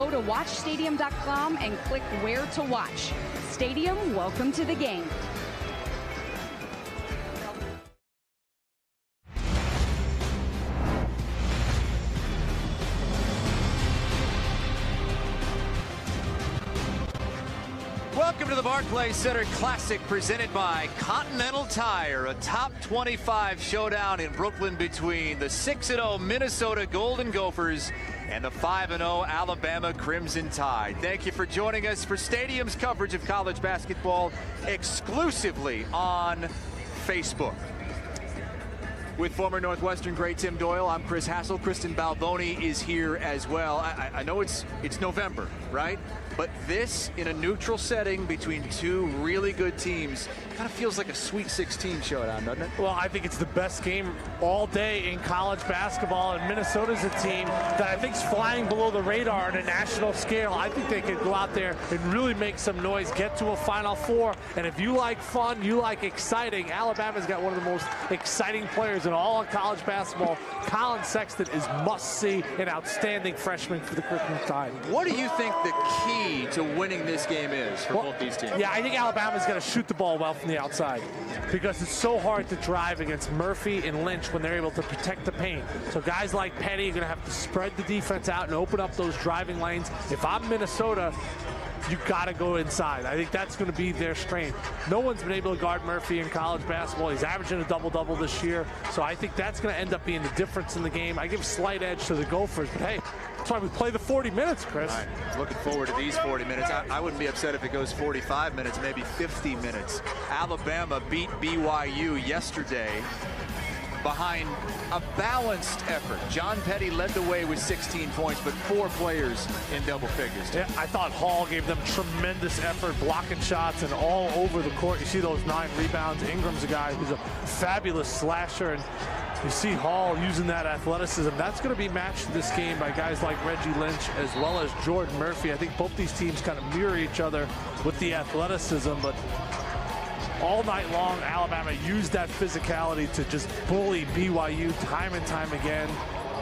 Go to watchstadium.com and click where to watch. Stadium, welcome to the game. Welcome to the Barclays Center Classic presented by Continental Tire, a top 25 showdown in Brooklyn between the 6-0 Minnesota Golden Gophers and the 5-0 Alabama Crimson Tide. Thank you for joining us for Stadium's coverage of college basketball exclusively on Facebook. With former Northwestern great Tim Doyle, I'm Chris Hassel. Kristen Balboni is here as well. I know it's November, right? But this, in a neutral setting between two really good teams, kind of feels like a Sweet 16 showdown, doesn't it? Well, I think it's the best game all day in college basketball, and Minnesota's a team that I think is flying below the radar on a national scale. I think they could go out there and really make some noise, get to a Final Four, and if you like fun, you like exciting, Alabama's got one of the most exciting players in all of college basketball. Collin Sexton is must-see, an outstanding freshman for the Crimson Tide. What do you think the key to winning this game is for both these teams? Yeah, I think Alabama's going to shoot the ball well from the outside because it's so hard to drive against Murphy and Lynch when they're able to protect the paint. So guys like Petty are going to have to spread the defense out and open up those driving lanes. If I'm Minnesota, you got to go inside. I think that's going to be their strength. No one's been able to guard Murphy in college basketball. He's averaging a double-double this year. So I think that's going to end up being the difference in the game. I give a slight edge to the Gophers, but hey, that's why we play the 40 minutes, Chris. Right. Looking forward to these 40 minutes. I wouldn't be upset if it goes 45 minutes, maybe 50 minutes. Alabama beat BYU yesterday behind a balanced effort. John Petty led the way with 16 points, but 4 players in double figures. Yeah, I thought Hall gave them tremendous effort, blocking shots and all over the court. You see those 9 rebounds. Ingram's a guy who's a fabulous slasher, and you see Hall using that athleticism. That's going to be matched in this game by guys like Reggie Lynch as well as Jordan Murphy. I think both these teams kind of mirror each other with the athleticism, but all night long, Alabama used that physicality to just bully BYU time and time again.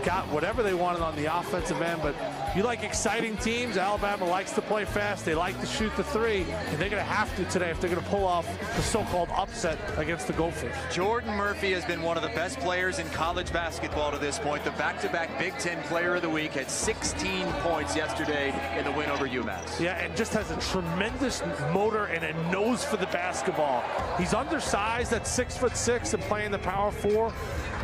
Got whatever they wanted on the offensive end, but you like exciting teams. Alabama likes to play fast. They like to shoot the 3, and they're going to have to today if they're going to pull off the so-called upset against the Gophers. Jordan Murphy has been one of the best players in college basketball to this point. The back-to-back Big Ten Player of the Week, had 16 points yesterday in the win over UMass. Yeah, and just has a tremendous motor and a nose for the basketball. He's undersized at 6'6" and playing the power 4.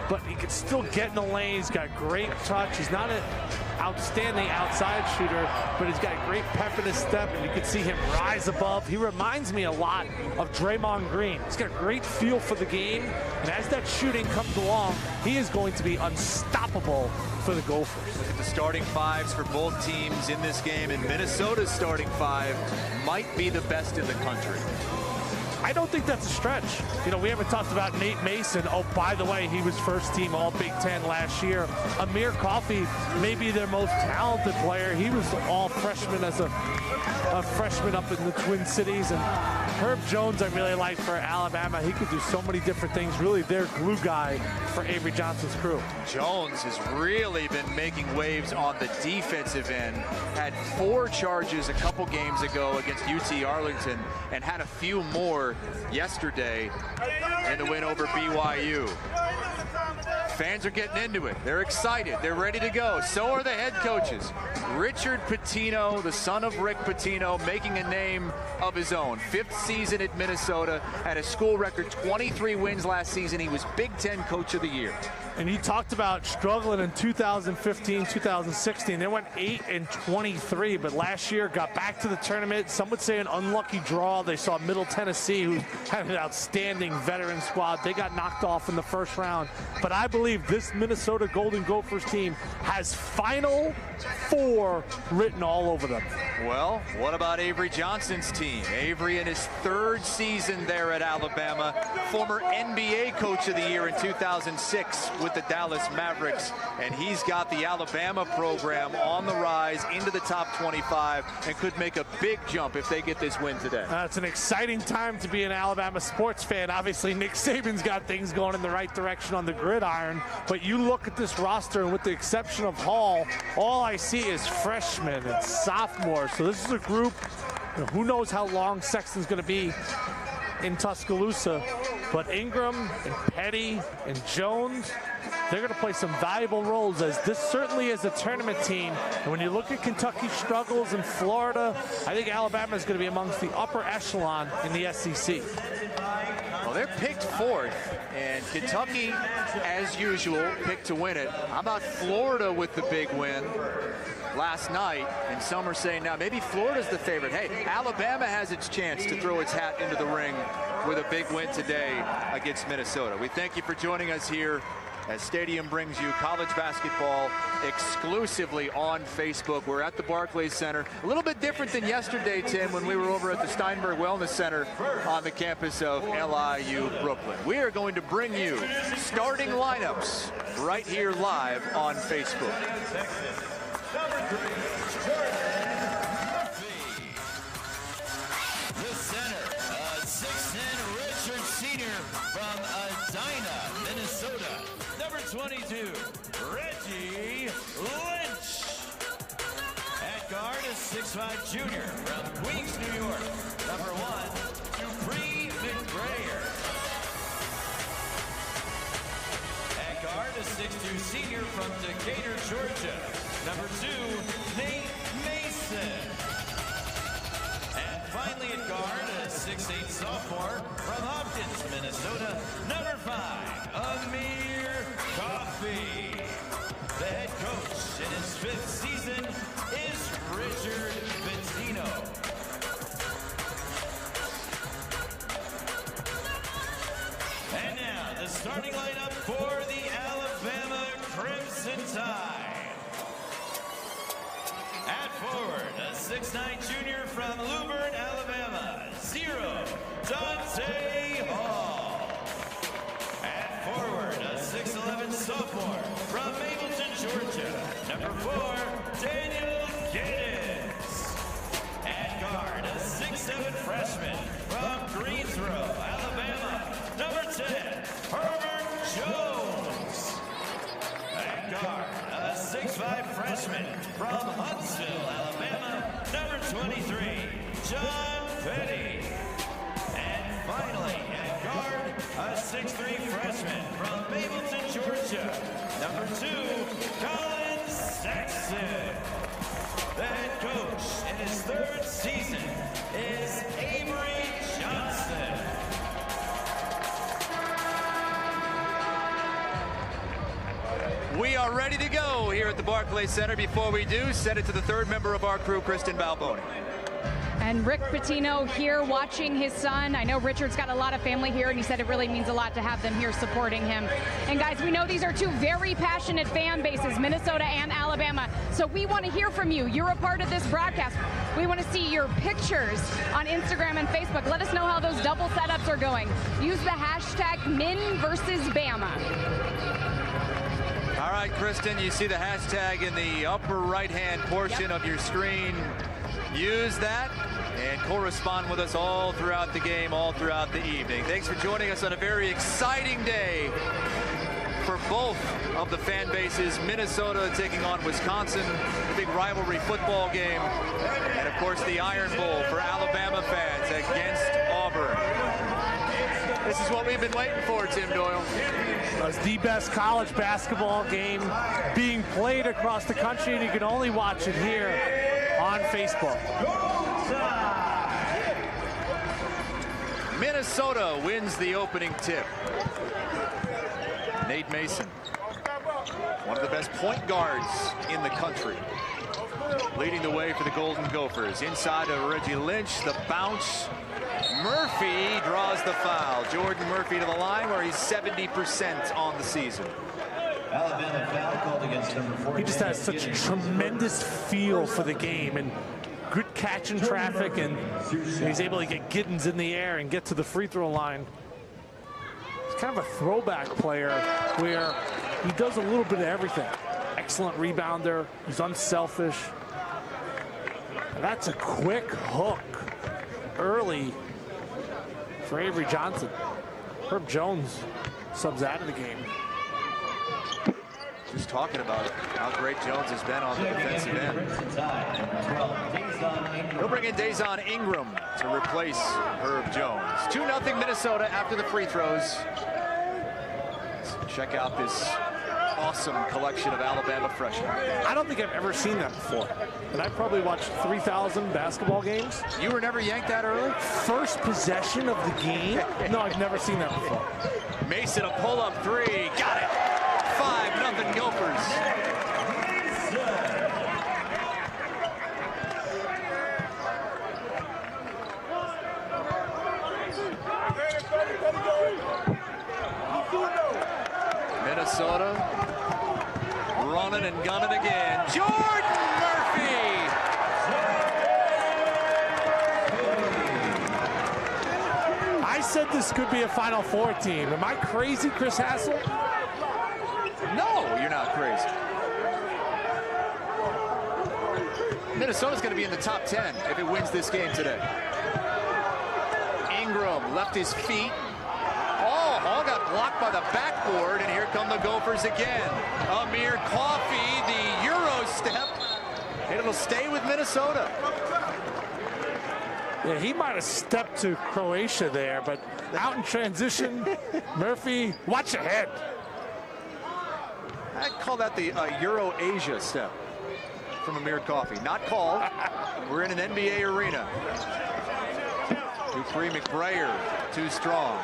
But he can still get in the lane. He's got great touch. He's not an outstanding outside shooter, but he's got great pep in his step, and you can see him rise above. He reminds me a lot of Draymond Green. He's got a great feel for the game, and as that shooting comes along, he is going to be unstoppable for the Gophers. Look at the starting 5s for both teams in this game, and Minnesota's starting 5 might be the best in the country. I don't think that's a stretch. You know, we haven't talked about Nate Mason. Oh, by the way, he was first team All Big Ten last year. Amir Coffey, maybe their most talented player. He was all freshman as a freshman up in the Twin Cities. And Herb Jones, I really like for Alabama. He could do so many different things. Really their glue guy for Avery Johnson's crew. Jones has really been making waves on the defensive end. Had 4 charges a couple games ago against UT Arlington and had a few more yesterday in the win over BYU. Fans are getting into it. They're excited. They're ready to go. So are the head coaches. Richard Pitino, the son of Rick Pitino, making a name of his own. 5th season at Minnesota, had a school record 23 wins last season. He was Big Ten Coach of the Year. And he talked about struggling in 2015, 2016. They went 8-23, but last year got back to the tournament. Some would say an unlucky draw. They saw Middle Tennessee, who had an outstanding veteran squad. They got knocked off in the first round. But I believe this Minnesota Golden Gophers team has Final Four written all over them. Well, what about Avery Johnson's team? Avery in his 3rd season there at Alabama, former NBA Coach of the Year in 2006 with the Dallas Mavericks, and he's got the Alabama program on the rise into the top 25 and could make a big jump if they get this win today. It's an exciting time to be an Alabama sports fan. Obviously, Nick Saban's got things going in the right direction on the gridiron, but you look at this roster, and with the exception of Hall, all I see is freshmen and sophomores. So this is a group, who knows how long Sexton's going to be in Tuscaloosa, but Ingram and Petty and Jones, they're going to play some valuable roles, as this certainly is a tournament team. And when you look at Kentucky's struggles in Florida, I think Alabama is going to be amongst the upper echelon in the SEC. Well, they're picked 4th, and Kentucky, as usual, picked to win it. How about Florida with the big win last night? And some are saying now maybe Florida's the favorite. Hey, Alabama has its chance to throw its hat into the ring with a big win today against Minnesota. We thank you for joining us here as Stadium brings you college basketball exclusively on Facebook. We're at the Barclays Center. A little bit different than yesterday, Tim, when we were over at the Steinberg Wellness Center on the campus of LIU Brooklyn. We are going to bring you starting lineups right here live on Facebook. The center, 6'10" Richard Sr. from Edina, Minnesota. Number 22, Reggie Lynch. At guard, a 6'5" junior from Queens, New York. Number 1, Dupree McGrayer. At guard, a 6'2" senior from Decatur, Georgia. Number 2, Nate Mason. And finally at guard, a 6'8" sophomore from Hopkins, Minnesota. Number 5, Amir Coffey. The head coach in his 5th season is Richard Pitino. And now the starting lineup for the Alabama Crimson Tide. At forward, a 6'9" junior from Luverne, Alabama, 0, Dante Hall. At forward, a 6'11" sophomore from Mableton, Georgia, number 4, Daniel Giddens. At guard, a 6'7" freshman from Greensboro, Alabama, number 10, Herbert Jones. At guard, a 6'5" freshman from Huntsville, Alabama, number 23, John Petty. And finally, at guard, a 6'3" freshman from Mableton, Georgia, number 2, Collin Sexton. The head coach in his 3rd season is Avery Johnson. We are ready to go here at the Barclays Center. Before we do, send it to the 3rd member of our crew, Kristen Balboni. And Rick Pitino here watching his son. I know Richard's got a lot of family here, and he said it really means a lot to have them here supporting him. And guys, we know these are 2 very passionate fan bases, Minnesota and Alabama. So we want to hear from you. You're a part of this broadcast. We want to see your pictures on Instagram and Facebook. Let us know how those double setups are going. Use the hashtag #MinVersusBama. All right, Kristen, you see the hashtag in the upper right-hand portion of your screen. Use that and correspond with us all throughout the game, all throughout the evening. Thanks for joining us on a very exciting day for both of the fan bases. Minnesota taking on Wisconsin, the big rivalry football game, and of course the Iron Bowl for Alabama fans against Auburn. This is what we've been waiting for, Tim Doyle. It's the best college basketball game being played across the country, and you can only watch it here on Facebook. Minnesota wins the opening tip. Nate Mason, one of the best point guards in the country, leading the way for the Golden Gophers. Inside of Reggie Lynch, the bounce. Murphy draws the foul. Jordan Murphy to the line where he's 70% on the season. Alabama foul called against number 4. He just has such a tremendous feel for the game, and good catch in traffic, and he's able to get Giddens in the air and get to the free throw line. He's kind of a throwback player where he does a little bit of everything. Excellent rebounder. He's unselfish. And that's a quick hook early for Avery Johnson. Herb Jones subs out of the game. Just talking about how great Jones has been on the defensive end. He'll bring in Dazon Ingram to replace Herb Jones. 2-0 Minnesota after the free throws. Let's check out this awesome collection of Alabama freshmen. I don't think I've ever seen that before. And I probably watched 3,000 basketball games. You were never yanked that early? First possession of the game? No, I've never seen that before. Mason, a pull-up three. Got it. 5-0 Gophers. Minnesota running and gunning again. Jordan Murphy. I said this could be a Final Four team. Am I crazy, Chris Hassel? No, you're not crazy. Minnesota's going to be in the top 10 if it wins this game today. Ingram left his feet. Oh, Hall got blocked by the backboard, and here come the Gophers again. Amir Coffey, the Euro step, and it'll stay with Minnesota. Yeah, he might have stepped to Croatia there, but out in transition, Murphy, watch your head. I'd call that the Euro-Asia step from Amir Coffey. Not called. We're in an NBA arena. Dupree McBrayer, too strong.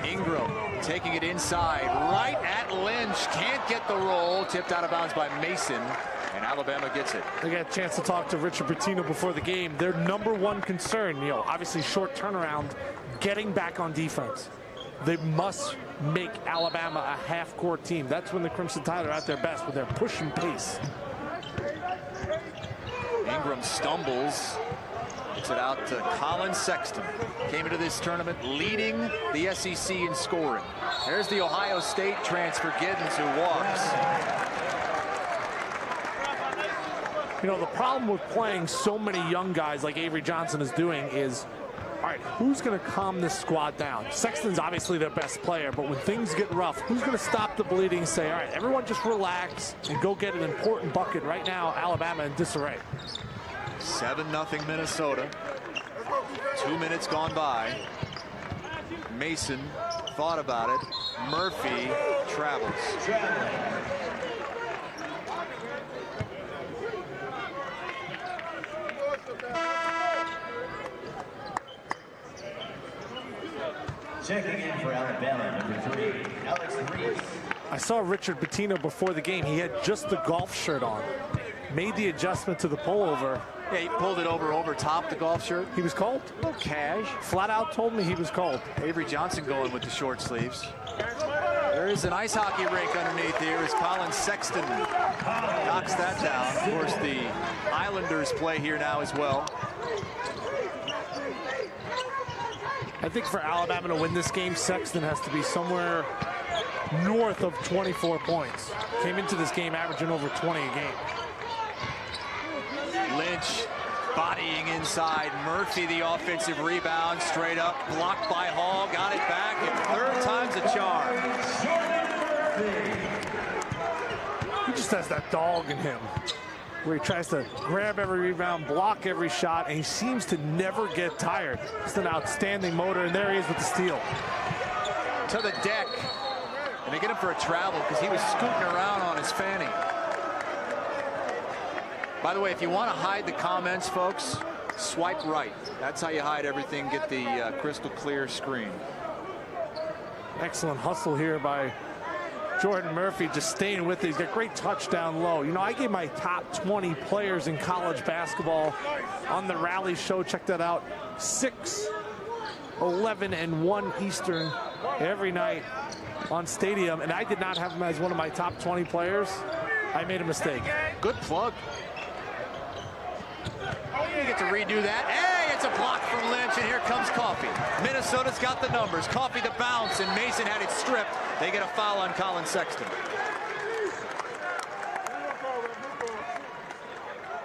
Ingram taking it inside, right at Lynch. Can't get the roll. Tipped out of bounds by Mason, and Alabama gets it. I got a chance to talk to Richard Pitino before the game. Their #1 concern, obviously short turnaround, getting back on defense. They must make Alabama a half-court team. That's when the Crimson Tide are at their best, with their push and pace. Ingram stumbles. Gets it out to Collin Sexton. Came into this tournament leading the SEC in scoring. There's the Ohio State transfer, Giddens, who walks. The problem with playing so many young guys like Avery Johnson is doing is, all right, who's going to calm this squad down? Sexton's obviously their best player, but when things get rough, who's going to stop the bleeding and say, all right, everyone just relax and go get an important bucket? Right now, Alabama in disarray. 7-0 Minnesota. 2 minutes gone by. Mason thought about it. Murphy travels. Checking in for Alabama, #3, Alex Reese. I saw Richard Pitino before the game. He had just the golf shirt on. Made the adjustment to the pullover. Yeah, he pulled it over top the golf shirt. He was cold. A little cash. Flat out told me he was cold. Avery Johnson going with the short sleeves. There is an ice hockey rink underneath here as Collin Sexton knocks that down. Of course, the Islanders play here now as well. I think for Alabama to win this game, Sexton has to be somewhere north of 24 points. Came into this game averaging over 20 a game. Lynch bodying inside. Murphy, the offensive rebound, straight up, blocked by Hall, got it back, and third time's a charm. He just has that dog in him, where he tries to grab every rebound, block every shot, and he seems to never get tired. It's an outstanding motor, and there he is with the steal. To the deck, and they get him for a travel because he was scooting around on his fanny. By the way, if you want to hide the comments, folks, swipe right. That's how you hide everything, get the crystal clear screen. Excellent hustle here by Jordan Murphy, just staying with it. He's got great touch down low. I gave my top 20 players in college basketball on the Rally Show. Check that out. 6, 11, and 1 Eastern every night on Stadium, and I did not have him as one of my top 20 players. I made a mistake. Good plug. You get to redo that. Hey, it's a block from Lynch, and here comes Coffey. Minnesota's got the numbers. Coffey the bounce, and Mason had it stripped. They get a foul on Collin Sexton.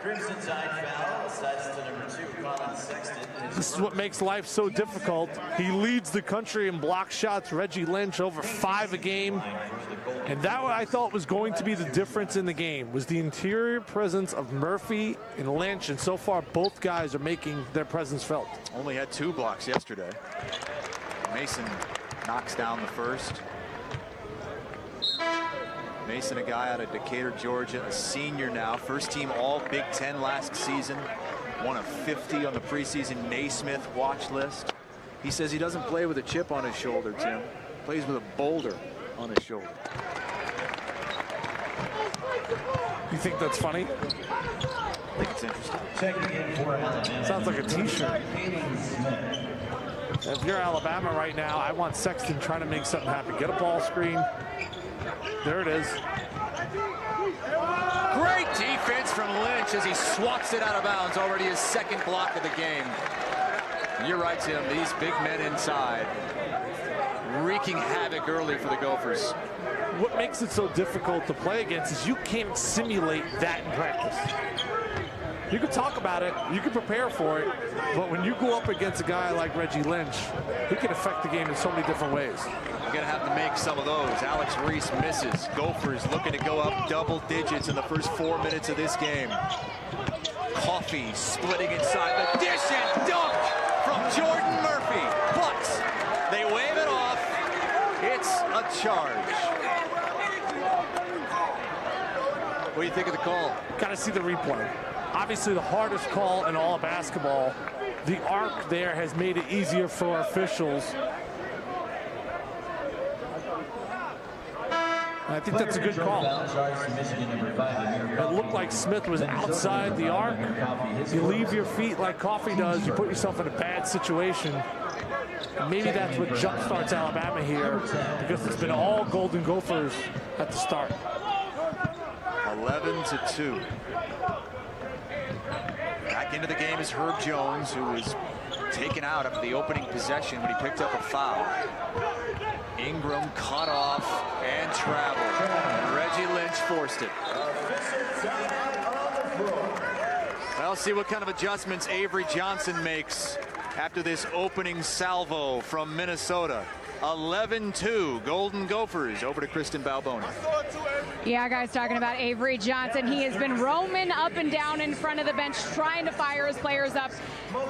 Crimson side foul. That's to number 2, Collin Sexton. This is what makes life so difficult. He leads the country in block shots. Reggie Lynch over 5 a game. And that what I thought was going to be the difference in the game was the interior presence of Murphy and Lynch. And so far, both guys are making their presence felt. Only had 2 blocks yesterday. Mason knocks down the first. Mason, a guy out of Decatur, Georgia, a senior now, first team all Big Ten last season, one of 50 on the preseason Naismith watch list. He says he doesn't play with a chip on his shoulder, Tim. Plays with a boulder on his shoulder. You think that's funny? I think it's interesting. Checking in for Alabama. Sounds like a t-shirt. If you're Alabama right now, I want Sexton trying to make something happen. Get a ball screen. There it is. Great defense from Lynch as he swats it out of bounds. Already his 2nd block of the game. You're right, Tim. These big men inside wreaking havoc early for the Gophers. What makes it so difficult to play against is you can't simulate that in practice. You can talk about it, you can prepare for it, but when you go up against a guy like Reggie Lynch, he can affect the game in so many different ways. You're going to have to make some of those. Alex Reese misses. Gophers looking to go up double digits in the first 4 minutes of this game. Coffey splitting inside the dish and dunk from Jordan Murphy. But they wave it off. It's a charge. What do you think of the call? Got to see the replay. Obviously the hardest call in all of basketball. The arc there has made it easier for officials. And I think that's a good call. It looked like Smith was outside the arc. You leave your feet like Coffey does, you put yourself in a bad situation. And maybe that's what jumpstarts Alabama here, because it's been all Golden Gophers at the start. 11-2. Back into the game is Herb Jones, who was taken out after the opening possession when he picked up a foul. Ingram cut off and traveled. And Reggie Lynch forced it. Well, see what kind of adjustments Avery Johnson makes after this opening salvo from Minnesota. 11-2 Golden Gophers. Over to Kristen Balboni. Yeah, guys, talking about Avery Johnson. He has been roaming up and down in front of the bench trying to fire his players up,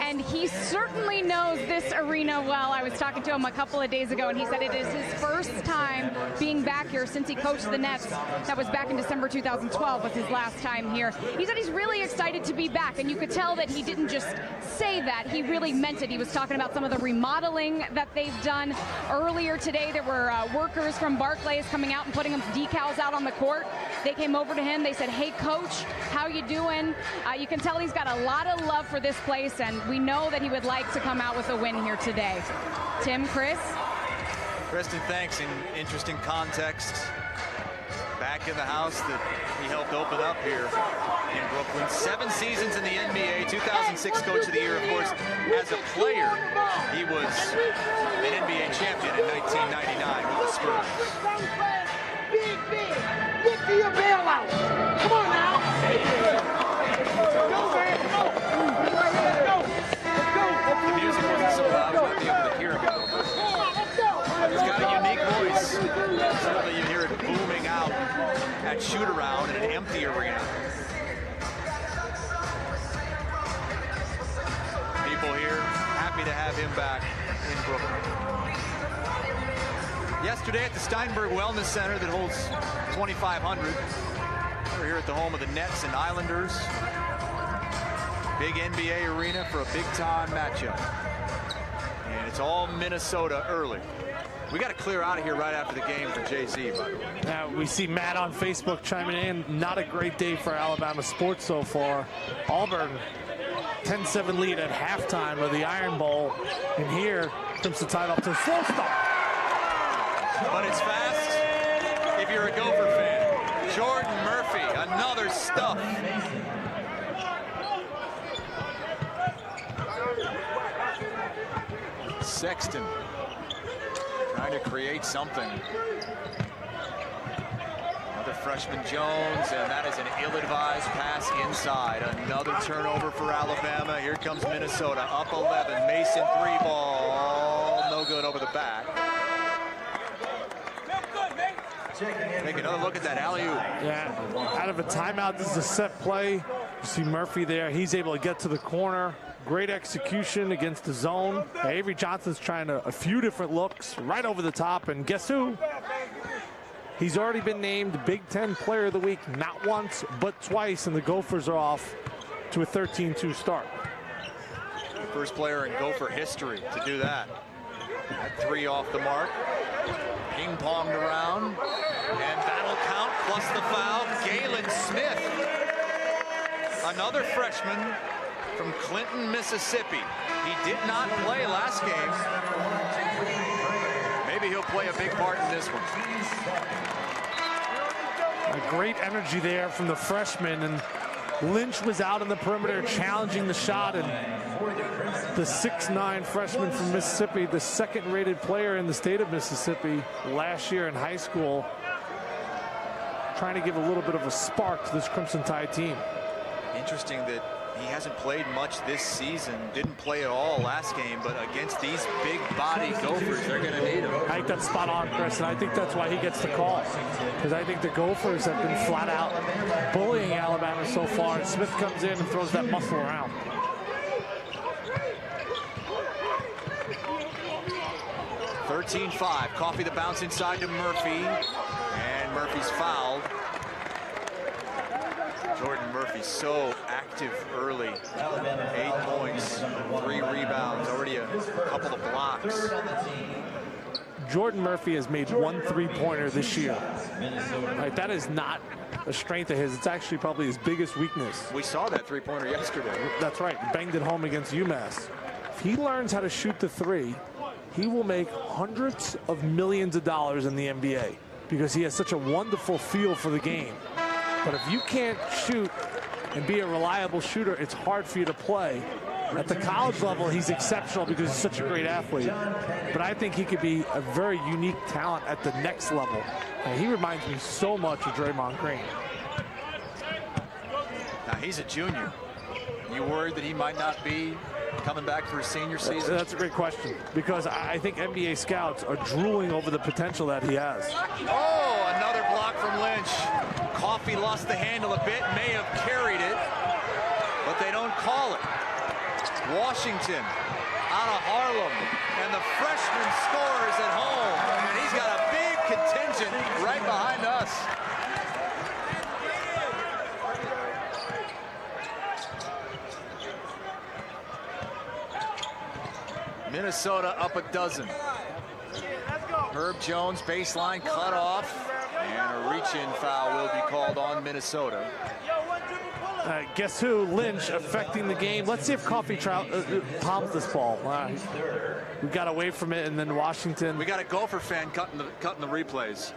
and he certainly knows this arena well. I was talking to him a couple of days ago, and he said it is his first time being back here since he coached the Nets. That was back in December 2012 was his last time here. He said he's really excited to be back, and you could tell that he didn't just say that. He really meant it. He was talking about some of the remodeling that they've done. Earlier today, there were workers from Barclays coming out and putting them decals out on the court. They came over to him. They said, "Hey, coach, how you doing?" You can tell he's got a lot of love for this place, and we know that he would like to come out with a win here today. Tim, Chris? Kristen, thanks. In interesting context. Back in the house that he helped open up here in Brooklyn. 7 seasons in the NBA, 2006 Coach of the Year, of course. As a player, he was an NBA champion in 1999 with the Spurs. Get to your bailout. Come on now. Go, man. Go. The music wasn't so loud, I might be able to hear him a little bit. He's got a unique voice. Certainly you hear it booming out at shoot-around in an empty arena. People here happy to have him back in Brooklyn. Yesterday at the Steinberg Wellness Center that holds 2,500. We're here at the home of the Nets and Islanders. Big NBA arena for a big-time matchup. And it's all Minnesota early. We got to clear out of here right after the game for Jay-Z, by the way. Now we see Matt on Facebook chiming in. Not a great day for Alabama sports so far. Auburn, 10-7 lead at halftime of the Iron Bowl. And here comes the title to a slow start. But it's fast if you're a Gopher fan. Jordan Murphy, another stuff. Sexton trying to create something. Another freshman Jones, and that is an ill-advised pass inside. Another turnover for Alabama. Here comes Minnesota, up 11. Mason three-ball, no good over the back. Take another look at that alley-oop. Yeah, out of a timeout, this is a set play. You see Murphy there. He's able to get to the corner. Great execution against the zone. Avery Johnson's trying a few different looks right over the top, and guess who? He's already been named Big Ten Player of the Week, not once, but twice, and the Gophers are off to a 13-2 start. First player in Gopher history to do that. That three off the mark. Ping-ponged around, and that'll count, plus the foul. Galen Smith, another freshman from Clinton, Mississippi. He did not play last game. Maybe he'll play a big part in this one. A great energy there from the freshman, and Lynch was out on the perimeter challenging the shot, and the 6'9" freshman from Mississippi, the second-rated player in the state of Mississippi last year in high school, trying to give a little bit of a spark to this Crimson Tide team. Interesting that he hasn't played much this season, didn't play at all last game, but against these big body Gophers, they're going to need him. I think that's spot on, Chris, and I think that's why he gets the call, because I think the Gophers have been flat out bullying Alabama so far, and Smith comes in and throws that muscle around. (13-5). Coffee the bounce inside to Murphy, and Murphy's fouled. Jordan Murphy so active early. 8 points, 3 rebounds, already a couple of blocks. Jordan Murphy has made 1 3-pointer this year. Right, that is not a strength of his. It's actually probably his biggest weakness. We saw that 3-pointer yesterday. That's right. Banged it home against UMass. If he learns how to shoot the three, he will make hundreds of millions of dollars in the NBA because he has such a wonderful feel for the game. But if you can't shoot and be a reliable shooter, it's hard for you to play. At the college level, he's exceptional because he's such a great athlete. But I think he could be a very unique talent at the next level. And he reminds me so much of Draymond Green. Now, he's a junior. You worried that he might not be coming back for his senior season? That's a great question, because I think NBA scouts are drooling over the potential that he has. Oh, another block from Lynch. Coffee lost the handle a bit, may have carried it, but they don't call it. Washington out of Harlem, and the freshman scores at home, and he's got a big contingent right behind us. Minnesota up a dozen. Herb Jones baseline cut off, and a reach-in foul will be called on Minnesota. Guess who? Lynch affecting the game. Let's see if Coffee palms this ball. We got away from it, and then Washington. We got a Gopher fan cutting the replays.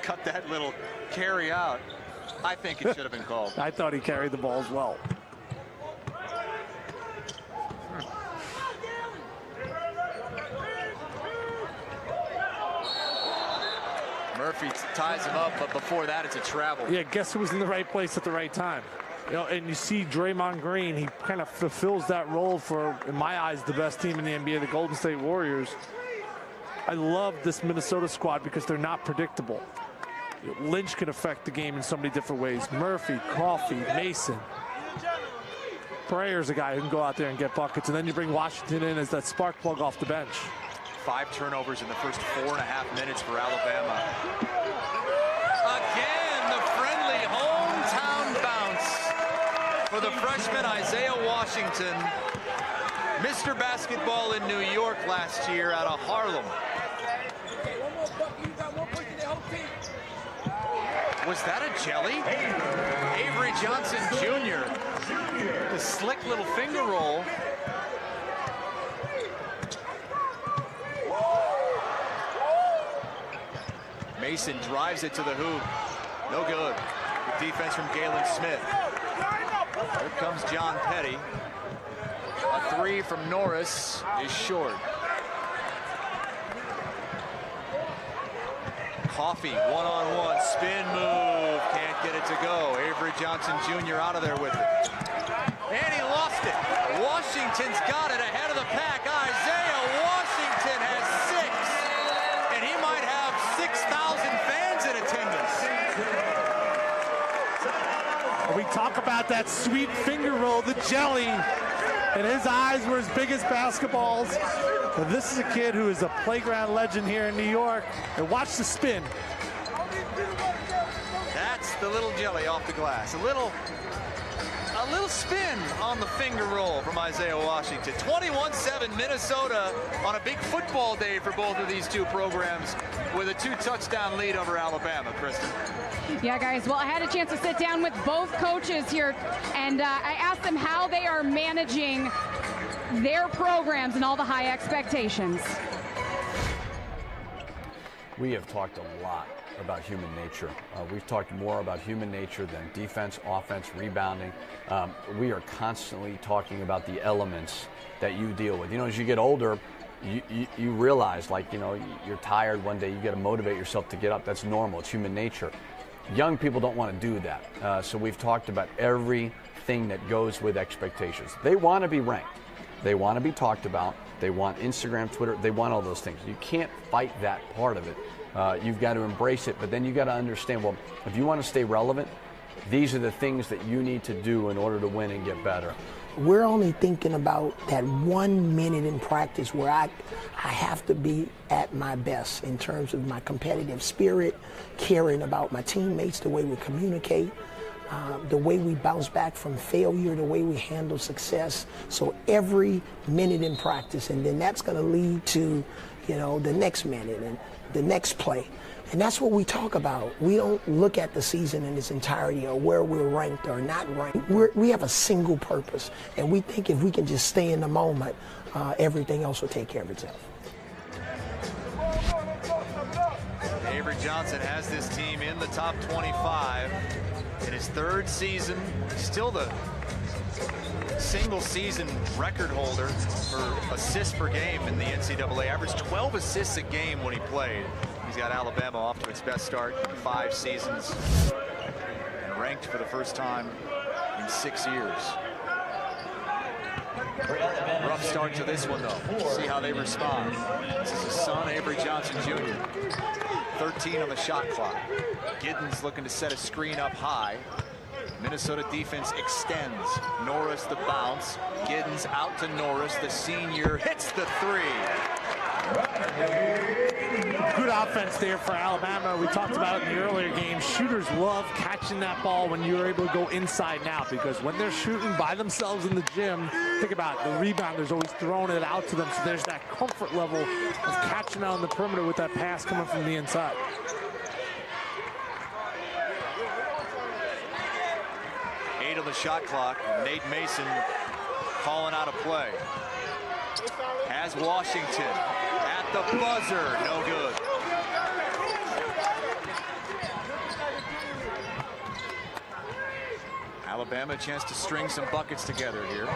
Cut that little carry out. I think it should have been called. I thought he carried the ball as well. Murphy ties him up, but before that, it's a travel. Yeah, guess who was in the right place at the right time? You know, and you see Draymond Green, he kind of fulfills that role for, in my eyes, the best team in the NBA, the Golden State Warriors. I love this Minnesota squad because they're not predictable. Lynch can affect the game in so many different ways. Murphy, Coffee, Mason. Prayer's a guy who can go out there and get buckets, and then you bring Washington in as that spark plug off the bench. 5 turnovers in the first 4.5 minutes for Alabama. Again, the friendly hometown bounce for the freshman Isaiah Washington. Mr. Basketball in New York last year out of Harlem. Was that a jelly? Avery Johnson Jr. The slick little finger roll. Mason drives it to the hoop. No good. Good defense from Galen Smith. Here comes John Petty. A three from Norris is short. Coffey, one-on-one, spin move, can't get it to go. Avery Johnson Jr. out of there with it. And he lost it. Washington's got it ahead of the pack. Isaiah Washington has 6, and he might have 6,000 fans in attendance. We talk about that sweet finger roll, the jelly, and his eyes were as big as basketballs. But this is a kid who is a playground legend here in New York. And watch the spin. That's the little jelly off the glass. A little spin on the finger roll from Isaiah Washington. 21-7 Minnesota on a big football day for both of these two programs with a 2-touchdown lead over Alabama. Kristen. Yeah, guys. Well, I had a chance to sit down with both coaches here, and I asked them how they are managing their programs and all the high expectations. We have talked a lot about human nature. We've talked more about human nature than defense, offense, rebounding. We are constantly talking about the elements that you deal with. You know, as you get older, you realize, like, you know, you're tired one day, you got to motivate yourself to get up. That's normal. It's human nature. Young people don't want to do that. So we've talked about everything that goes with expectations. They want to be ranked. They want to be talked about. They want Instagram, Twitter. They want all those things. You can't fight that part of it. You've got to embrace it, but then you got to understand, well, if you want to stay relevant, these are the things that you need to do in order to win and get better. We're only thinking about that 1 minute in practice where I have to be at my best in terms of my competitive spirit, caring about my teammates, the way we communicate, the way we bounce back from failure, the way we handle success. So every minute in practice, and then that's going to lead to, you know, the next minute and the next play. And that's what we talk about. We don't look at the season in its entirety or where we're ranked or not ranked. We have a single purpose, and we think if we can just stay in the moment, everything else will take care of itself. Avery Johnson has this team in the top 25 in his 3rd season. Still the single season record holder for assists per game in the NCAA. Averaged 12 assists a game when he played. He's got Alabama off to its best start in 5 seasons and ranked for the first time in 6 years. Rough start to this one, though. See how they respond. This is his son, Avery Johnson Jr. 13 on the shot clock. Giddens looking to set a screen up high. Minnesota defense extends. Norris the bounce. Giddens out to Norris. The senior hits the 3. Good offense there for Alabama. We talked about it in the earlier game. Shooters love catching that ball when you're able to go inside and out, because when they're shooting by themselves in the gym, think about it, the rebounder is always throwing it out to them. So there's that comfort level of catching out on the perimeter with that pass coming from the inside. On the shot clock. Nate Mason calling out a play. Has Washington at the buzzer. No good. Alabama a chance to string some buckets together here.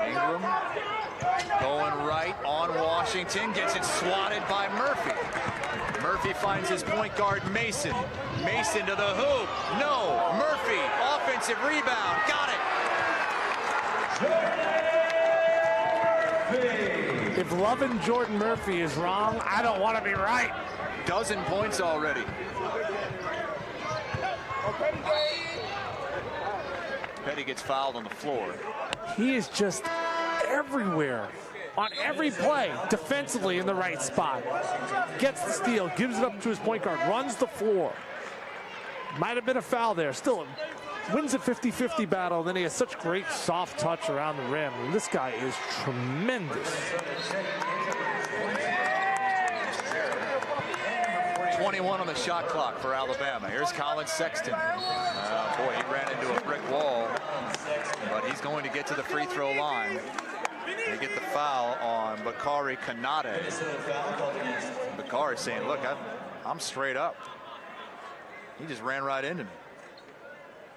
Ingram going right on Washington. Gets it swatted by Murphy. Murphy finds his point guard, Mason. Mason to the hoop. No. Murphy, offensive rebound. Got it. If loving Jordan Murphy is wrong, I don't want to be right. 12 points already. Petty gets fouled on the floor. He is just everywhere. On every play, defensively in the right spot. Gets the steal, gives it up to his point guard, runs the floor. Might have been a foul there. Still wins a 50-50 battle. Then he has such great soft touch around the rim. And this guy is tremendous. 21 on the shot clock for Alabama. Here's Collin Sexton. Boy, he ran into a brick wall, but he's going to get to the free throw line. They get the foul on Bakari Kanate. Bakari saying, look, I'm straight up. He just ran right into me.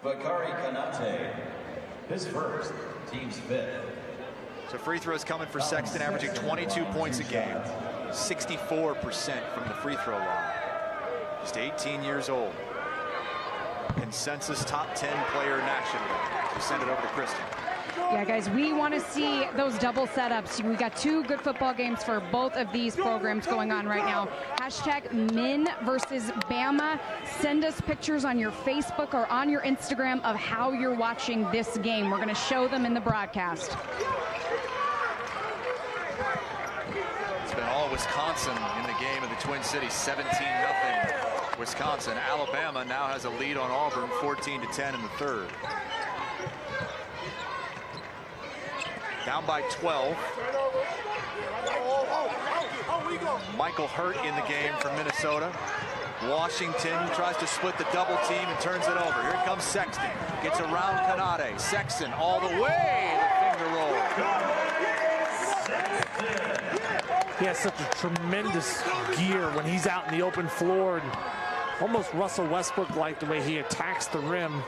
Bakari Kanate, his first, team's fifth. So free throws coming for Sexton, averaging 22 points a game, 64% from the free throw line. Just 18 years old. Consensus top 10 player nationally. We send it over to Kristen. Yeah, guys, we want to see those double setups. We got 2 good football games for both of these programs going on right now. Hashtag Min versus Bama. Send us pictures on your Facebook or on your Instagram of how you're watching this game. We're going to show them in the broadcast. It's been all Wisconsin in the game of the Twin Cities, 17-0 Wisconsin. Alabama now has a lead on Auburn, 14-10 in the third. Down by 12. Michael Hurt in the game for Minnesota. Washington tries to split the double team and turns it over. Here comes Sexton. Gets around Kanade. Sexton all the way. The finger roll. He has such a tremendous gear when he's out in the open floor, and almost Russell Westbrook-like the way he attacks the rim.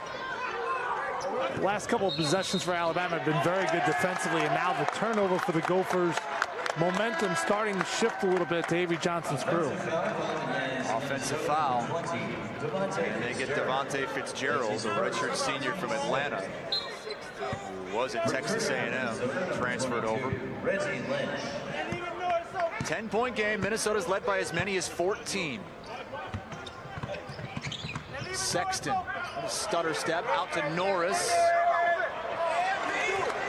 The last couple of possessions for Alabama have been very good defensively, and now the turnover for the Gophers. Momentum starting to shift a little bit to Avery Johnson's crew. Offensive foul. And they get Devontae Fitzgerald, the redshirt senior from Atlanta, who was at Texas A&M, transferred over. 10-point game. Minnesota's led by as many as 14. Sexton, a stutter step out to Norris.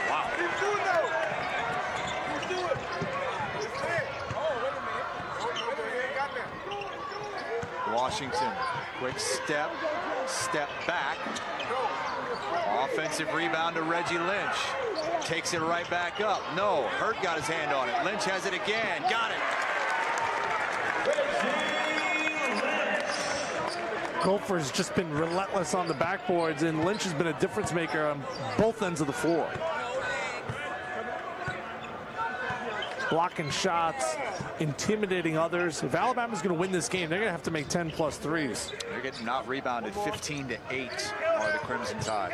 Wow. Washington, quick step back. Offensive rebound to Reggie Lynch. Takes it right back up. No, Hurt got his hand on it. Lynch has it again. Got it. Gophers just been relentless on the backboards, and Lynch has been a difference maker on both ends of the floor. Blocking shots, intimidating others. If Alabama's going to win this game, they're going to have to make 10+ threes. They're getting out rebounded. 15-8 are the Crimson Tide.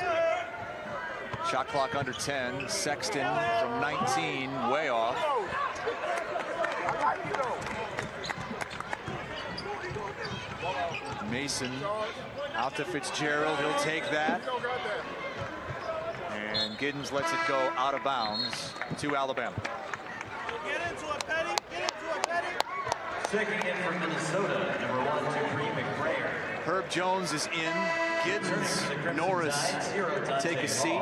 Shot clock under 10. Sexton from 19, way off. Mason out to Fitzgerald. He'll take that. And Giddens lets it go out of bounds to Alabama. Get into it, Petty. Get into it, Petty. Checking in from Minnesota, number 123, McBrayer. Herb Jones is in. Giddens, Norris take a seat.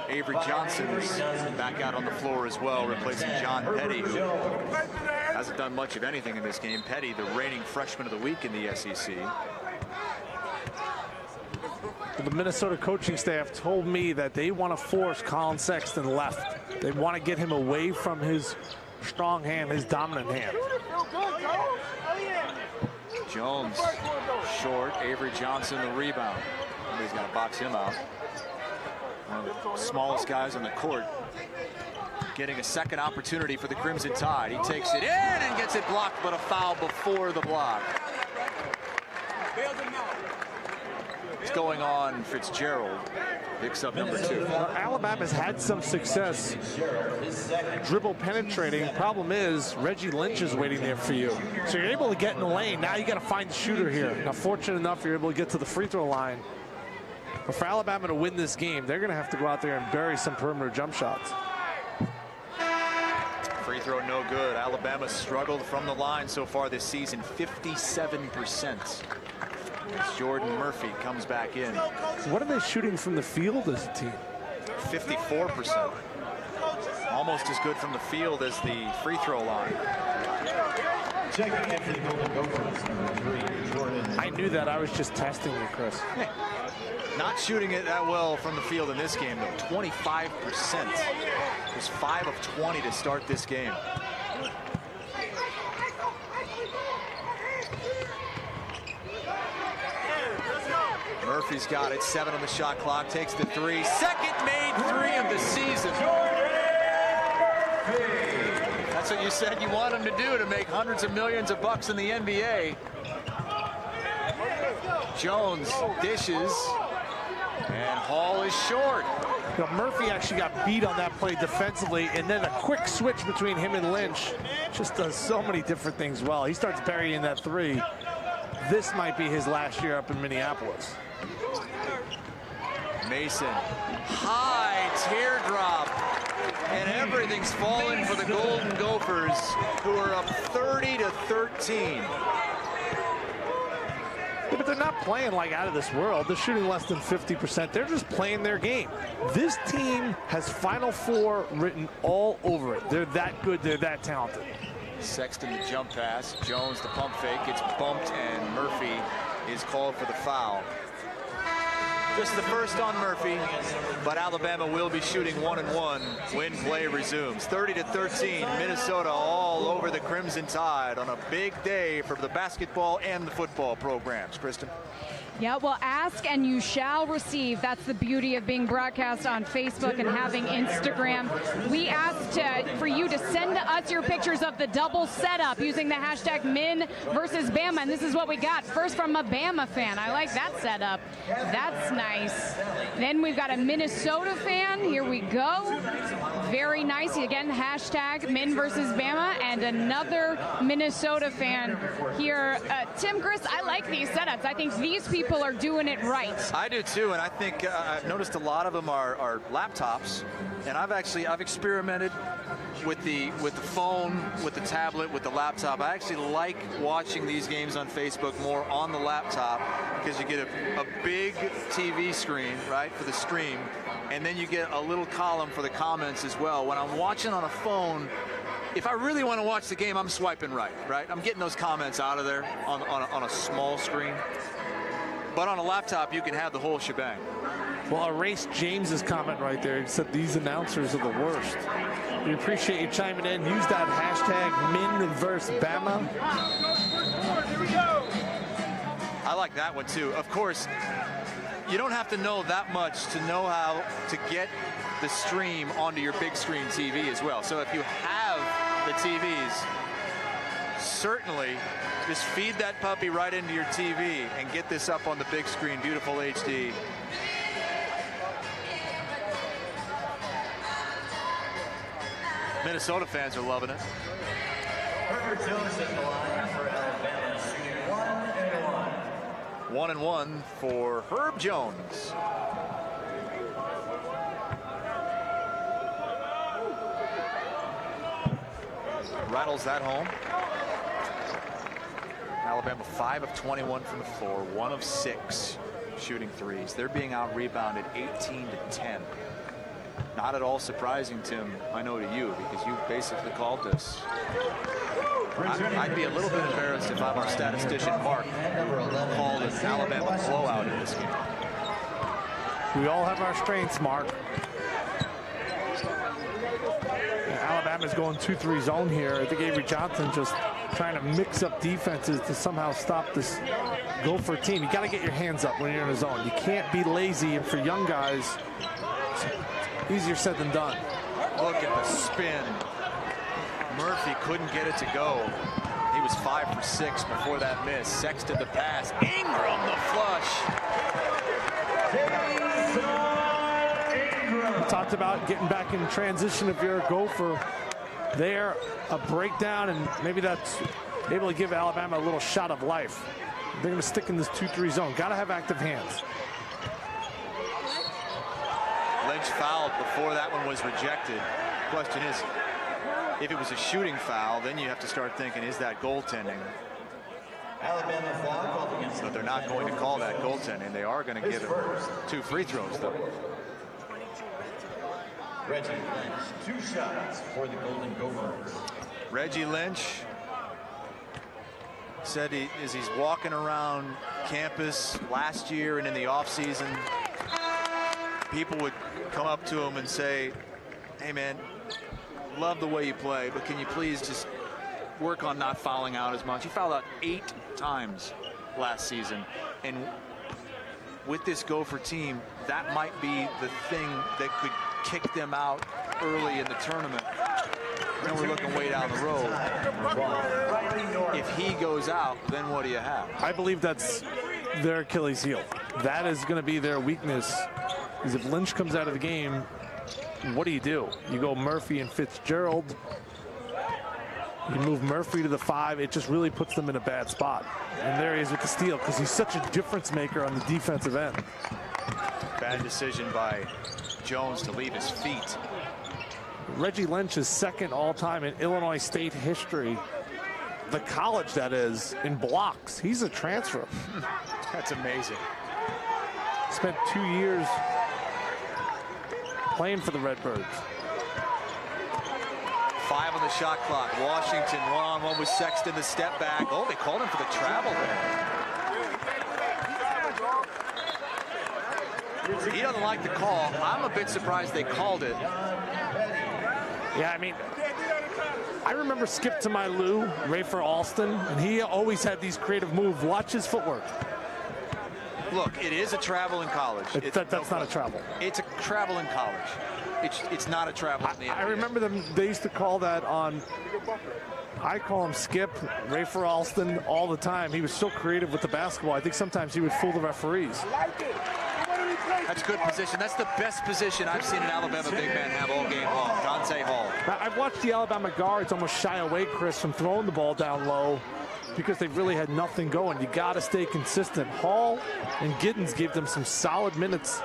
Avery Johnson is back out on the floor as well, replacing John Petty, who hasn't done much of anything in this game. Petty, the reigning freshman of the week in the SEC. The Minnesota coaching staff told me that they want to force Collin Sexton left. They want to get him away from his strong hand, his dominant hand. Jones, short. Avery Johnson, the rebound. Somebody's got to box him out. One of the smallest guys on the court. Getting a second opportunity for the Crimson Tide. He takes it in and gets it blocked, but a foul before the block. What's going on? Fitzgerald picks up number 2. Alabama's had some success dribble penetrating. Problem is, Reggie Lynch is waiting there for you. So you're able to get in the lane. Now you got to find the shooter here. Now, fortunate enough, you're able to get to the free throw line. But for Alabama to win this game, they're going to have to go out there and bury some perimeter jump shots. Free throw no good. Alabama struggled from the line so far this season, 57%. As Jordan Murphy comes back in. What are they shooting from the field as a team? 54%. Almost as good from the field as the free throw line. Checking in for the Golden Gophers, number 3, Jordan. I knew that. I was just testing you, Chris. Not shooting it that well from the field in this game, though. 25%. It was 5 of 20 to start this game. Murphy's got it. 7 on the shot clock. Takes the 3. Second made 3 of the season. That's what you said you want him to do, to make hundreds of millions of bucks in the NBA. Jones dishes. And Hall is short. You know, Murphy actually got beat on that play defensively, and then a quick switch between him and Lynch just does so many different things well. He starts burying that three. This might be his last year up in Minneapolis. Mason, high teardrop, and everything's falling for the Golden Gophers, who are up 30-13. Yeah, but they're not playing like out of this world. They're shooting less than 50%. They're just playing their game. This team has Final Four written all over it. They're that good. They're that talented. Sexton the jump pass. Jones the pump fake. Gets bumped, and Murphy is called for the foul. Just the first on Murphy, but Alabama will be shooting 1-1 when play resumes. 30-13, Minnesota all over the Crimson Tide on a big day for the basketball and the football programs. Kristen? Yeah, well, ask and you shall receive. That's the beauty of being broadcast on Facebook and having Instagram. We asked for you to send us your pictures of the double setup using the hashtag Min versus Bama, and this is what we got. First from a Bama fan. I like that setup. That's nice. Then we've got a Minnesota fan. Here we go. Very nice. Again, hashtag Min versus Bama, and another Minnesota fan here. Tim, Chris, I like these setups. I think these people are doing it right. I do too, and I think I've noticed a lot of them are laptops, and I've experimented with the phone, with the tablet, with the laptop. I actually like watching these games on Facebook more on the laptop because you get a big TV screen, right, for the stream, and then you get a little column for the comments as well. When I'm watching on a phone, if I really want to watch the game, I'm swiping right? I'm getting those comments out of there on a small screen. But on a laptop, you can have the whole shebang. Well, erase James's comment right there. He said these announcers are the worst. We appreciate you chiming in. Use that hashtag Min versus Bama. I like that one too. Of course, you don't have to know that much to know how to get the stream onto your big screen TV as well. So if you have the TVs, certainly just feed that puppy right into your TV and get this up on the big screen, beautiful HD. Minnesota fans are loving it. Herbert Jones at the line for Alabama, shooting 1-1. 1-1 for Herb Jones. Rattles that home. Alabama 5 of 21 from the floor, 1 of 6 shooting threes. They're being out rebounded 18-10. Not at all surprising, Tim, I know to you, because you basically called this. I'd be a little bit embarrassed if I'm our statistician, Mark, called an Alabama blowout in this game. We all have our strengths, Mark. Alabama's going 2-3 zone here. I think Avery Johnson just trying to mix up defenses to somehow stop this Gopher team. You got to get your hands up when you're in a zone. You can't be lazy, and for young guys, it's easier said than done. Look at the spin. Murphy couldn't get it to go. He was 5 for 6 before that miss. Sexton the pass. Ingram the flush. We talked about getting back in transition if you're a Gopher. There, a breakdown, and maybe that's able to give Alabama a little shot of life. They're going to stick in this 2-3 zone. Got to have active hands. Lynch fouled before that one was rejected. Question is, if it was a shooting foul, then you have to start thinking, is that goaltending? Alabama foul called against. But they're not going to call that goaltending. They are going to give him 2 free throws, though. Reggie Lynch, 2 shots for the Golden Gophers. Reggie Lynch said as he's walking around campus last year and in the offseason, people would come up to him and say, hey man, love the way you play, but can you please just work on not fouling out as much? He fouled out 8 times last season, and with this Gopher team, that might be the thing that could kick them out early in the tournament. Then we're looking way down the road. If he goes out, then what do you have? I believe that's their Achilles heel. that is going to be their weakness. Because if Lynch comes out of the game, what do? You go Murphy and Fitzgerald. You move Murphy to the 5. It just really puts them in a bad spot. And there he is with the steal because he's such a difference maker on the defensive end. Bad decision by Jones to leave his feet. Reggie Lynch is second all-time in Illinois State history. The college, that is, in blocks. He's a transfer. That's amazing. Spent 2 years playing for the Redbirds. 5 on the shot clock. Washington 1-on-1 with Sexton, the step back. Oh, they called him for the travel there. He doesn't like the call. I'm a bit surprised they called it. Yeah, I mean, I remember Skip to my Lou, Rafer Alston, and he always had these creative moves. Watch his footwork. Look, it is a travel in college. That's not a travel. It's a travel in college. It's not a travel in the NBA. I remember them. They used to call that on. I call him Skip, Rafer Alston, all the time. He was so creative with the basketball. I think sometimes he would fool the referees. That's good position. That's the best position I've seen an Alabama big man have all game long. Dante Hall. Now, I've watched the Alabama guards almost shy away, Chris, from throwing the ball down low because they really had nothing going. You got to stay consistent. Hall and Giddens gave them some solid minutes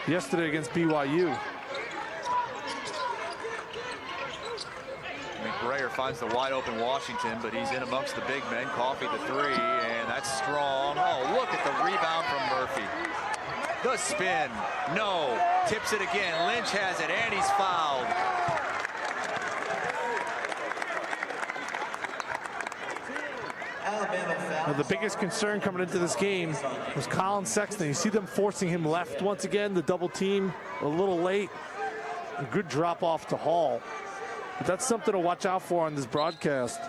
yesterday against BYU. McBrayer finds the wide open Washington, but he's in amongst the big men. Coffey the 3, and that's strong. Oh, look at the rebound from Murphy. The spin, no, tips it again. Lynch has it, and he's fouled. Now, the biggest concern coming into this game was Collin Sexton. You see them forcing him left once again, the double team a little late. A good drop off to Hall. But that's something to watch out for on this broadcast.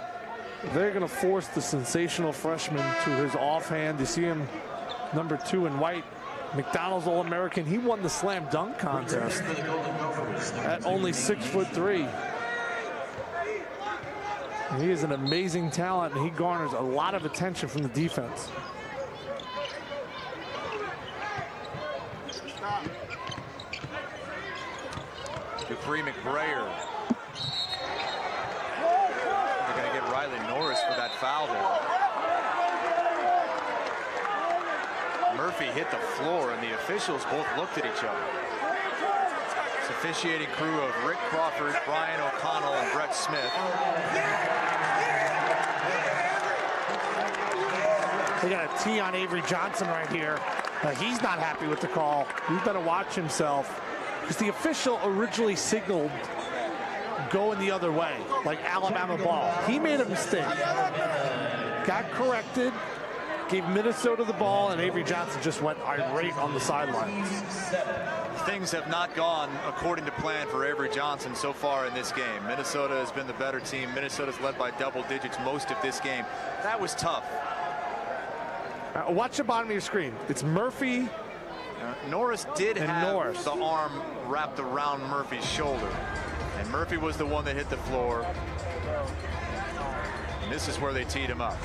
They're going to force the sensational freshman to his offhand. You see him, number 2 in white. McDonald's All-American. He won the slam dunk contest at only 6'3". He is an amazing talent, and he garners a lot of attention from the defense. Dupree McBrayer. They're going to get Riley Norris for that foul there. Murphy hit the floor, and the officials both looked at each other. It's officiating crew of Rick Crawford, Brian O'Connell, and Brett Smith. They got a tee on Avery Johnson right here. He's not happy with the call. He's better watch himself. Because the official originally signaled going the other way, like Alabama ball. He made a mistake. Got corrected. Gave Minnesota the ball, and Avery Johnson just went irate on the sidelines. Things have not gone according to plan for Avery Johnson so far in this game. Minnesota has been the better team. Minnesota's led by double digits most of this game. That was tough. Watch the bottom of your screen. It's Murphy. Norris did have Norris. the arm wrapped around Murphy's shoulder. And Murphy was the one that hit the floor. And this is where they teed him up.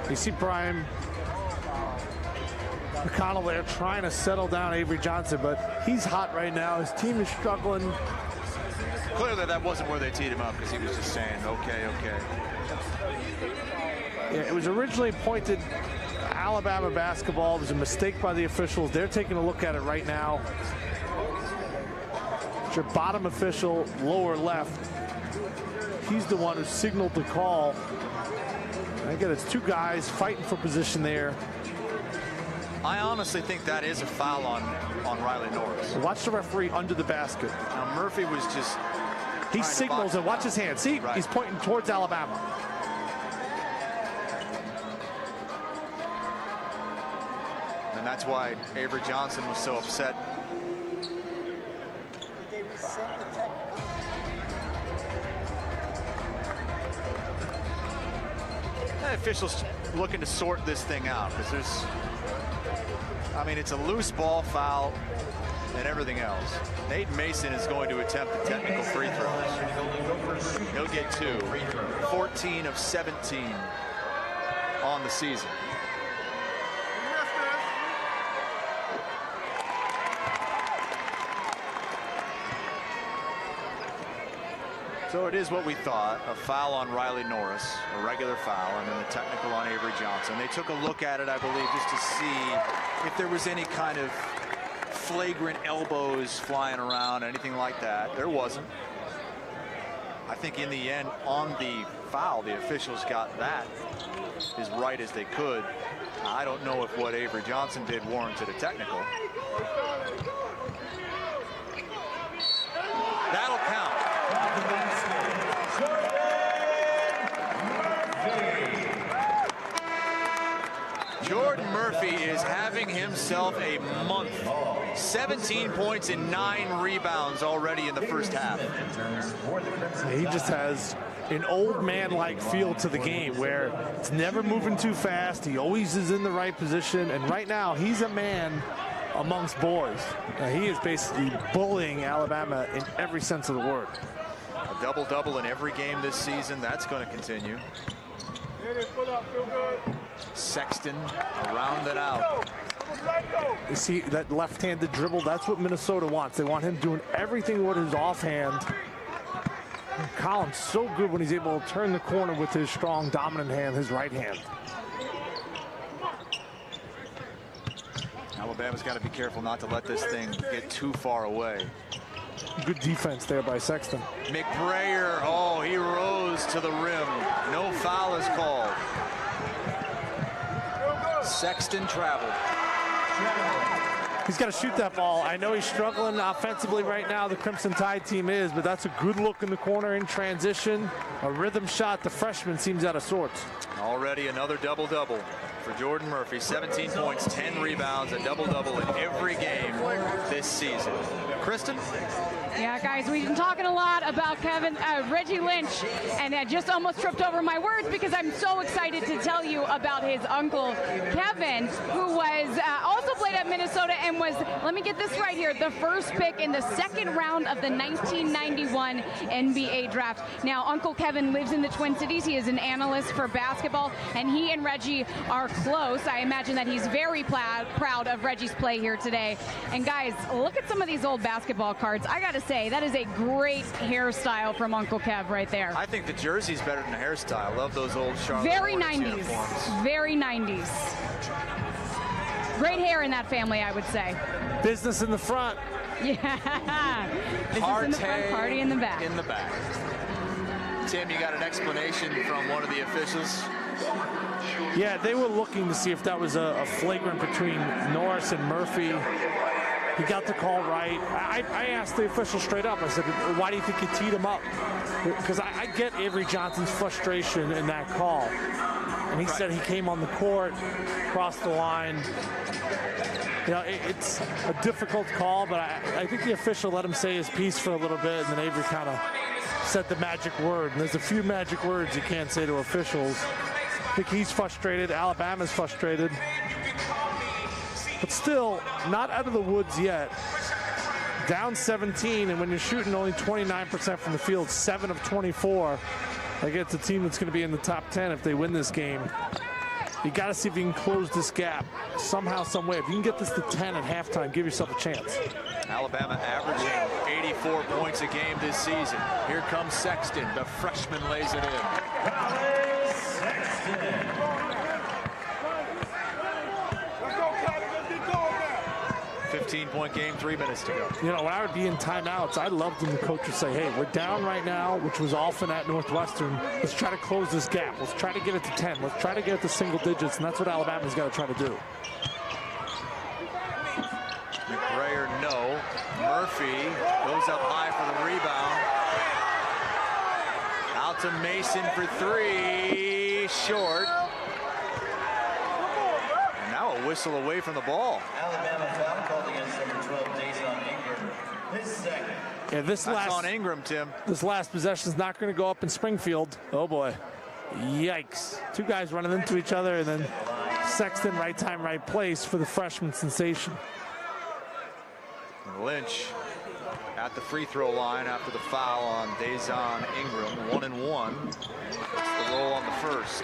You see Brian McConnell there trying to settle down Avery Johnson, but he's hot right now. His team is struggling. Clearly that wasn't where they teed him up, because he was just saying, okay, okay. Yeah, it was originally pointed Alabama basketball. It was a mistake by the officials. They're taking a look at it right now. It's your bottom official, lower left. He's the one who signaled the call. Again, it's 2 guys fighting for position there. I honestly think that is a foul on Riley Norris. Watch the referee under the basket. Now Murphy was just... He signals and watch his hand. See, right. He's pointing towards Alabama. And that's why Avery Johnson was so upset. The officials looking to sort this thing out, because there's, I mean, it's a loose ball foul and everything else. Nate Mason is going to attempt the technical free throws. He'll get 2. 14 of 17 on the season. So it is what we thought, a foul on Riley Norris, a regular foul, and then the technical on Avery Johnson. They took a look at it, I believe, just to see if there was any kind of flagrant elbows flying around, anything like that. There wasn't. I think in the end, on the foul, the officials got that as right as they could. I don't know if what Avery Johnson did warranted a technical. That'll count. Jordan Murphy is having himself a month. 17 points and 9 rebounds already in the first half. He just has an old man-like feel to the game where it's never moving too fast. He always is in the right position. And right now, he's a man amongst boys. He is basically bullying Alabama in every sense of the word. A double-double in every game this season. That's going to continue. Sexton around and out. You see that left-handed dribble? That's what Minnesota wants. They want him doing everything with his offhand. Collin's so good when he's able to turn the corner with his strong, dominant hand, his right hand. Alabama's got to be careful not to let this thing get too far away. Good defense there by Sexton. McBrayer, oh, he rose to the rim. No foul is called. Sexton traveled. He's got to shoot that ball. I know he's struggling offensively right now, the Crimson Tide team is, but that's a good look in the corner in transition. A rhythm shot. The freshman seems out of sorts. Already another double-double for Jordan Murphy. 17 points, 10 rebounds, a double-double in every game this season. Kristen? Yeah, guys, we've been talking a lot about Reggie Lynch, and I just almost tripped over my words because I'm so excited to tell you about his uncle, Kevin, who was also played at Minnesota and was, let me get this right here, the first pick in the second round of the 1991 NBA draft. Now, Uncle Kevin lives in the Twin Cities. He is an analyst for basketball, and he and Reggie are close. I imagine that he's very proud of Reggie's play here today. And guys, look at some of these old basketball cards. I got to say, that is a great hairstyle from Uncle Kev right there. I think the jersey's better than the hairstyle. Love those old Charlotte Very Hornets 90s. uniforms. Very 90s. Great hair in that family, I would say. Business in the front. Yeah. Business in the front, party in the back. In the back. Tim, you got an explanation from one of the officials? Yeah, they were looking to see if that was a flagrant between Norris and Murphy. He got the call right. I asked the official straight up. I said, why do you think you teed him up? Because I get Avery Johnson's frustration in that call. And he said he came on the court, crossed the line. You know, it's a difficult call, but I think the official let him say his piece for a little bit, and then Avery kind of said the magic word. And there's a few magic words you can't say to officials. I think he's frustrated. Alabama's frustrated. But still, not out of the woods yet. Down 17, and when you're shooting only 29% from the field, 7 of 24, against a team that's going to be in the top 10 if they win this game. You got to see if you can close this gap somehow, some way. If you can get this to 10 at halftime, give yourself a chance. Alabama averaging 84 points a game this season. Here comes Sexton. The freshman lays it in. Collin Sexton. 15-point game, 3 minutes to go. You know, when I would be in timeouts, I loved when the coach would say, hey, we're down right now, which was often at Northwestern. Let's try to close this gap. Let's try to get it to 10. Let's try to get it to single digits, and that's what Alabama's got to try to do. McBrayer, no. Murphy goes up high for the rebound. Out to Mason for 3. Short. And now a whistle away from the ball. Alabama foul called against number 12, Dason Ingram. His second. Yeah, That's on Ingram, Tim. This last possession is not going to go up in Springfield. Oh, boy. Yikes. Two guys running into each other, and then Sexton, right time, right place for the freshman sensation. Lynch at the free throw line after the foul on Dason Ingram. 1-1. It's the roll on the first.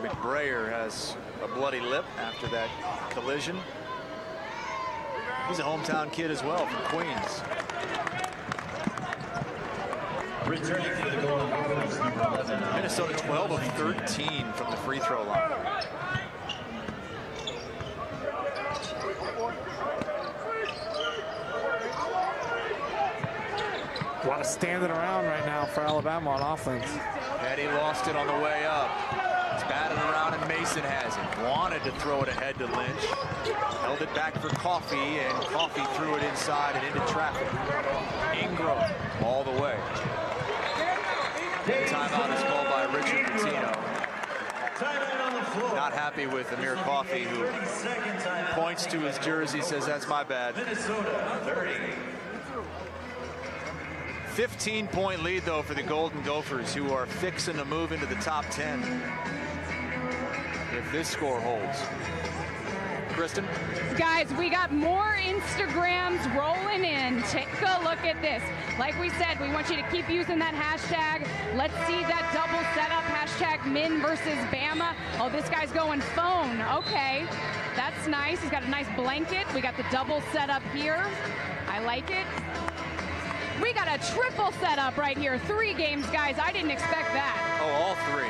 McBrayer has a bloody lip after that collision. He's a hometown kid as well from Queens. Minnesota 12 of 13 from the free throw line. A lot of standing around right now for Alabama on offense. Petty lost it on the way up. It's batted around and Mason has it. Wanted to throw it ahead to Lynch. Held it back for Coffey, and Coffey threw it inside and into traffic. Ingram all the way. Timeout is called by Richard Pitino. Not happy with Amir Coffey, who points to his jersey, says that's my bad. 15-point lead, though, for the Golden Gophers, who are fixing to move into the top 10 if this score holds. Kristen? Guys, we got more Instagrams rolling in. Take a look at this. Like we said, we want you to keep using that hashtag. Let's see that double setup, hashtag Min versus Bama. Oh, this guy's going phone. Okay, that's nice. He's got a nice blanket. We got the double setup here. I like it. We got a triple setup right here. 3 games, guys. I didn't expect that. Oh, all 3.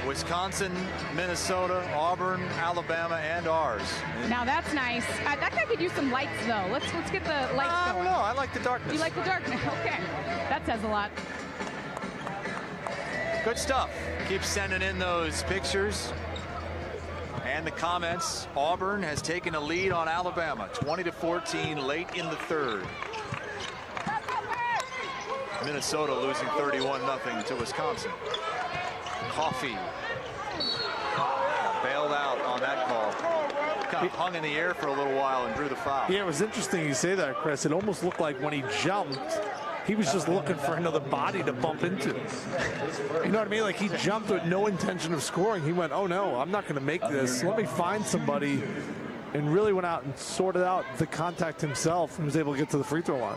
Wisconsin, Minnesota, Auburn, Alabama, and ours. Now that's nice. That guy could use some lights, though. Let's get the lights I going. don't know. I like the darkness. You like the darkness? Okay. That says a lot. Good stuff. Keep sending in those pictures and the comments. Auburn has taken a lead on Alabama, 20-14, late in the 3rd. Minnesota losing 31-0 to Wisconsin. Coffey bailed out on that call. Kind of hung in the air for a little while and drew the foul. Yeah, it was interesting you say that, Chris. It almost looked like when he jumped, he was just looking for another body to bump into. You know what I mean? Like, he jumped with no intention of scoring. He went, oh no, I'm not going to make this. Let me find somebody, and really went out and sorted out the contact himself and was able to get to the free throw line.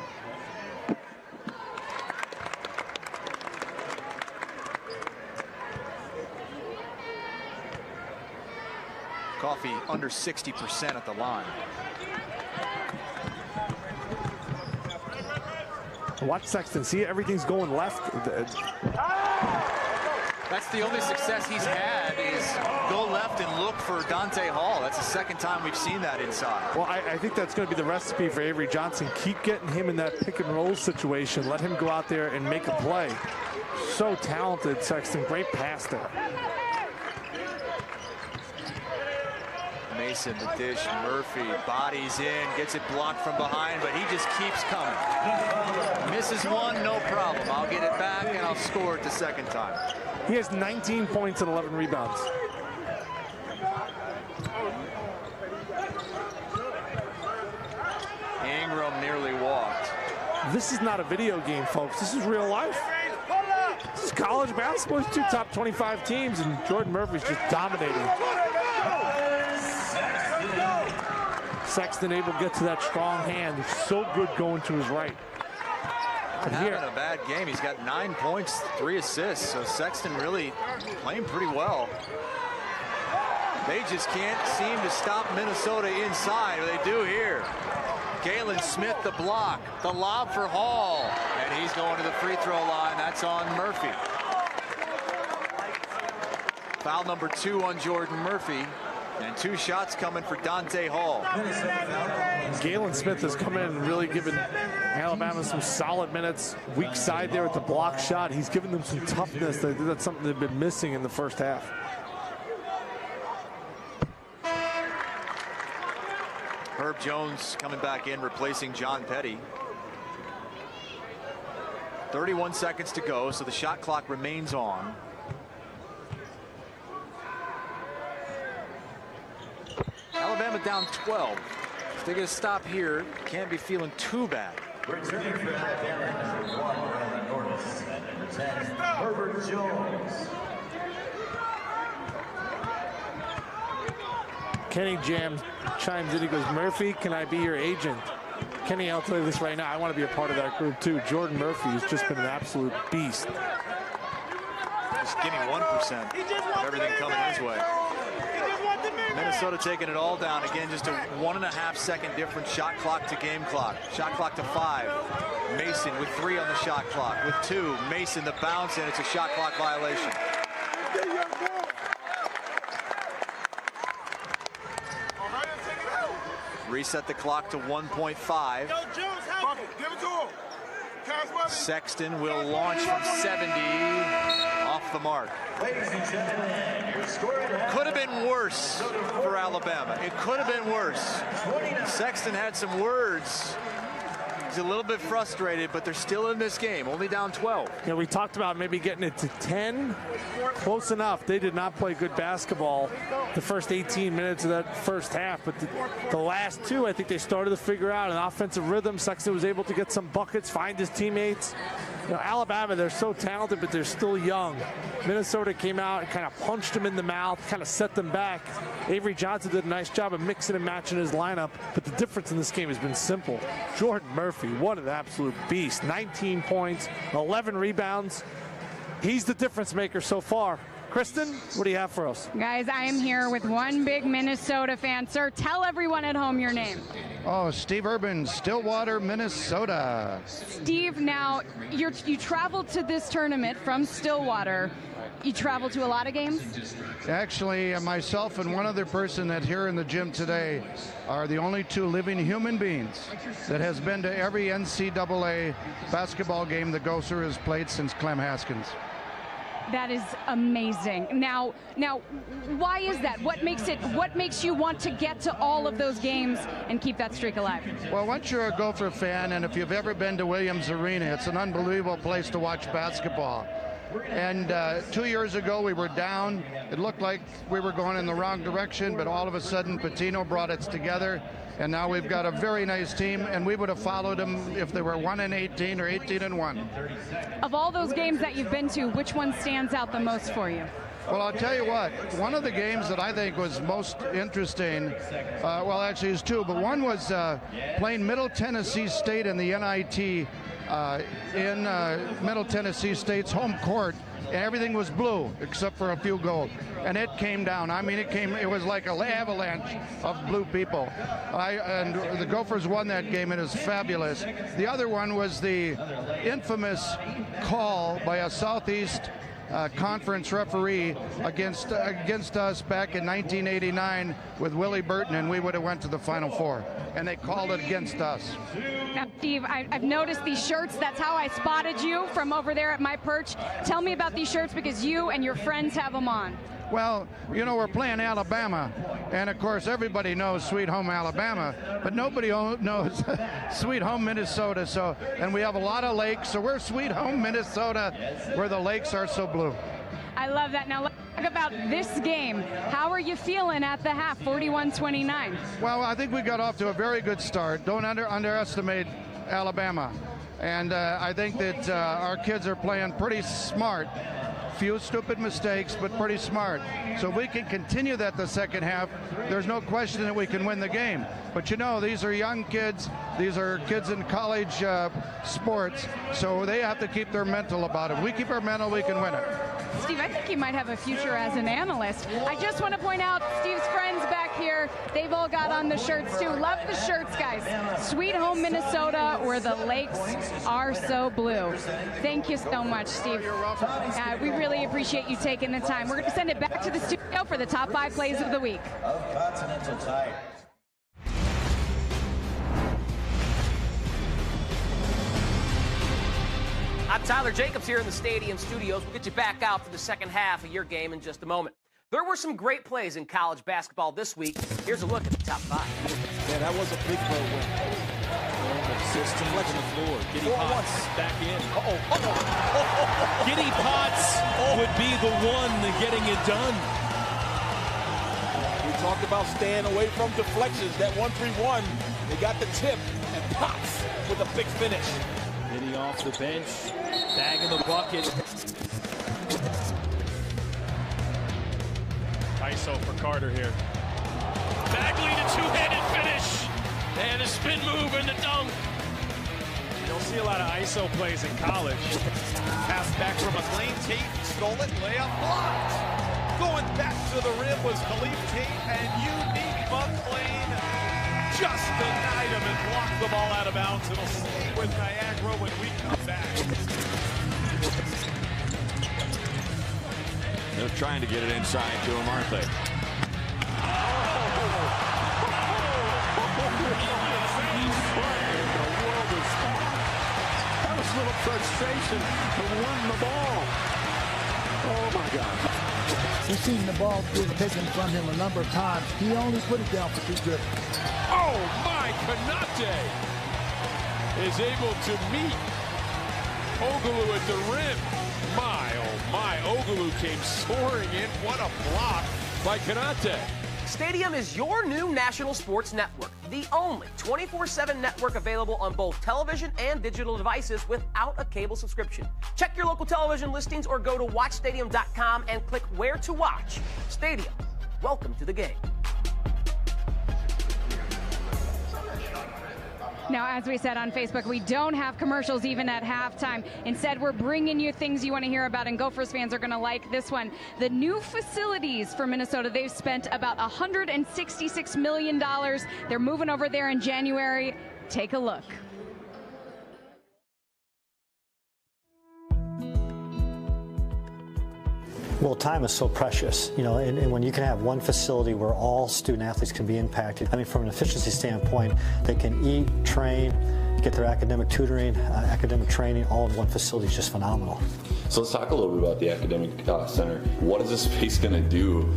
Coffey under 60% at the line. Watch Sexton. See, everything's going left. That's the only success he's had, is go left and look for Dante Hall. That's the second time we've seen that inside. Well, I think that's going to be the recipe for Avery Johnson. Keep getting him in that pick and roll situation. Let him go out there and make a play. So talented, Sexton. Great pass there. Mason, the dish, Murphy bodies in, gets it blocked from behind, but he just keeps coming. Misses one, no problem. I'll get it back and I'll score it the second time. He has 19 points and 11 rebounds. Ingram nearly walked. This is not a video game, folks. This is real life. This is college basketball. It's 2 top 25 teams, and Jordan Murphy's just dominating. Sexton able to get to that strong hand. It's so good going to his right. Not having a bad game. He's got 9 points, 3 assists. So Sexton really playing pretty well. They just can't seem to stop Minnesota inside. They do here. Galen Smith, the block, the lob for Hall, and he's going to the free throw line. That's on Murphy. Foul number 2 on Jordan Murphy. And 2 shots coming for Dante Hall. Galen Smith has come in and really given Alabama some solid minutes. Weak side there at the block shot. He's given them some toughness. That's something they've been missing in the first half. Herb Jones coming back in, replacing John Petty. 31 seconds to go, so the shot clock remains on. Alabama down 12. If they get a stop here, can't be feeling too bad. Returning for Alabama, number 1, Brandon Norris, and number 10, Herbert Jones. Kenny Jam chimes in. He goes, Murphy, can I be your agent? Kenny, I'll tell you this right now. I want to be a part of that group too. Jordan Murphy has just been an absolute beast. Just give me 1% of everything coming his way. Minnesota taking it all down. Again, just a 1.5 second difference. Shot clock to game clock. Shot clock to 5. Mason with 3 on the shot clock. With 2, Mason the bounce, and it's a shot clock violation. Reset the clock to 1.5. Sexton will launch from 70 off the mark. Could have been worse for Alabama. It could have been worse. Sexton had some words. He's a little bit frustrated, but they're still in this game, only down 12. You know, we talked about maybe getting it to 10. Close enough. They did not play good basketball the first 18 minutes of that first half, but the last 2, I think they started to figure out an offensive rhythm. Sexton was able to get some buckets, find his teammates. You know, Alabama, they're so talented, but they're still young. Minnesota came out and kind of punched them in the mouth, kind of set them back. Avery Johnson did a nice job of mixing and matching his lineup, but the difference in this game has been simple. Jordan Murphy, what an absolute beast. 19 points, 11 rebounds. He's the difference maker so far. Kristen, what do you have for us? Guys, I am here with one big Minnesota fan. Sir, tell everyone at home your name. Oh, Steve Urban, Stillwater, Minnesota. Steve, now you traveled to this tournament from Stillwater. You traveled to a lot of games? Actually, myself and one other person that here in the gym today are the only 2 living human beings that has been to every NCAA basketball game the Gopher has played since Clem Haskins. That is amazing. Now, why is that? What makes you want to get to all of those games and keep that streak alive? Well, once you're a Gopher fan, and if you've ever been to Williams Arena, it's an unbelievable place to watch basketball. And 2 years ago, we were down. It looked like we were going in the wrong direction, but all of a sudden, Pitino brought us together. And now we've got a very nice team, and we would have followed them if they were 1-18 or 18-1. Of all those games that you've been to, which one stands out the most for you? Well, I'll tell you what, one of the games that I think was most interesting, well, actually it's 2, but one was playing Middle Tennessee State in the NIT in Middle Tennessee State's home court. And everything was blue except for a few gold, and it came down. I mean, it was like an avalanche of blue people. And the Gophers won that game, and it was fabulous. The other one was the infamous call by a Southeast conference referee against us back in 1989 with Willie Burton, and we would have went to the Final Four, and they called it against us. Now, Steve, I've noticed these shirts. That's how I spotted you from over there at my perch. Tell me about these shirts, because you and your friends have them on. Well, you know, we're playing Alabama, and of course everybody knows Sweet Home Alabama, but nobody knows Sweet Home Minnesota. So, and we have a lot of lakes, so we're Sweet Home Minnesota, where the lakes are so blue. I love that. Now let's talk about this game. How are you feeling at the half, 41-29? Well, I think we got off to a very good start. Don't underestimate Alabama, and I think that our kids are playing pretty smart. Few stupid mistakes, but pretty smart. So if we can continue that the second half, there's no question that we can win the game. But you know, these are young kids. These are kids in college sports, so they have to keep their mental about it. If we keep our mental, we can win it. Steve, I think you might have a future as an analyst. I just want to point out Steve's friends back here, they've all got on the shirts too. Love the shirts, guys. Sweet Home Minnesota, where the lakes are so blue. Thank you so much, Steve. We really appreciate you taking the time. We're going to send it back to the studio for the top 5 plays of the week. Of Continental Tire. I'm Tyler Jacobs here in the stadium studios. We'll get you back out for the second half of your game in just a moment. There were some great plays in college basketball this week. Here's a look at the top 5. Yeah, that was a big play win. Assist deflection on the floor. Giddy Potts back in. Giddy Potts would be the one getting it done. We talked about staying away from deflections. That 1-3-1, they got the tip, and Potts with a big finish. Giddy off the bench, bagging the bucket. ISO for Carter here. Bagley, the two-handed finish. And a spin move and the dunk. You don't see a lot of ISO plays in college. Pass back from McLean. Tate stole it. Layup blocked. Going back to the rim was Khalif Tate, and Unique McClain just denied him and blocked the ball out of bounds. It'll stay with Niagara when we come back. They're trying to get it inside to him, aren't they? That was a little frustration from winning the ball. Oh my God. He's seen the ball being taken from him a number of times. He only put it down for 2 dribbles. Oh my, Konate is able to meet Ogalu at the rim. My, oh my, Ogalu came soaring in. What a block by Konate. Stadium is your new national sports network, the only 24/7 network available on both television and digital devices without a cable subscription. Check your local television listings or go to watchstadium.com and click where to watch. Stadium, welcome to the game. Now, as we said on Facebook, we don't have commercials even at halftime. Instead, we're bringing you things you want to hear about, and Gophers fans are going to like this one. The new facilities for Minnesota, they've spent about $166 million. They're moving over there in January. Take a look. Well, time is so precious, you know, and when you can have one facility where all student athletes can be impacted, I mean, from an efficiency standpoint, they can eat, train, get their academic tutoring, academic training, all in one facility is just phenomenal. So let's talk a little bit about the academic center. What is this space going to do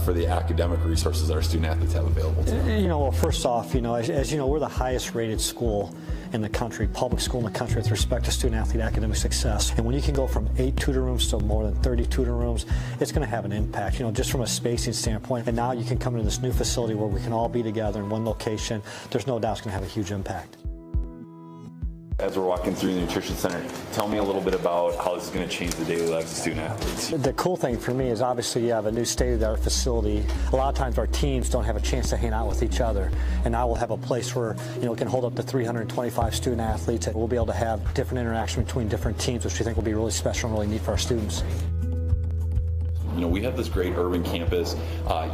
for the academic resources that our student athletes have available to them? You know, well, first off, you know, as you know, we're the highest rated school in the country, public school in the country with respect to student athlete academic success. And when you can go from 8 tutor rooms to more than 30 tutor rooms, it's going to have an impact, you know, just from a spacing standpoint. And now you can come into this new facility where we can all be together in one location. There's no doubt it's going to have a huge impact. As we're walking through the nutrition center, tell me a little bit about how this is going to change the daily lives of student athletes. The cool thing for me is obviously you have a new state-of-the-art facility. A lot of times our teams don't have a chance to hang out with each other, and now we'll have a place where, you know, it can hold up to 325 student athletes, and we'll be able to have different interaction between different teams, which we think will be really special and really neat for our students. You know, we have this great urban campus.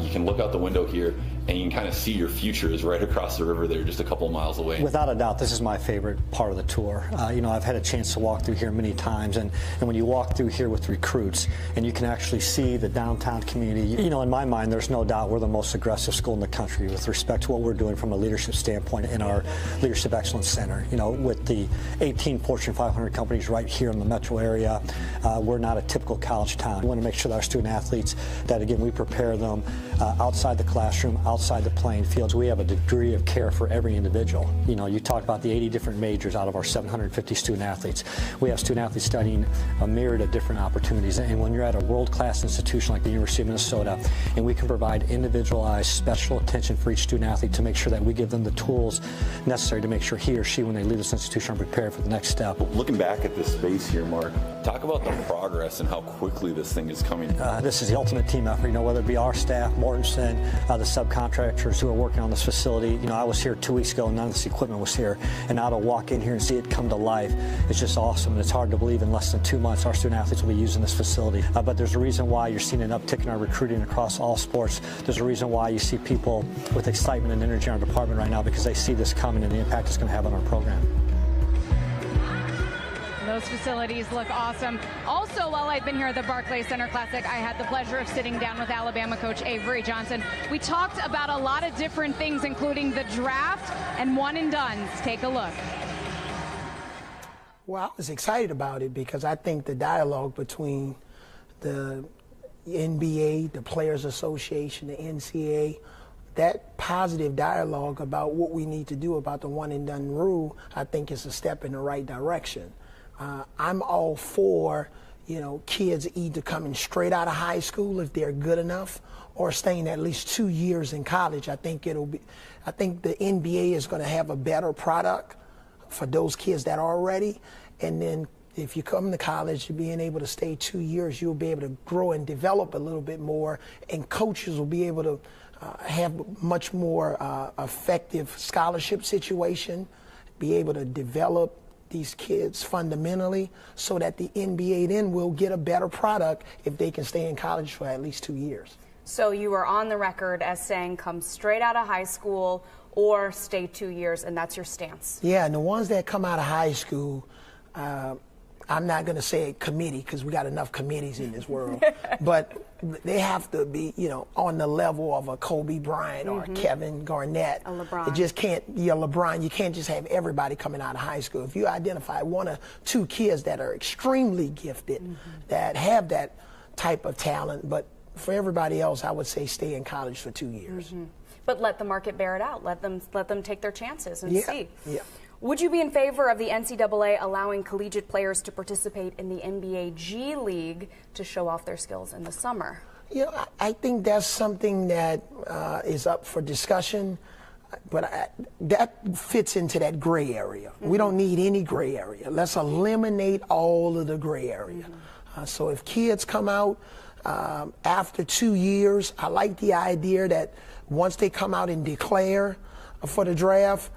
You can look out the window here and you can kind of see your future is right across the river there, just a couple of miles away. Without a doubt, this is my favorite part of the tour. You know, I've had a chance to walk through here many times, and when you walk through here with recruits and you can actually see the downtown community, you know, in my mind, there's no doubt we're the most aggressive school in the country with respect to what we're doing from a leadership standpoint in our Leadership Excellence Center. You know, with the 18 Fortune 500 companies right here in the metro area, we're not a typical college town. We want to make sure that our student athletes, that again, we prepare them outside the classroom, outside the playing fields. We have a degree of care for every individual. You know, you talk about the 80 different majors out of our 750 student athletes. We have student athletes studying a myriad of different opportunities. And when you're at a world-class institution like the University of Minnesota, and we can provide individualized special attention for each student athlete to make sure that we give them the tools necessary to make sure he or she, when they leave this institution, are prepared for the next step. Looking back at this space here, Mark, talk about the progress and how quickly this thing is coming. This is the ultimate team effort, you know, whether it be our staff, Mortensen, the subcontractors who are working on this facility. You know, I was here 2 weeks ago and none of this equipment was here. And now to walk in here and see it come to life, it's just awesome. And it's hard to believe in less than 2 months our student athletes will be using this facility. But there's a reason why you're seeing an uptick in our recruiting across all sports. There's a reason why you see people with excitement and energy in our department right now, because they see this coming and the impact it's going to have on our program. Those facilities look awesome. Also, while I've been here at the Barclays Center Classic, I had the pleasure of sitting down with Alabama coach Avery Johnson. We talked about a lot of different things, including the draft and one and dones. Take a look. Well, I was excited about it because I think the dialogue between the NBA, the Players Association, the NCAA, that positive dialogue about what we need to do about the one and done rule, I think is a step in the right direction. I'm all for, you know, kids either coming straight out of high school if they're good enough, or staying at least 2 years in college. I think the NBA is going to have a better product for those kids that are ready. And then if you come to college, being able to stay 2 years, you'll be able to grow and develop a little bit more, and coaches will be able to have much more effective scholarship situation, be able to develop these kids fundamentally so that the NBA then will get a better product if they can stay in college for at least 2 years. So you are on the record as saying come straight out of high school or stay 2 years, and that's your stance. Yeah, and the ones that come out of high school, I'm not going to say committee because we got enough committees in this world, but they have to be, you know, on the level of a Kobe Bryant or Kevin Garnett. A LeBron. It just can't be a LeBron. You can't just have everybody coming out of high school. If you identify 1 or 2 kids that are extremely gifted, that have that type of talent, but for everybody else, I would say stay in college for 2 years. But let the market bear it out. Let them take their chances and see. Yeah. Would you be in favor of the NCAA allowing collegiate players to participate in the NBA G League to show off their skills in the summer? You know, I think that's something that is up for discussion, but that fits into that gray area. We don't need any gray area. Let's eliminate all of the gray area. So if kids come out after 2 years, I like the idea that once they come out and declare for the draft,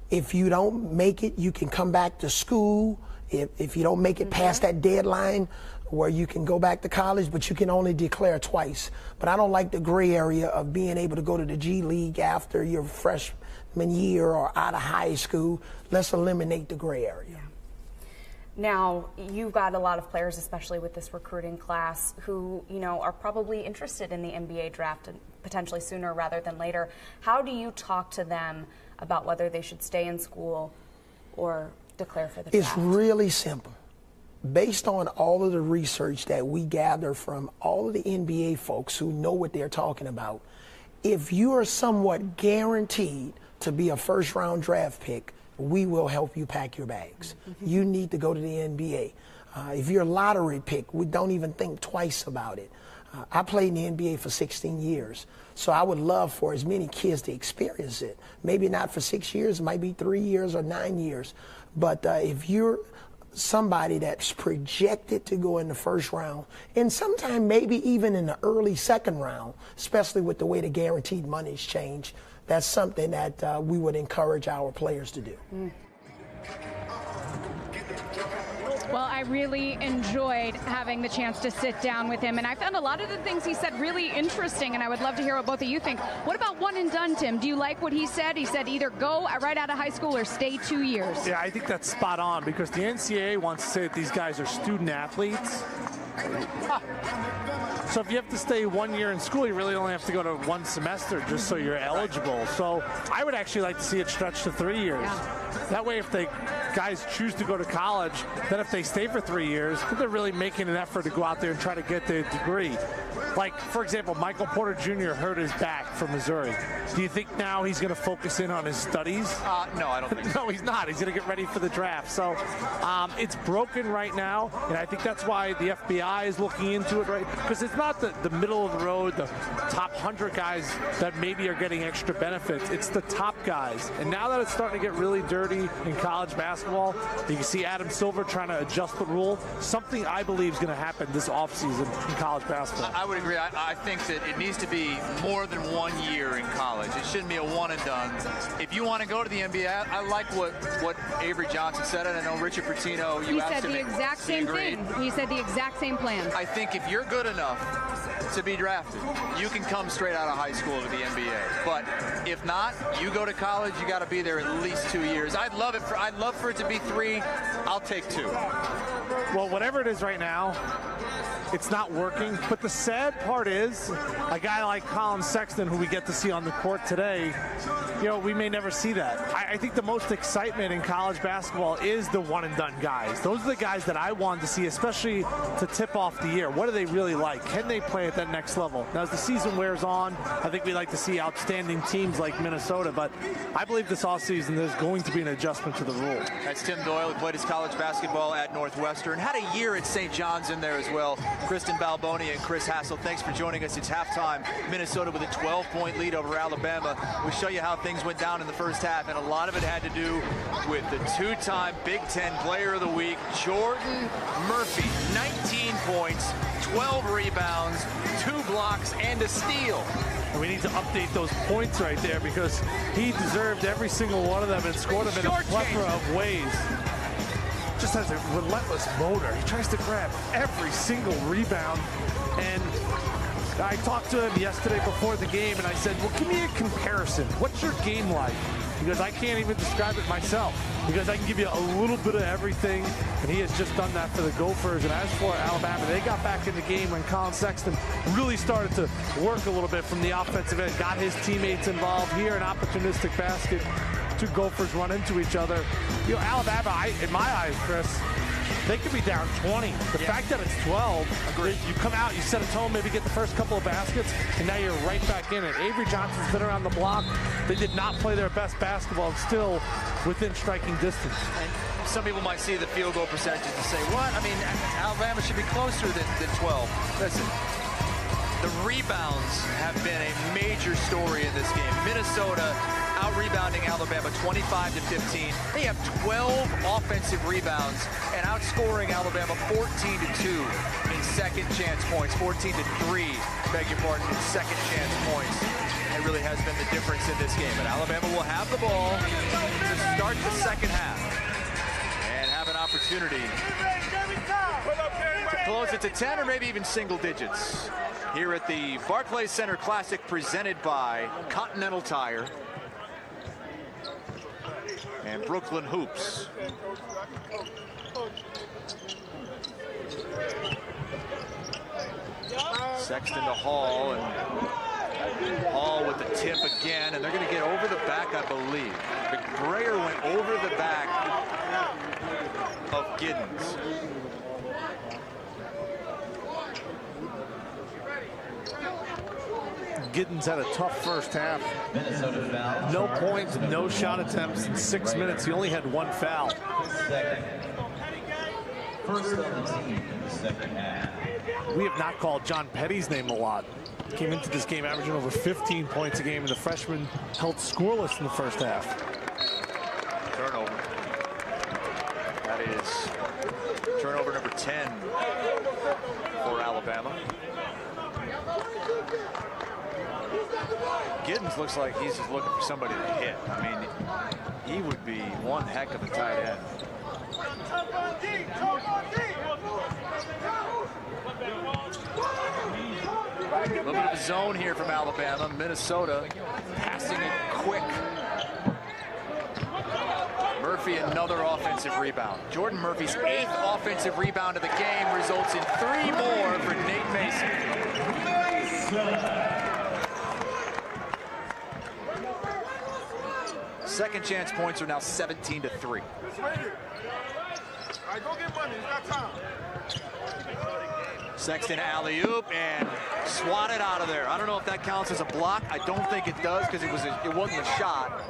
if you don't make it, you can come back to school. If you don't make it past that deadline where you can go back to college, but you can only declare twice. But I don't like the gray area of being able to go to the G League after your freshman year or out of high school. Let's eliminate the gray area. Now, you've got a lot of players, especially with this recruiting class, who, you know, are probably interested in the NBA draft and potentially sooner rather than later. How do you talk to them about whether they should stay in school or declare for the draft? It's really simple. Based on all of the research that we gather from all of the NBA folks who know what they're talking about, if you are somewhat guaranteed to be a first-round draft pick, we will help you pack your bags. You need to go to the NBA. If you're a lottery pick, we don't even think twice about it. I played in the NBA for 16 years, so I would love for as many kids to experience it. Maybe not for 6 years, it might be 3 years or 9 years. But if you're somebody that's projected to go in the first round, and sometime maybe even in the early second round, especially with the way the guaranteed money's changed, that's something that we would encourage our players to do. Well, I really enjoyed having the chance to sit down with him, and I found a lot of the things he said really interesting, and I would love to hear what both of you think. What about one and done, Tim? Do you like what he said? He said either go right out of high school or stay 2 years. Yeah, I think that's spot on because the NCAA wants to say that these guys are student athletes. So if you have to stay 1 year in school, you really only have to go to 1 semester just so you're eligible. So I would actually like to see it stretched to 3 years. Yeah. That way, if the guys choose to go to college, then if they stay for 3 years, they're really making an effort to go out there and try to get their degree. Like, for example, Michael Porter Jr. hurt his back from Missouri. Do you think now he's going to focus in on his studies? No, I don't think so. No, he's not. He's going to get ready for the draft. So it's broken right now, and I think that's why the FBI is looking into it, right? Because it's not the middle of the road, the top 100 guys that maybe are getting extra benefits. It's the top guys. And now that it's starting to get really dirty in college basketball, you can see Adam Silver trying to adjust the rule. Something I believe is going to happen this offseason in college basketball. I would agree. I think that it needs to be more than 1 year in college. It shouldn't be a one and done. If you want to go to the NBA, I like what Avery Johnson said, and I know Richard Pitino, He said the exact same thing. He said the exact same plan. I think if you're good enough to be drafted, you can come straight out of high school to the NBA. But if not, you go to college, you got to be there at least 2 years. I'd love for it to be 3. I'll take 2. Well, whatever it is right now, it's not working. But the sad part is, a guy like Collin Sexton, who we get to see on the court today, you know, we may never see that. I think the most excitement in college basketball is the one-and-done guys. Those are the guys that I wanted to see, especially to tip off the year. What do they really like? Can they play at that next level? Now, as the season wears on, I think we like to see outstanding teams like Minnesota, but I believe this offseason there's going to be an adjustment to the rule. That's Tim Doyle, who played his college basketball at Northwestern. Had a year at St. John's in there as well. Kristen Balboni and Chris Hassel, thanks for joining us. It's halftime. Minnesota with a 12-point lead over Alabama. We'll show you how things went down in the first half, and a lot of it had to do with the 2-time Big Ten Player of the Week, Jordan Murphy. 19 points, 12 rebounds, 2 blocks, and a steal. And we need to update those points right there because he deserved every single one of them and scored them in a plethora of ways. just has a relentless motor. He tries to grab every single rebound. And I talked to him yesterday before the game, and I said, well, give me a comparison. What's your game like? Because I can't even describe it myself, because I can give you a little bit of everything, and he has just done that for the Gophers. And as for Alabama, they got back in the game when Collin Sexton really started to work a little bit from the offensive end, got his teammates involved. Here, an opportunistic basket. Two Gophers run into each other. You know, Alabama, in my eyes, Chris, they could be down 20. The fact that it's 12, you come out, you set a tone, maybe get the first couple of baskets, and now you're right back in it. Avery Johnson's been around the block. They did not play their best basketball, and still within striking distance. And some people might see the field goal percentages and say, what? I mean, Alabama should be closer than 12. Listen, the rebounds have been a major story in this game. Minnesota out-rebounding Alabama 25-15. They have 12 offensive rebounds and outscoring Alabama 14-2 in second chance points, 14-3, beg your pardon, in second chance points. It really has been the difference in this game. But Alabama will have the ball to start the second half and have an opportunity to close it to 10 or maybe even single digits here at the Barclays Center Classic, presented by Continental Tire and Brooklyn Hoops. Sexton to Hall, and Hall with the tip again, and they're going to get over the back, I believe. McBrayer went over the back of Giddens. Giddens had a tough first half. No points, no shot attempts in 6 minutes. He only had one foul. First on the team in the second half. We have not called John Petty's name a lot. Came into this game averaging over 15 points a game, and the freshman held scoreless in the first half. Turnover. That is turnover number 10 for Alabama. Giddens looks like he's just looking for somebody to hit. I mean, he would be one heck of a tight end. A little bit of a zone here from Alabama. Minnesota passing it quick. Murphy, another offensive rebound. Jordan Murphy's 8th offensive rebound of the game results in 3 more for Nate Mason. Second chance points are now 17-3. All right, go get money. It's got time. Sexton alley-oop and swatted out of there. I don't know if that counts as a block. I don't think it does, because it wasn't a shot.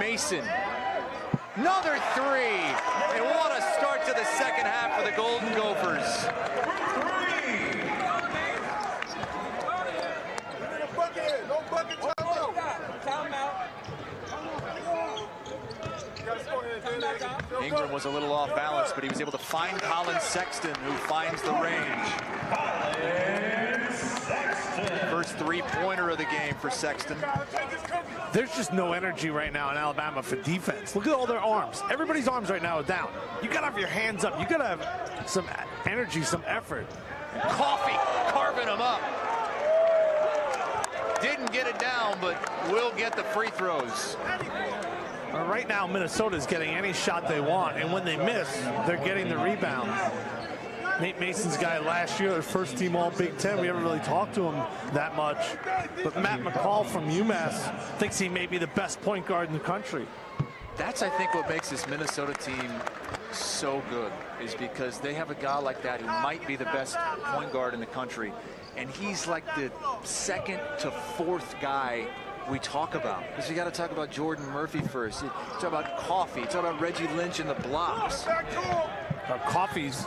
Mason, another 3. And what a start to the second half for the Golden Gophers. Ingram was a little off balance, but he was able to find Collin Sexton, who finds the range. First 3-pointer of the game for Sexton. There's just no energy right now in Alabama for defense. Look at all their arms. Everybody's arms right now are down. You gotta have your hands up. You gotta have some energy, some effort. Coffee carving them up. Didn't get it down, but will get the free throws. Right now, Minnesota's getting any shot they want, and when they miss, they're getting the rebound. Nate Mason's guy last year, first team all Big Ten. We haven't really talked to him that much. But Matt McCall from UMass thinks he may be the best point guard in the country. That's, I think, what makes this Minnesota team so good, is because they have a guy like that who might be the best point guard in the country. And he's like the 2nd to 4th guy we talk about, because you got to talk about Jordan Murphy first. You talk about Coffee, you talk about Reggie Lynch in the blocks. Coffee's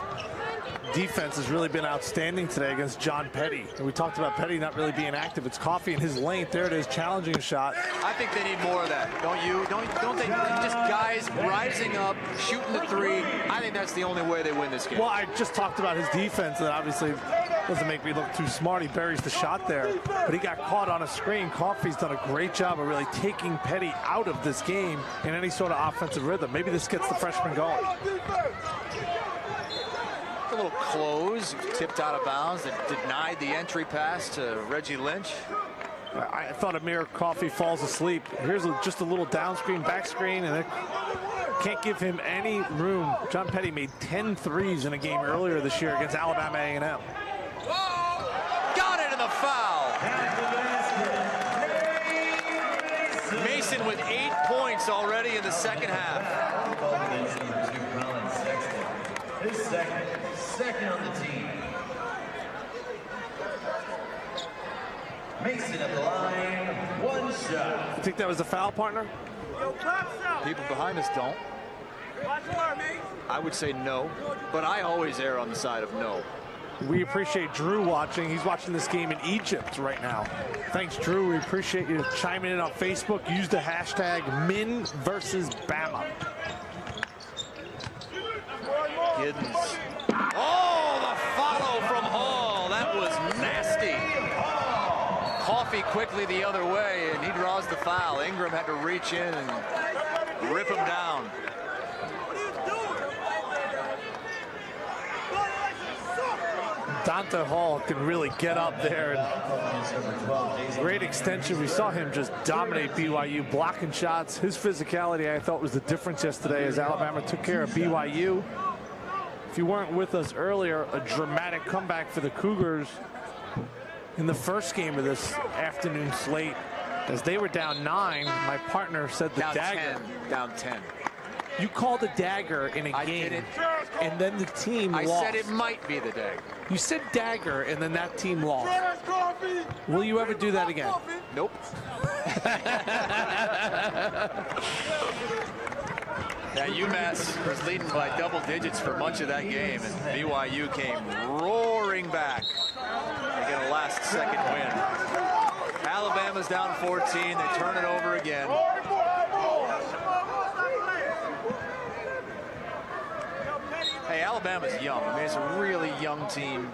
defense has really been outstanding today against John Petty. And we talked about Petty not really being active. It's Coffey in his length. There it is, challenging a shot. I think they need more of that, don't you? Don't they just guys rising up, shooting the three? I think that's the only way they win this game. Well, I just talked about his defense, and obviously doesn't make me look too smart. He buries the shot there, but he got caught on a screen. Coffey's done a great job of really taking Petty out of this game in any sort of offensive rhythm. Maybe this gets the freshman going. A little close, tipped out of bounds, that denied the entry pass to Reggie Lynch. I thought Amir Coffey falls asleep. Here's just a little down screen, back screen, and it can't give him any room. John Petty made 10 threes in a game earlier this year against Alabama A&M. Got it in the foul. Mason with 8 points already in the second half. Collin Sexton. His second on the team. Mason at the line, 1 shot. You think that was a foul, partner? People behind us don't. I would say no, but I always err on the side of no. We appreciate Drew watching. He's watching this game in Egypt right now. Thanks, Drew. We appreciate you chiming in on Facebook. Use the hashtag #MinVersusBama. Giddens. Oh, the follow from Hall. That was nasty. Coffey quickly the other way, and he draws the foul. Ingram had to reach in and rip him down. Dante Hall can really get up there. Great extension. We saw him just dominate BYU, blocking shots. His physicality, I thought, was the difference yesterday as Alabama took care of BYU. If you weren't with us earlier, a dramatic comeback for the Cougars in the first game of this afternoon slate. As they were down 9, my partner said the dagger. Down 10. You called a dagger in a game, and then the team lost. I said it might be the dagger. You said dagger, and then that team lost. Will you ever do that again? Nope. Yeah, UMass was leading by double digits for much of that game, and BYU came roaring back to get a last-second win. Alabama's down 14. They turn it over again. Hey, Alabama's young. I mean, it's a really young team.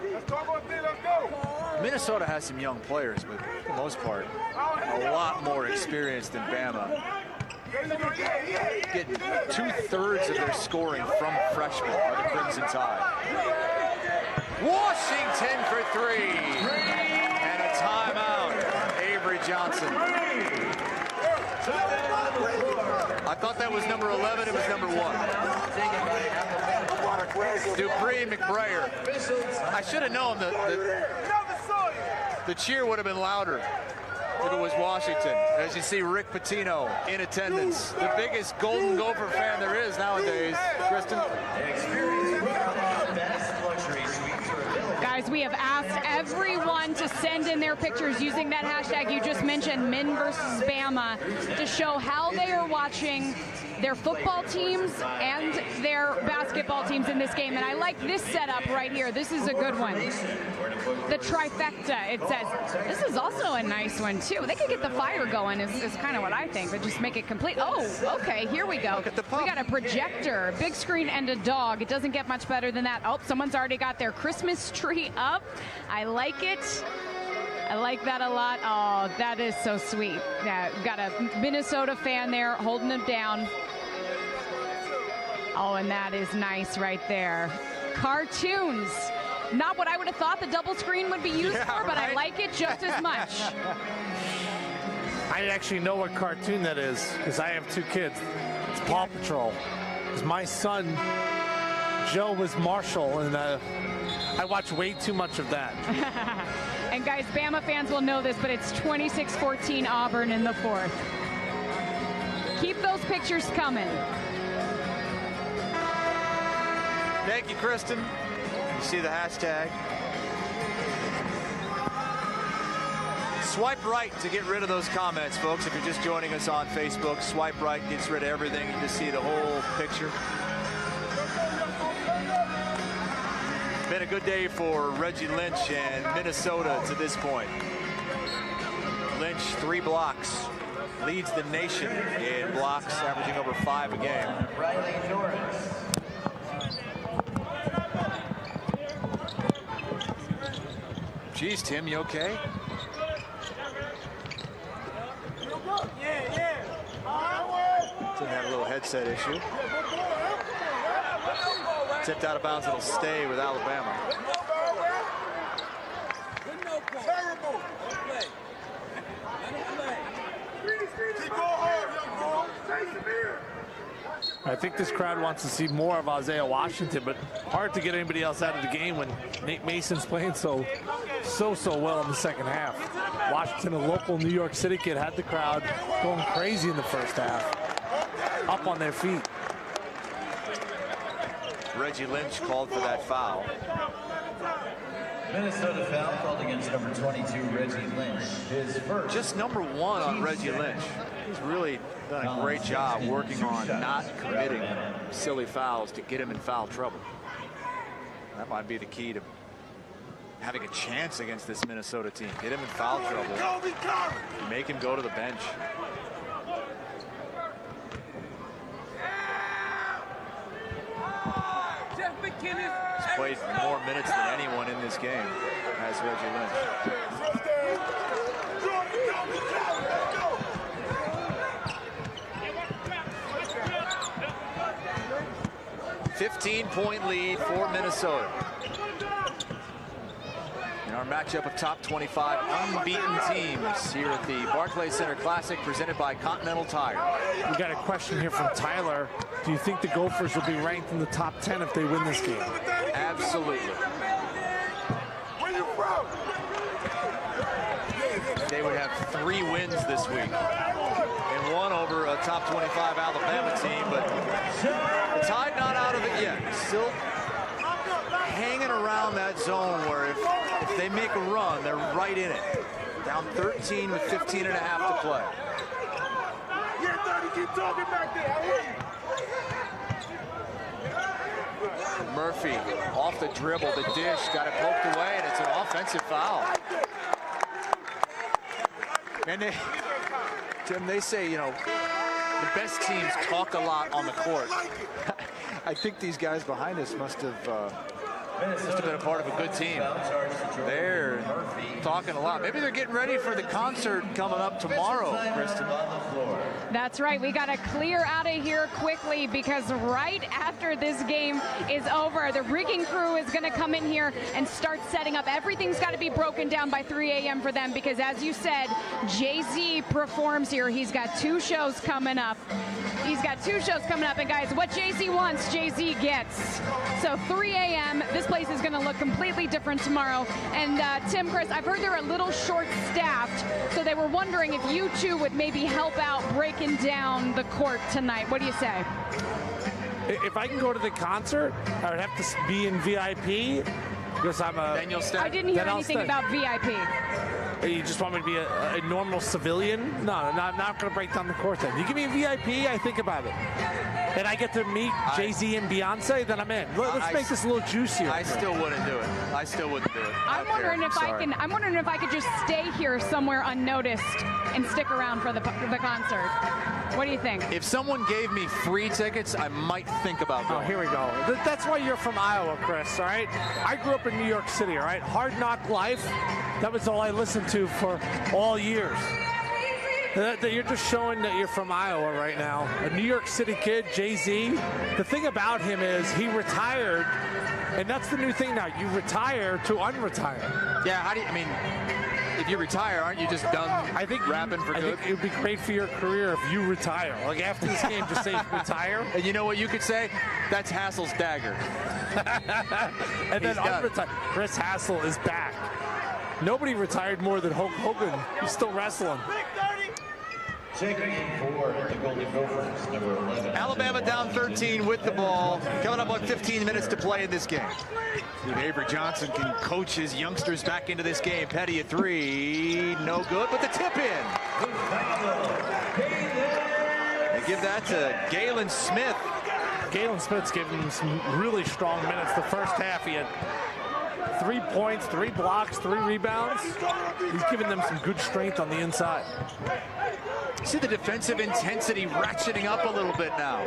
Minnesota has some young players, but for the most part, a lot more experience than Bama. Getting 2/3 of their scoring from freshmen are the Crimson Tide. Washington for 3. And a timeout. Avery Johnson. I thought that was number 11. It was number 1. Dupree McBrayer. I should have known that the cheer would have been louder if it was Washington. As you see, Rick Pitino in attendance. The biggest Golden Gopher fan there is nowadays. Kristen. Guys, we have asked everyone to send in their pictures using that hashtag you just mentioned, #MinVersusBama, to show how they are watching their football teams and their basketball teams in this game. And I like this setup right here. This is a good one. The trifecta, it says. This is also a nice one, too. They could get the fire going is kind of what I think, but just make it complete. Oh, okay, here we go. We got a projector, big screen, and a dog. It doesn't get much better than that. Oh, someone's already got their Christmas tree up. I like it. I like that a lot. Oh, that is so sweet. Yeah, we've got a Minnesota fan there holding them down. Oh, and that is nice right there. Cartoons. Not what I would have thought the double screen would be used for, but I like it just as much. I actually know what cartoon that is because I have 2 kids. It's Paw Patrol. Because my son, Joe, was Marshall, and I watch way too much of that. And guys, Bama fans will know this, but it's 26-14 Auburn in the 4th. Keep those pictures coming. Thank you, Kristen. You see the hashtag. Swipe right to get rid of those comments, folks. If you're just joining us on Facebook, swipe right gets rid of everything. You just see the whole picture. Been a good day for Reggie Lynch and Minnesota to this point. Lynch, 3 blocks, leads the nation in blocks, averaging over 5 a game. Geez, Tim, you okay? Tim had a little headset issue. Tipped out of bounds, it'll stay with Alabama. Terrible. I think this crowd wants to see more of Isaiah Washington, but hard to get anybody else out of the game when Nate Mason's playing so well in the second half. Washington, a local New York City kid, had the crowd going crazy in the first half, up on their feet. Reggie Lynch called for that foul. Minnesota foul called against number 22, Reggie Lynch. His first. Just number 1 on Reggie Lynch. He's really done a great job working on not committing silly fouls to get him in foul trouble. That might be the key to having a chance against this Minnesota team. Get him in foul trouble. Make him go to the bench. He's played more minutes than anyone in this game, as Reggie Lynch. 15-point lead for Minnesota. In our matchup of top 25 unbeaten teams here at the Barclays Center Classic presented by Continental Tire. We got a question here from Tyler. Do you think the Gophers will be ranked in the top 10 if they win this game? Absolutely. They would have 3 wins this week. And 1 over a top 25 Alabama team, but the Tide not out of it yet. Still hanging around that zone where if they make a run, they're right in it. Down 13 with 15 and a half to play. Keep talking back there. Murphy off the dribble, the dish, got it poked away, and it's an offensive foul. And Tim, they say, you know, the best teams talk a lot on the court. I think these guys behind us must have been a part of a good team. They're talking a lot. Maybe they're getting ready for the concert coming up tomorrow, Kristen. That's right. We got to clear out of here quickly because right after this game is over, the rigging crew is going to come in here and start setting up. Everything's got to be broken down by 3 a.m. for them because, as you said, Jay-Z performs here. He's got 2 shows coming up. And guys, what Jay-Z wants, Jay-Z gets. So 3 a.m., this place is going to look completely different tomorrow. And Tim, Chris, I've heard they're a little short-staffed, so they were wondering if you two would maybe help out breaking down the court tonight. What do you say? If I can go to the concert, I would have to be in VIP because I'm a... I didn't hear anything about VIP. You just want me to be a normal civilian? No, I'm not going to break down the court then. You give me a VIP, I think about it. And I get to meet Jay-Z and Beyonce, then I'm in. Let's make this a little juicier. I still wouldn't do it. I'm wondering if I could just stay here somewhere unnoticed and stick around for the concert. What do you think? If someone gave me free tickets, I might think about going. Oh, here we go. That's why you're from Iowa, Chris, all right? I grew up in New York City, all right? Hard Knock Life, that was all I listened to for all years. You're just showing that you're from Iowa right now. A New York City kid, Jay-Z. The thing about him is he retired, and that's the new thing now. You retire to unretire. Yeah, I mean, if you retire, aren't you just done rapping for good? I think it would be great for your career if you retire. Like after this game, just say retire. And you know what you could say? That's Hassel's dagger. And then unretire. Chris Hassel is back. Nobody retired more than Hulk Hogan. He's still wrestling. Checking in for the Golden Gophers, number 11. Alabama down 13 with the ball. Coming up on 15 minutes to play in this game. See if Avery Johnson can coach his youngsters back into this game. Petty a 3, no good, but the tip in. They give that to Galen Smith. Galen Smith's given him some really strong minutes. The first half, he had 3 points, 3 blocks, 3 rebounds. He's giving them some good strength on the inside. See the defensive intensity ratcheting up a little bit now.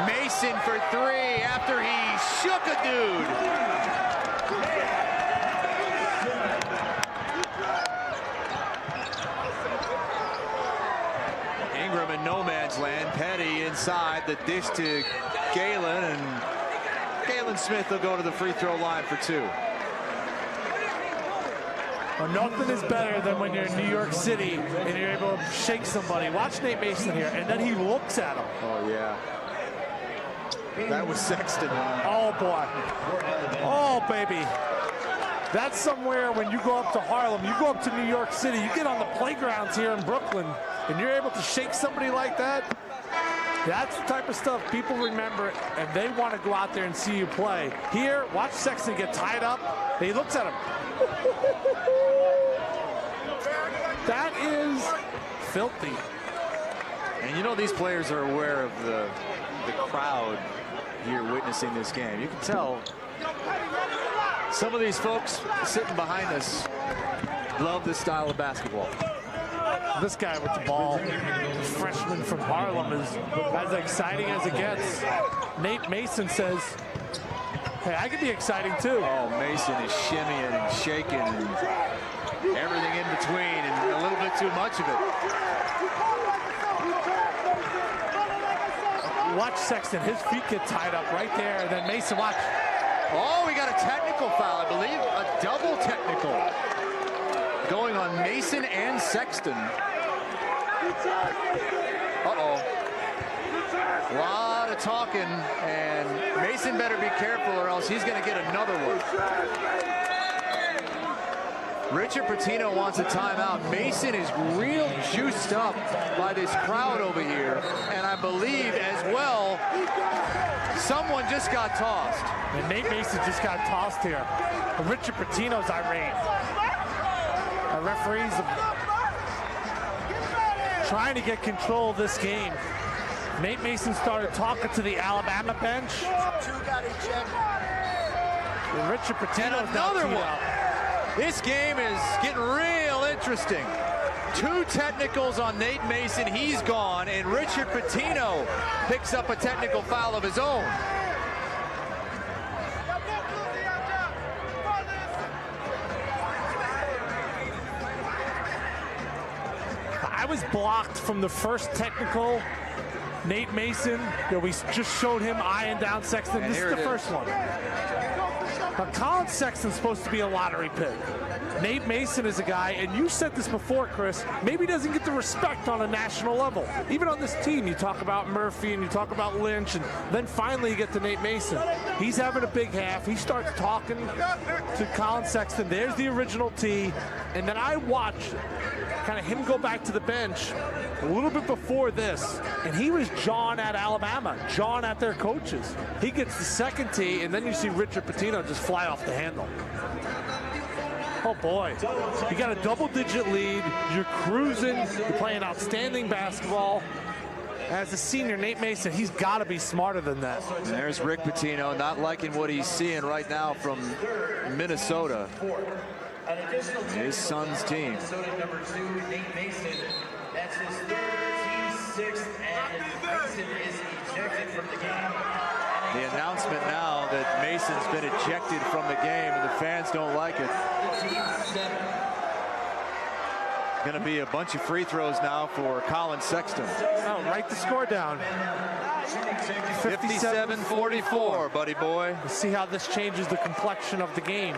Mason for 3 after he shook a dude. Ingram in no man's land. Petty inside, the dish to Galen, and Galen Smith will go to the free throw line for 2. Well, nothing is better than when you're in New York City and you're able to shake somebody. Watch Nate Mason here, and then he looks at him. Oh, yeah. That was Sexton. Oh, boy. Oh, baby. That's somewhere when you go up to Harlem, you go up to New York City, you get on the playgrounds here in Brooklyn, and you're able to shake somebody like that. That's the type of stuff people remember, and they want to go out there and see you play. Here, watch Sexton get tied up. He looks at him. That is filthy. And you know these players are aware of the crowd here witnessing this game. You can tell some of these folks sitting behind us love this style of basketball. This guy with the ball, freshman from Harlem, is as exciting as it gets. Nate Mason says, hey, I can be exciting too. Oh, Mason is shimmying and shaking and everything in between, and a little bit too much of it. Watch Sexton, his feet get tied up right there, and then Mason, watch. Oh, we got a technical foul, I believe, a double technical going on Mason and Sexton. Uh-oh. A lot of talking, and Mason better be careful or else he's going to get another one. Richard Pitino wants a timeout. Mason is real juiced up by this crowd over here, and I believe as well someone just got tossed. And Nate Mason just got tossed here. Richard Pitino's irate. The referees are trying to get control of this game. Nate Mason started talking to the Alabama bench. And Richard Pitino's another one. This game is getting real interesting. 2 technicals on Nate Mason. He's gone, and Richard Pitino picks up a technical foul of his own. I was blocked from the first technical. Nate Mason, we just showed him eyeing down Sexton. And this is the first one. Now, Collin Sexton's supposed to be a lottery pick. Nate Mason is a guy, and you said this before, Chris, maybe doesn't get the respect on a national level. Even on this team, you talk about Murphy and you talk about Lynch, and then finally you get to Nate Mason. He's having a big half. He starts talking to Collin Sexton. There's the original tee. And then I watched kind of him go back to the bench a little bit before this, and he was jawing at Alabama, jawing at their coaches. He gets the second tee, and then you see Richard Pitino just fly off the handle. Oh boy, you got a double-digit lead, you're cruising, you're playing outstanding basketball. As a senior, Nate Mason, he's got to be smarter than that. And there's Rick Pitino, not liking what he's seeing right now from Minnesota. His son's team. Minnesota number 2, Nate Mason. That's his 3rd, team 6th, and Mason is ejected from the game. The announcement now that Mason's been ejected from the game, and the fans don't like it. Going to be a bunch of free throws now for Collin Sexton. Oh, write the score down. 57-44, buddy boy. Let's see how this changes the complexion of the game.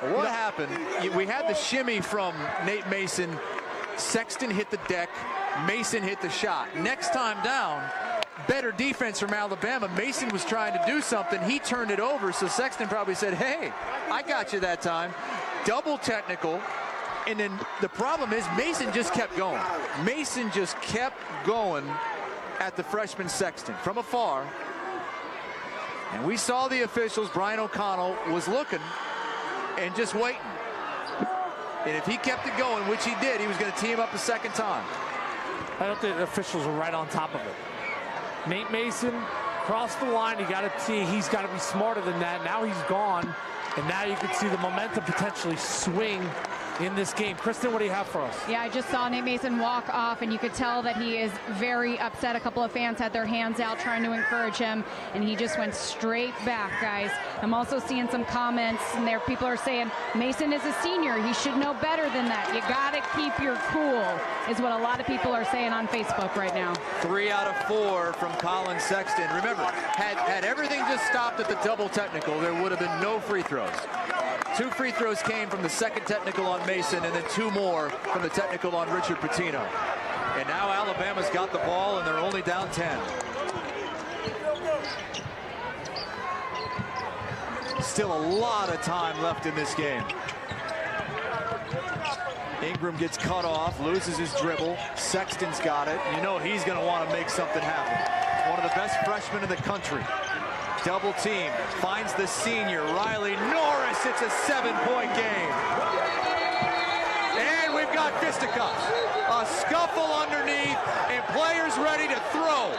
What happened? We had the shimmy from Nate Mason. Sexton hit the deck. Mason hit the shot. Next time down, better defense from Alabama. Mason was trying to do something. He turned it over, so Sexton probably said, hey, I got you that time. Double technical. And then the problem is Mason just kept going. Mason just kept going at the freshman Sexton from afar. And we saw the officials. Brian O'Connell was looking and just waiting. And if he kept it going, which he did, he was going to tee him up a second time. I don't think the officials were right on top of it. Nate Mason crossed the line. You got to see he's got to be smarter than that. Now he's gone, and now you can see the momentum potentially swing in this game. Kristen, what do you have for us? Yeah, I just saw Nate Mason walk off, and you could tell that he is very upset. A couple of fans had their hands out trying to encourage him, and he just went straight back, guys. I'm also seeing some comments, and there people are saying, Mason is a senior. He should know better than that. You got to keep your cool, is what a lot of people are saying on Facebook right now. 3 out of 4 from Collin Sexton. Remember, had everything just stopped at the double technical, there would have been no free throws. 2 free throws came from the second technical on Mason, and then 2 more from the technical on Richard Pitino. And now Alabama's got the ball, and they're only down 10. Still a lot of time left in this game. Ingram gets cut off, loses his dribble. Sexton's got it. You know he's going to want to make something happen. One of the best freshmen in the country. Double team, finds the senior, Riley Norris. It's a 7-point game. And we've got fisticuffs. A scuffle underneath, and players ready to throw.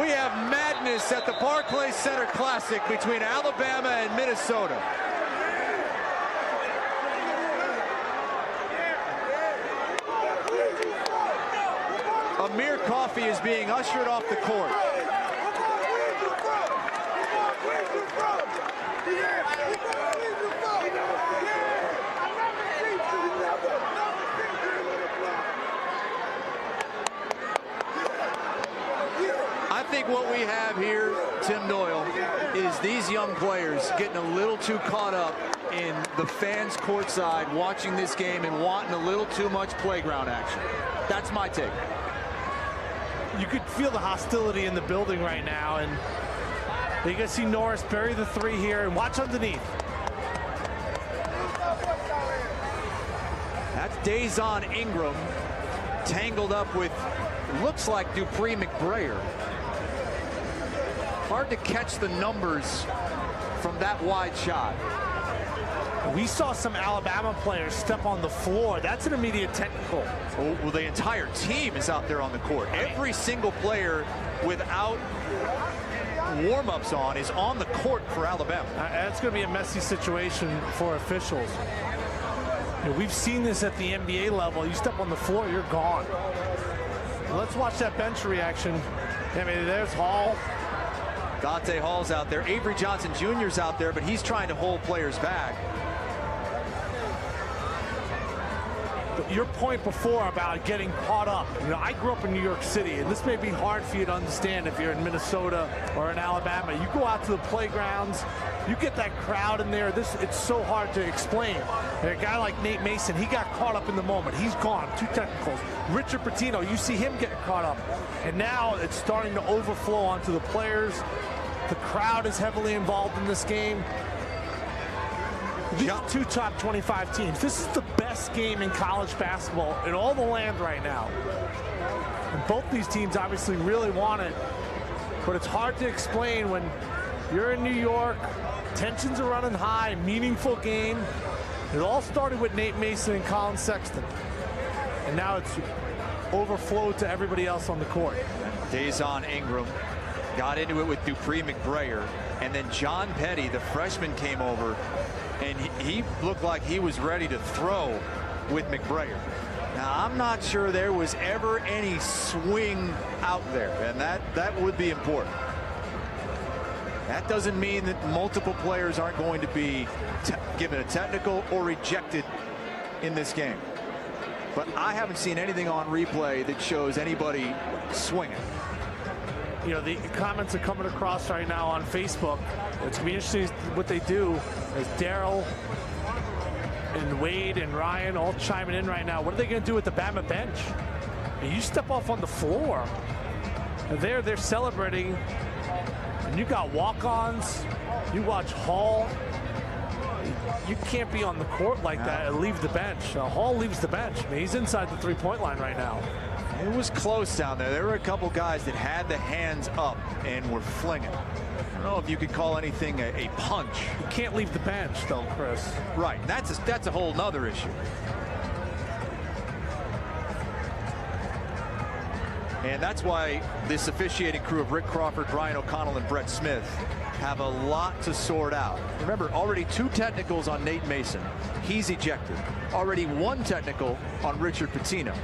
We have madness at the Barclays Center Classic between Alabama and Minnesota. Amir Coffey is being ushered off the court. I think what we have here, Tim Doyle, is these young players getting a little too caught up in the fans courtside watching this game and wanting a little too much playground action. That's my take. You could feel the hostility in the building right now, and you can see Norris bury the 3 here, and watch underneath. That's Dazon Ingram tangled up with, looks like Dupree McBrayer. Hard to catch the numbers from that wide shot. We saw some Alabama players step on the floor. That's an immediate technical. Oh, well, the entire team is out there on the court. Every single player without warm-ups on is on the court for Alabama. That's going to be a messy situation for officials. You know, we've seen this at the NBA level. You step on the floor, you're gone. Let's watch that bench reaction. I mean, there's Hall. Dante Hall's out there. Avery Johnson Jr.'s out there, but he's trying to hold players back. Your point before about getting caught up. You know, I grew up in New York City, and this may be hard for you to understand if you're in Minnesota or in Alabama. You go out to the playgrounds, you get that crowd in there. It's so hard to explain. And a guy like Nate Mason, he got caught up in the moment. He's gone. 2 technicals. Richard Pitino, you see him getting caught up. And now it's starting to overflow onto the players. The crowd is heavily involved in this game. These are 2 top 25 teams. This is the best game in college basketball in all the land right now. And both these teams obviously really want it, but it's hard to explain when you're in New York, tensions are running high, meaningful game. It all started with Nate Mason and Collin Sexton, and now it's overflowed to everybody else on the court. Dazon Ingram got into it with Dupree McBrayer, and then John Petty, the freshman, came over, and he looked like he was ready to throw with McBrayer. Now, I'm not sure there was ever any swing out there, and that would be important. That doesn't mean that multiple players aren't going to be given a technical or rejected in this game. But I haven't seen anything on replay that shows anybody swinging. You know, the comments are coming across right now on Facebook. It's going to be interesting what they do as Daryl and Wade and Ryan all chiming in right now. What are they going to do with the Bama bench? And you step off on the floor, and they're celebrating, and you got walk-ons. You watch Hall. You can't be on the court like that and leave the bench. Hall leaves the bench. I mean, he's inside the 3-point line right now. It was close down there. There were a couple guys that had the hands up and were flinging. I don't know if you could call anything a punch. You can't leave the bench, though, Chris. Right. That's a whole nother issue. And that's why this officiating crew of Rick Crawford, Brian O'Connell, and Brett Smith have a lot to sort out. Remember, already 2 technicals on Nate Mason. He's ejected. Already 1 technical on Richard Pitino.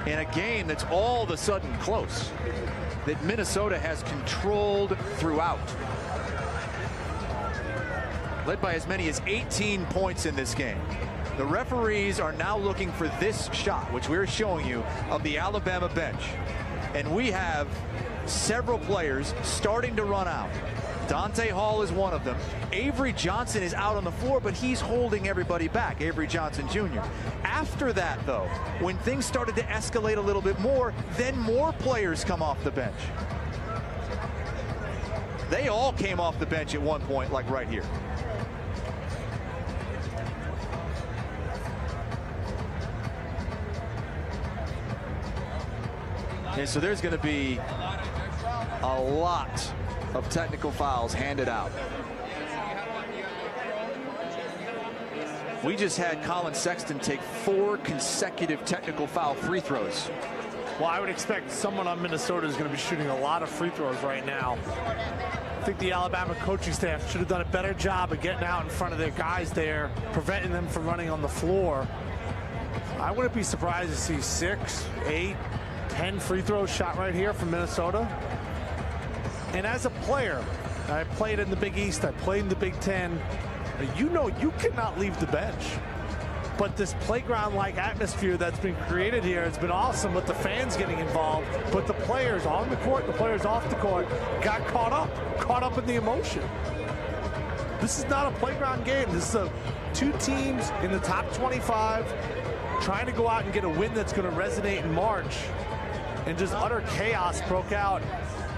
In a game that's all of a sudden close, that Minnesota has controlled throughout. Led by as many as 18 points in this game. The referees are now looking for this shot, which we're showing you, of the Alabama bench. And we have several players starting to run out. Dante Hall is one of them. Avery Johnson is out on the floor, but he's holding everybody back, Avery Johnson Jr. After that, though, when things started to escalate a little bit more, then more players come off the bench. They all came off the bench at one point, like right here. And so there's going to be a lot of technical fouls handed out. We just had Collin Sexton take 4 consecutive technical foul free throws. Well, I would expect someone on Minnesota is going to be shooting a lot of free throws right now. I think the Alabama coaching staff should have done a better job of getting out in front of their guys there, preventing them from running on the floor. I wouldn't be surprised to see 6, 8, 10 free throws shot right here from Minnesota. And as a player, I played in the Big East, I played in the Big Ten. You know you cannot leave the bench. But this playground-like atmosphere that's been created here has been awesome with the fans getting involved. But the players on the court, the players off the court got caught up in the emotion. This is not a playground game. This is 2 teams in the top 25 trying to go out and get a win that's going to resonate in March. And just utter chaos broke out.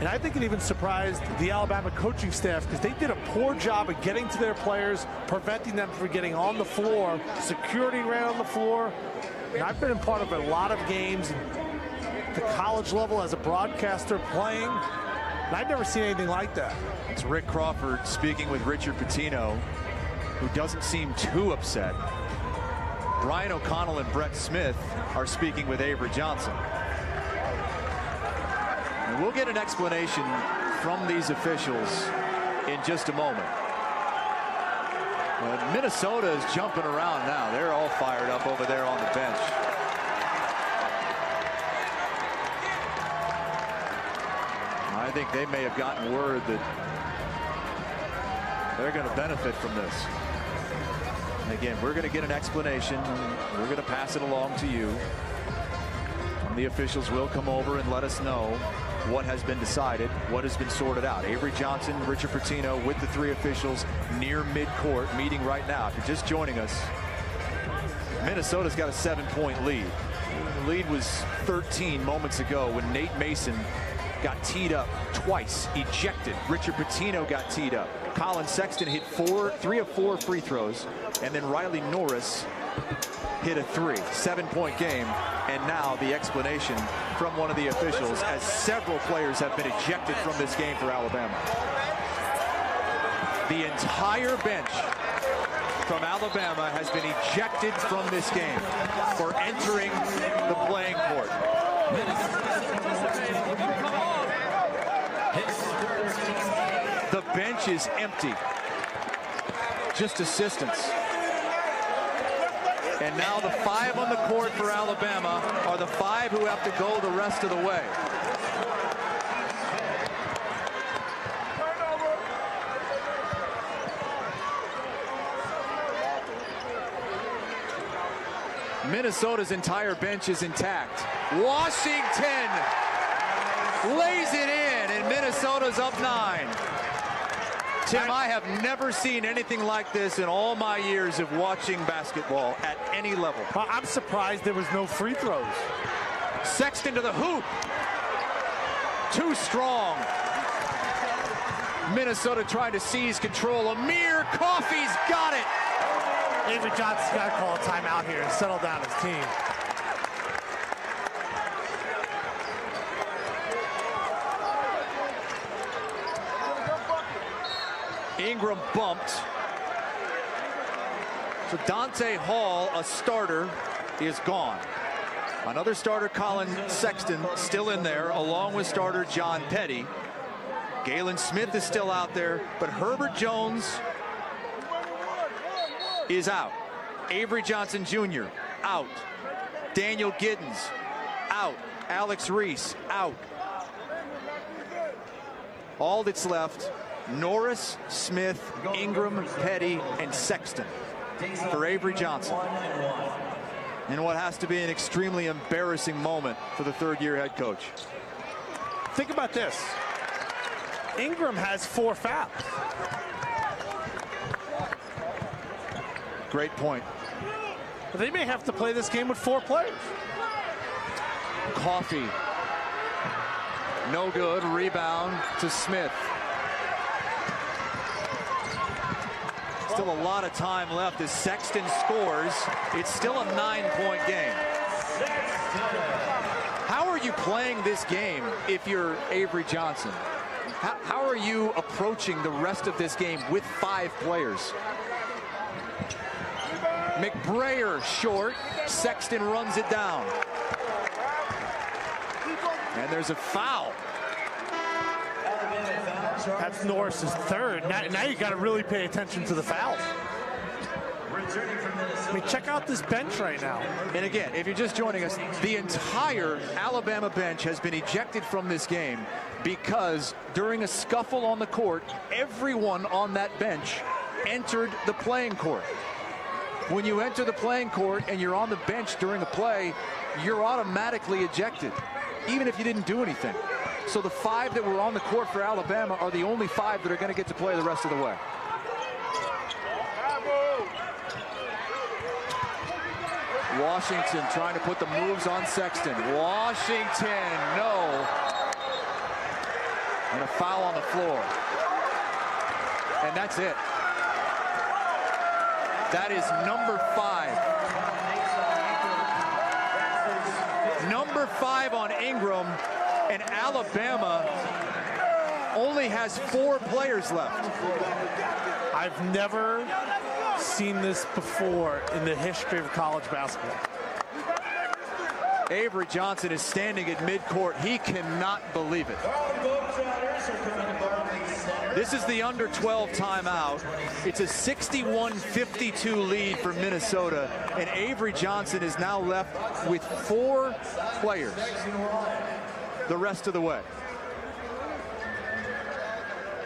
And I think it even surprised the Alabama coaching staff because they did a poor job of getting to their players, preventing them from getting on the floor. Security ran on the floor. And I've been a part of a lot of games at the college level as a broadcaster playing. And I've never seen anything like that. It's Rick Crawford speaking with Richard Pitino, who doesn't seem too upset. Brian O'Connell and Brett Smith are speaking with Avery Johnson. And we'll get an explanation from these officials in just a moment. Minnesota is jumping around now. They're all fired up over there on the bench. I think they may have gotten word that they're going to benefit from this. And again, we're going to get an explanation. We're going to pass it along to you. And the officials will come over and let us know what has been decided, what has been sorted out. Avery Johnson, Richard Pitino with the 3 officials near midcourt meeting right now. If you're just joining us, Minnesota's got a 7-point lead. The lead was 13 moments ago when Nate Mason got teed up twice, ejected. Richard Pitino got teed up. Collin Sexton hit 3 of 4 free throws, and then Riley Norris hit a 3. 7-point game, and now the explanation from one of the officials as several players have been ejected from this game for Alabama. The entire bench from Alabama has been ejected from this game for entering the playing court. The bench is empty. Just assistants. And now the 5 on the court for Alabama are the 5 who have to go the rest of the way. Minnesota's entire bench is intact. Washington lays it in, and Minnesota's up 9. Tim, I have never seen anything like this in all my years of watching basketball at any level. I'm surprised there was no free throws. Sexton to the hoop. Too strong. Minnesota trying to seize control. Amir Coffey's got it. Avery Johnson's got to call a timeout here and settle down his team. Ingram bumped. So Dante Hall, a starter, is gone. Another starter, Collin Sexton, still in there, along with starter John Petty. Galen Smith is still out there, but Herbert Jones is out. Avery Johnson Jr. out. Daniel Giddens out. Alex Reese out. All that's left, Norris, Smith, Ingram, Petty, and Sexton for Avery Johnson. In what has to be an extremely embarrassing moment for the third-year head coach. Think about this. Ingram has 4 fouls. Great point. But they may have to play this game with 4 players. Coffee. No good. Rebound to Smith. Still a lot of time left as Sexton scores. It's still a 9-point game. How are you playing this game if you're Avery Johnson? How are you approaching the rest of this game with 5 players? McBrayer short. Sexton runs it down. And there's a foul. That's Norris's 3rd. Now you got to really pay attention to the fouls. I mean, check out this bench right now. And again, if you're just joining us, the entire Alabama bench has been ejected from this game because during a scuffle on the court, everyone on that bench entered the playing court. When you enter the playing court and you're on the bench during a play, you're automatically ejected, even if you didn't do anything. So the 5 that were on the court for Alabama are the only 5 that are going to get to play the rest of the way. Washington trying to put the moves on Sexton. Washington, no. And a foul on the floor. And that's it. That is number 5. Number 5 on Ingram, and Alabama only has 4 players left. I've never seen this before in the history of college basketball. Avery Johnson is standing at midcourt. He cannot believe it. This is the under 12 timeout. It's a 61-52 lead for Minnesota, and Avery Johnson is now left with 4 players the rest of the way.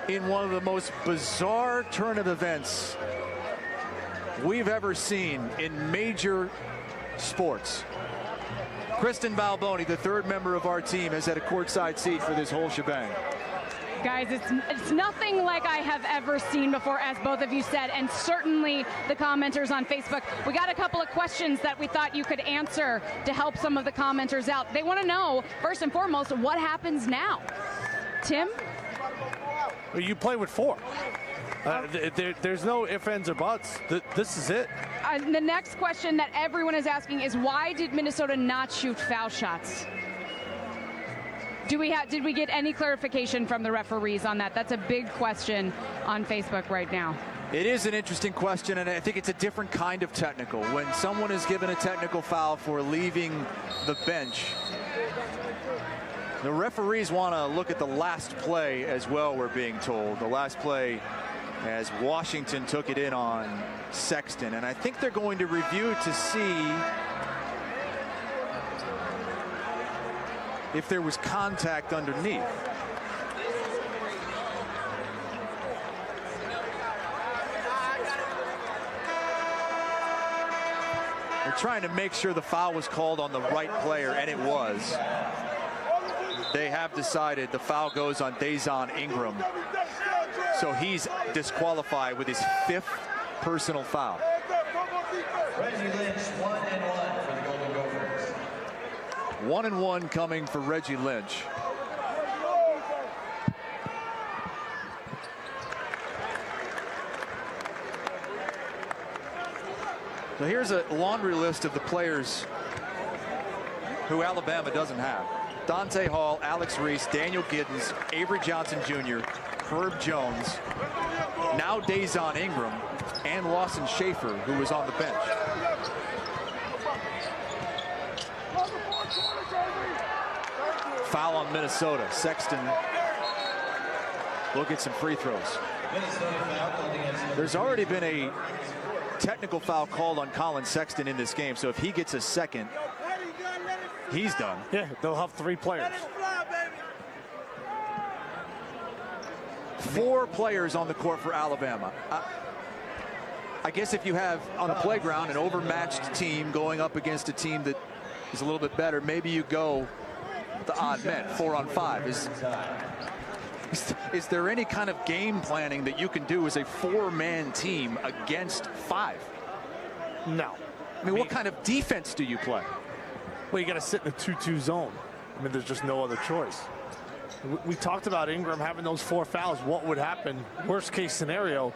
In one of the most bizarre turn of events we've ever seen in major sports. Kristen Balboni, the 3rd member of our team, has had a courtside seat for this whole shebang. Guys, it's nothing like I have ever seen before, as both of you said, and certainly the commenters on Facebook. We got a couple of questions that we thought you could answer to help some of the commenters out. They want to know, first and foremost, what happens now? Tim? Well, you play with 4. There's no ifs, ands, or buts. This is it. The next question that everyone is asking is, why did Minnesota not shoot foul shots? Did we get any clarification from the referees on that? That's a big question on Facebook right now. It is an interesting question, and I think it's a different kind of technical. When someone is given a technical foul for leaving the bench, the referees want to look at the last play as well, we're being told. The last play as Washington took it in on Sexton, and I think they're going to review to see if there was contact underneath. They're trying to make sure the foul was called on the right player, and it was. They have decided the foul goes on Dazon Ingram. So he's disqualified with his 5th personal foul. Reggie Lynch, 1-1 for the Golden Gophers. 1-1 coming for Reggie Lynch. So here's a laundry list of the players who Alabama doesn't have. Dante Hall, Alex Reese, Daniel Giddens, Avery Johnson Jr., Herb Jones, now Dazon Ingram, and Lawson Schaefer, who was on the bench. Foul on Minnesota. Sexton will get some free throws. There's already been a technical foul called on Collin Sexton in this game, so if he gets a second, he's done. Yeah, they'll have 3 players. 4 players on the court for Alabama. I guess if you have on the playground an overmatched team going up against a team that is a little bit better, maybe you go the odd men, 4 on 5. Is there any kind of game planning that you can do as a 4-man team against 5? No. I mean, what kind of defense do you play? Well, you got to sit in a 2-2 zone. I mean, there's just no other choice. We talked about Ingram having those 4 fouls. What would happen? Worst case scenario,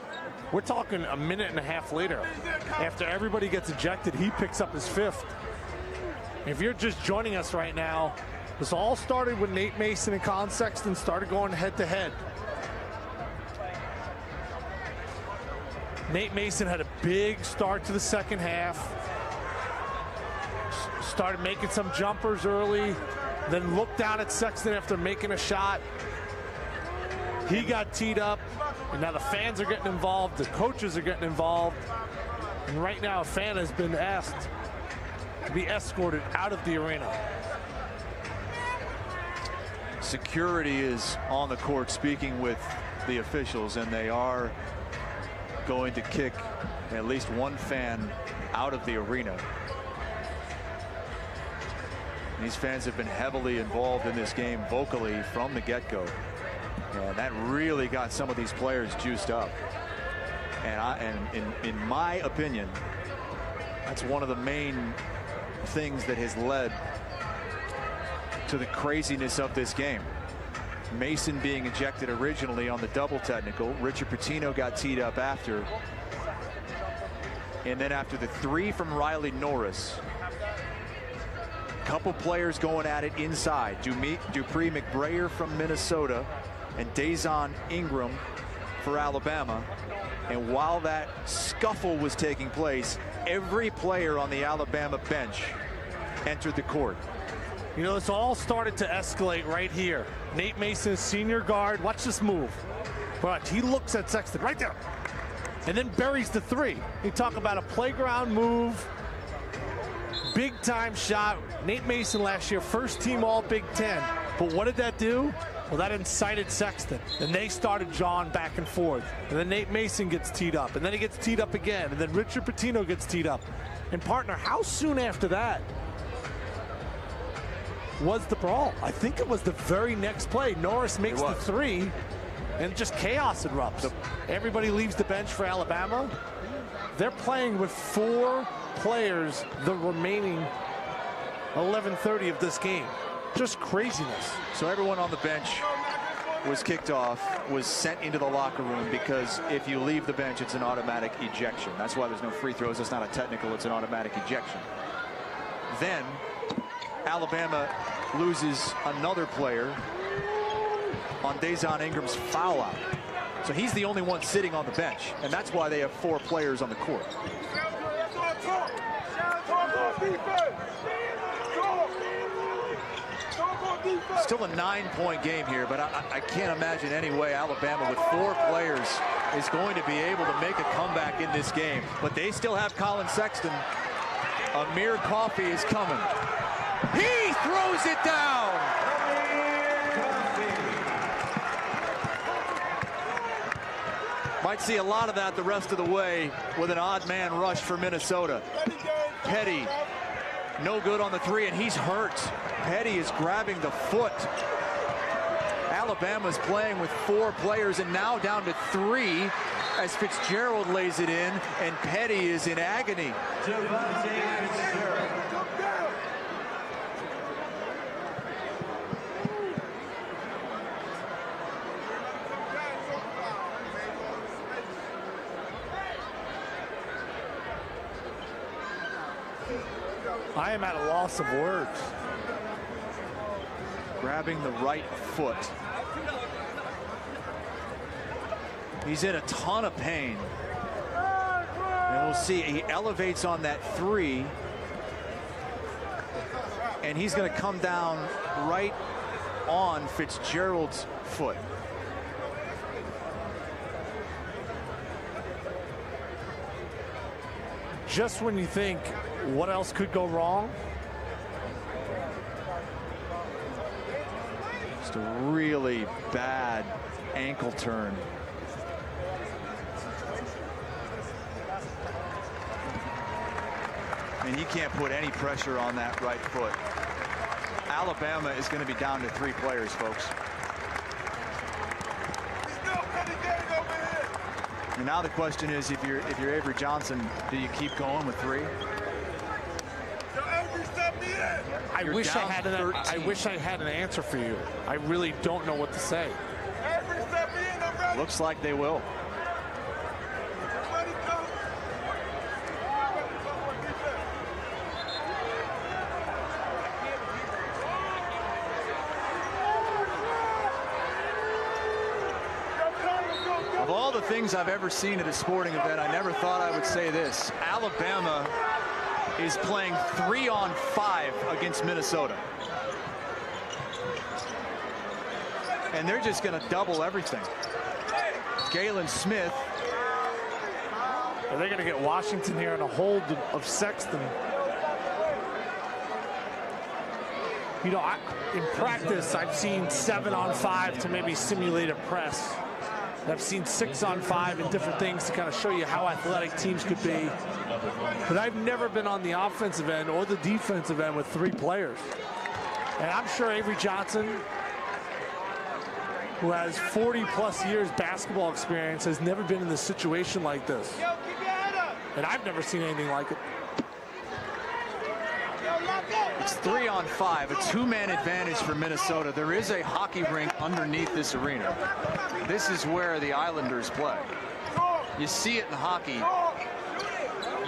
we're talking a minute and a half later. After everybody gets ejected, he picks up his 5th. If you're just joining us right now, this all started when Nate Mason and Collin Sexton started going head-to-head. Nate Mason had a big start to the second half. Started making some jumpers early, then looked down at Sexton after making a shot. He got teed up, and now the fans are getting involved, the coaches are getting involved, and right now a fan has been asked to be escorted out of the arena. Security is on the court speaking with the officials, and they are going to kick at least one fan out of the arena. These fans have been heavily involved in this game vocally from the get-go, and that really got some of these players juiced up. And in my opinion, that's one of the main things that has led to the craziness of this game. Mason being ejected originally on the double technical. Richard Pitino got teed up after. And then after the 3 from Riley Norris, couple players going at it inside. Dupree McBrayer from Minnesota and Dazon Ingram for Alabama. And while that scuffle was taking place, every player on the Alabama bench entered the court. You know, it's all started to escalate right here. Nate Mason, senior guard. Watch this move. Watch, he looks at Sexton right there. And then buries the 3. You talk about a playground move. Big time shot. Nate Mason last year, first team all Big Ten. But what did that do? Well, that incited Sexton. And they started jawing back and forth. And then Nate Mason gets teed up. And then he gets teed up again. And then Richard Pitino gets teed up. And partner, how soon after that was the brawl? I think it was the very next play. Norris makes the 3, and just chaos erupts. Everybody leaves the bench for Alabama. They're playing with 4 players the remaining 11:30 of this game. Just craziness. So everyone on the bench was kicked off, was sent into the locker room, because if you leave the bench, it's an automatic ejection. That's why there's no free throws. It's not a technical, it's an automatic ejection. Then Alabama loses another player on Dazon Ingram's foul out. So he's the only one sitting on the bench, and that's why they have 4 players on the court. Still a 9-point game here, but I can't imagine any way Alabama with 4 players is going to be able to make a comeback in this game. But they still have Collin Sexton. Amir Coffey is coming. He throws it down. Might see a lot of that the rest of the way with an odd man rush for Minnesota. Petty, no good on the 3, and he's hurt. Petty is grabbing the foot. Alabama's playing with 4 players and now down to 3 as Fitzgerald lays it in, and Petty is in agony. I am at a loss of words. Grabbing the right foot. He's in a ton of pain. And we'll see, he elevates on that 3. And he's going to come down right on Fitzgerald's foot. Just when you think, what else could go wrong? Just a really bad ankle turn. And you can't put any pressure on that right foot. Alabama is going to be down to 3 players, folks. And now the question is, if you're Avery Johnson, do you keep going with 3? I wish I had an answer for you. I really don't know what to say. Looks like they will. Of all the things I've ever seen at a sporting event, I never thought I would say this. Alabama is playing 3-on-5 against Minnesota. And they're just going to double everything. Galen Smith. Are they going to get Washington here in a hold of Sexton? You know, in practice, I've seen 7-on-5 to maybe simulate a press. I've seen 6-on-5 and different things to kind of show you how athletic teams could be. But I've never been on the offensive end or the defensive end with 3 players. And I'm sure Avery Johnson, who has 40+ years basketball experience, has never been in a situation like this. And I've never seen anything like it. It's 3-on-5, a 2-man advantage for Minnesota. There is a hockey rink underneath this arena. This is where the Islanders play. You see it in hockey.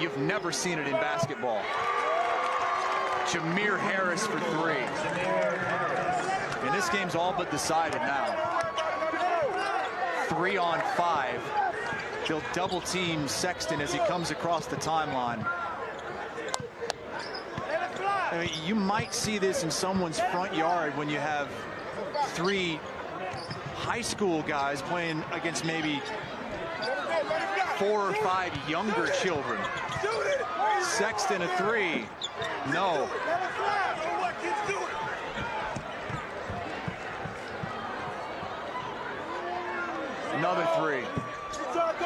You've never seen it in basketball. Jameer Harris for 3. And this game's all but decided now. 3-on-5. They'll double team Sexton as he comes across the timeline. I mean, you might see this in someone's front yard when you have 3 high school guys playing against maybe 4 or 5 younger children. Sexton a 3. No. Another 3.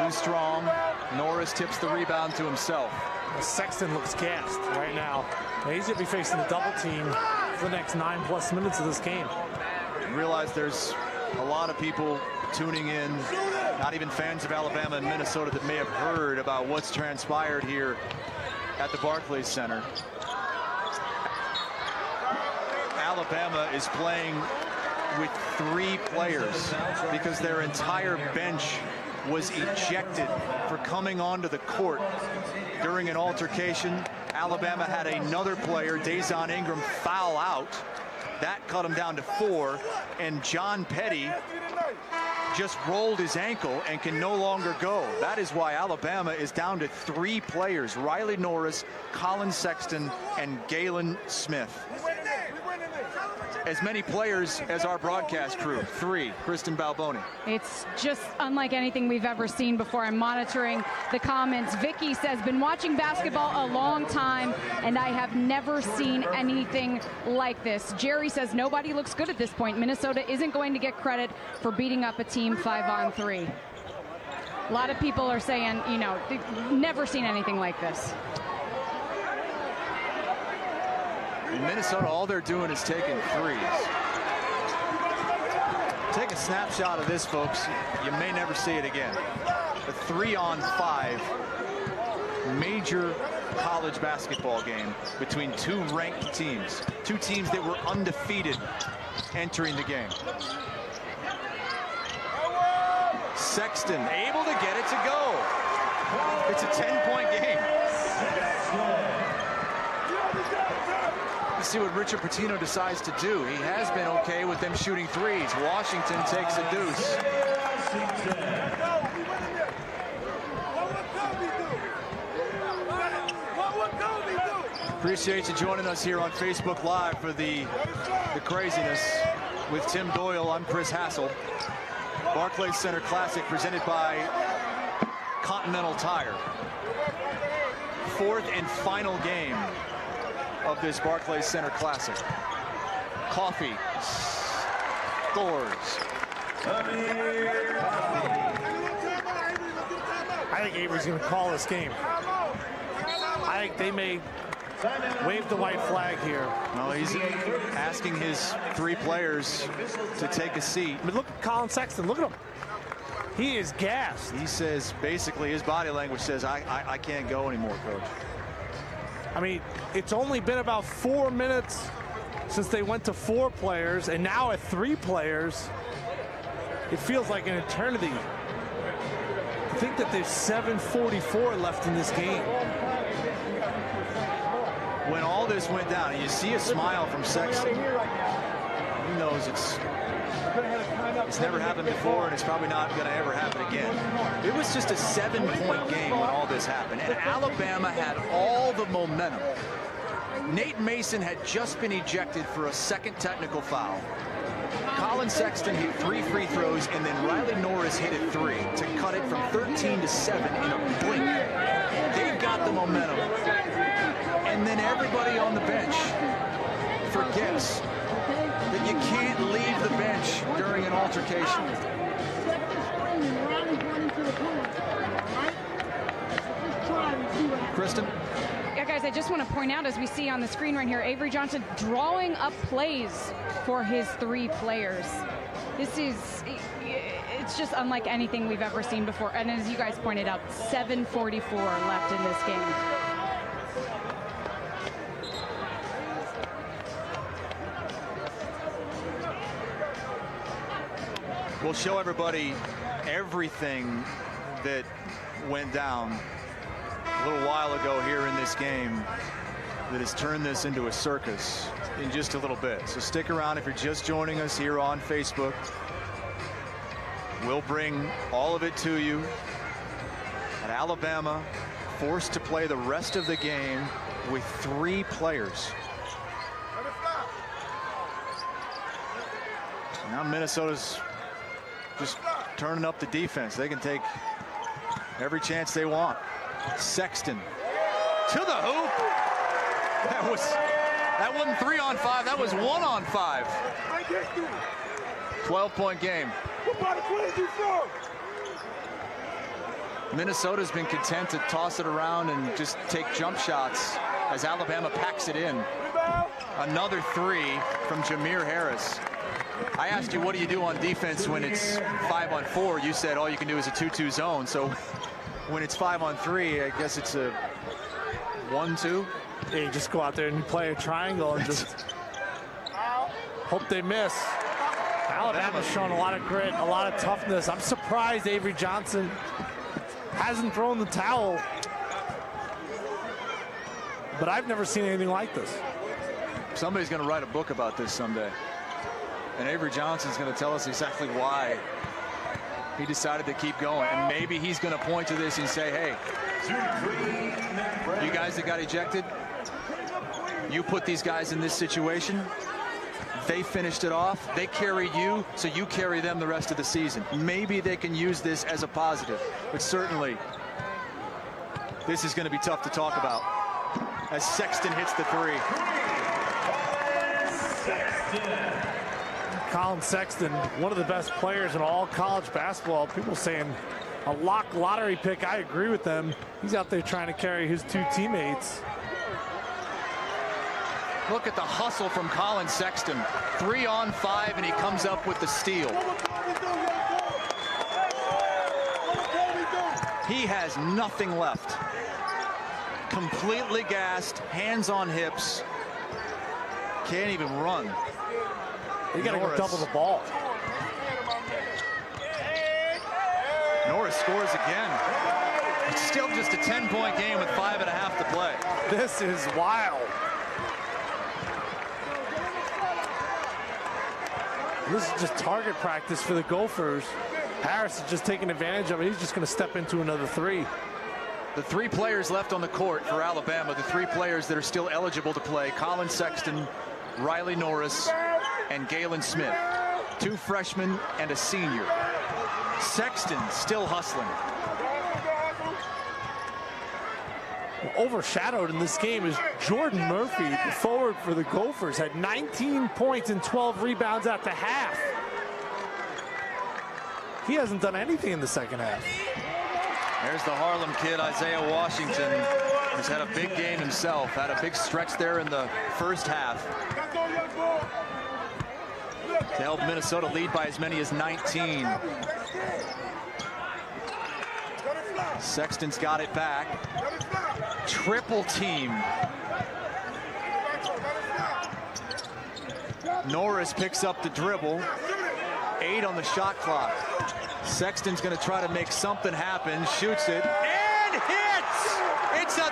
Too strong. Norris tips the rebound to himself. Sexton looks gassed right now. He's going to be facing the double team for the next 9+ minutes of this game. Realize there's a lot of people tuning in, not even fans of Alabama and Minnesota, that may have heard about what's transpired here at the Barclays Center. Alabama is playing with 3 players because their entire bench was ejected for coming onto the court during an altercation. Alabama had another player, Dazon Ingram, foul out. That cut him down to 4, and John Petty just rolled his ankle and can no longer go. That is why Alabama is down to 3 players: Riley Norris, Collin Sexton, and Galen Smith. As many players as our broadcast crew. 3, Kristen Balboni. It's just unlike anything we've ever seen before. I'm monitoring the comments. Vicky says, been watching basketball a long time, and I have never seen anything like this. Jerry says, nobody looks good at this point. Minnesota isn't going to get credit for beating up a team 5-on-3. A lot of people are saying, you know, they've never seen anything like this. In Minnesota, all they're doing is taking 3s. Take a snapshot of this, folks. You may never see it again. A 3-on-5 major college basketball game between 2 ranked teams. 2 teams that were undefeated entering the game. Sexton able to get it to go. It's a 10-point game. Let's see what Richard Pitino decides to do. He has been okay with them shooting 3s. Washington takes a deuce. Appreciate you joining us here on Facebook Live for the craziness. With Tim Doyle, I'm Chris Hassel. Barclays Center Classic presented by Continental Tire. Fourth and final game of this Barclays Center Classic. Coffee scores. I think Avery's going to call this game. I think they may wave the white flag here. No, he's asking his 3 players to take a seat. But look at Collin Sexton. Look at him. He is gassed. He says, basically, his body language says, I can't go anymore, Coach. I mean, it's only been about 4 minutes since they went to 4 players, and now at 3 players. It feels like an eternity. I think that there's 7:44 left in this game. When all this went down, and you see a smile from Sexton, he knows it's never happened before, and it's probably not going to ever happen again. It was just a 7-point game when all this happened, and Alabama had all the momentum. Nate Mason had just been ejected for a second technical foul. Collin Sexton hit 3 free throws, and then Riley Norris hit it 3 to cut it from 13 to 7 in a blink. They've got the momentum. And then everybody on the bench forgets that you can't leave the bench during an altercation. Kristen? Yeah, guys, I just want to point out, as we see on the screen right here, Avery Johnson drawing up plays for his 3 players. It's just unlike anything we've ever seen before. And as you guys pointed out, 7:44 left in this game. We'll show everybody everything that went down a little while ago here in this game that has turned this into a circus in just a little bit. So stick around if you're just joining us here on Facebook. We'll bring all of it to you. And Alabama forced to play the rest of the game with 3 players. Now Minnesota's just turning up the defense. They can take every chance they want. Sexton to the hoop. That wasn't 3 on 5. That was 1 on 5. 12-point game. Minnesota's been content to toss it around and just take jump shots as Alabama packs it in. Another 3 from Jameer Harris. I asked you, what do you do on defense when it's 5 on 4? You said all you can do is a 2-2 zone. So when it's 5 on 3, I guess it's a 1-2. Yeah, you just go out there and play a triangle and just hope they miss. Alabama's shown a lot of grit, a lot of toughness. I'm surprised Avery Johnson hasn't thrown the towel. But I've never seen anything like this. Somebody's going to write a book about this someday. And Avery Johnson's going to tell us exactly why he decided to keep going. And maybe he's going to point to this and say, hey, you guys that got ejected, you put these guys in this situation. They finished it off. They carry you, so you carry them the rest of the season. Maybe they can use this as a positive. But certainly, this is going to be tough to talk about as Sexton hits the 3. Collin Sexton, one of the best players in all college basketball. People saying a lock lottery pick. I agree with them. He's out there trying to carry his 2 teammates. Look at the hustle from Collin Sexton. 3 on 5, and he comes up with the steal. He has nothing left. Completely gassed, hands on hips. Can't even run. You got to go double the ball. Norris scores again. It's still just a 10-point game with 5.5 to play. This is wild. This is just target practice for the Gophers. Harris is just taking advantage of it. He's just going to step into another 3. The 3 players left on the court for Alabama, the 3 players that are still eligible to play: Collin Sexton, Riley Norris, and Galen Smith. 2 freshmen and a senior. Sexton still hustling. Overshadowed in this game is Jordan Murphy, the forward for the Gophers, had 19 points and 12 rebounds at the half. He hasn't done anything in the second half. There's the Harlem kid, Isaiah Washington, who's had a big game himself, had a big stretch there in the first half to help Minnesota lead by as many as 19. Sexton's got it back. Triple team. Norris picks up the dribble. 8 on the shot clock. Sexton's going to try to make something happen. Shoots it and hits! It's a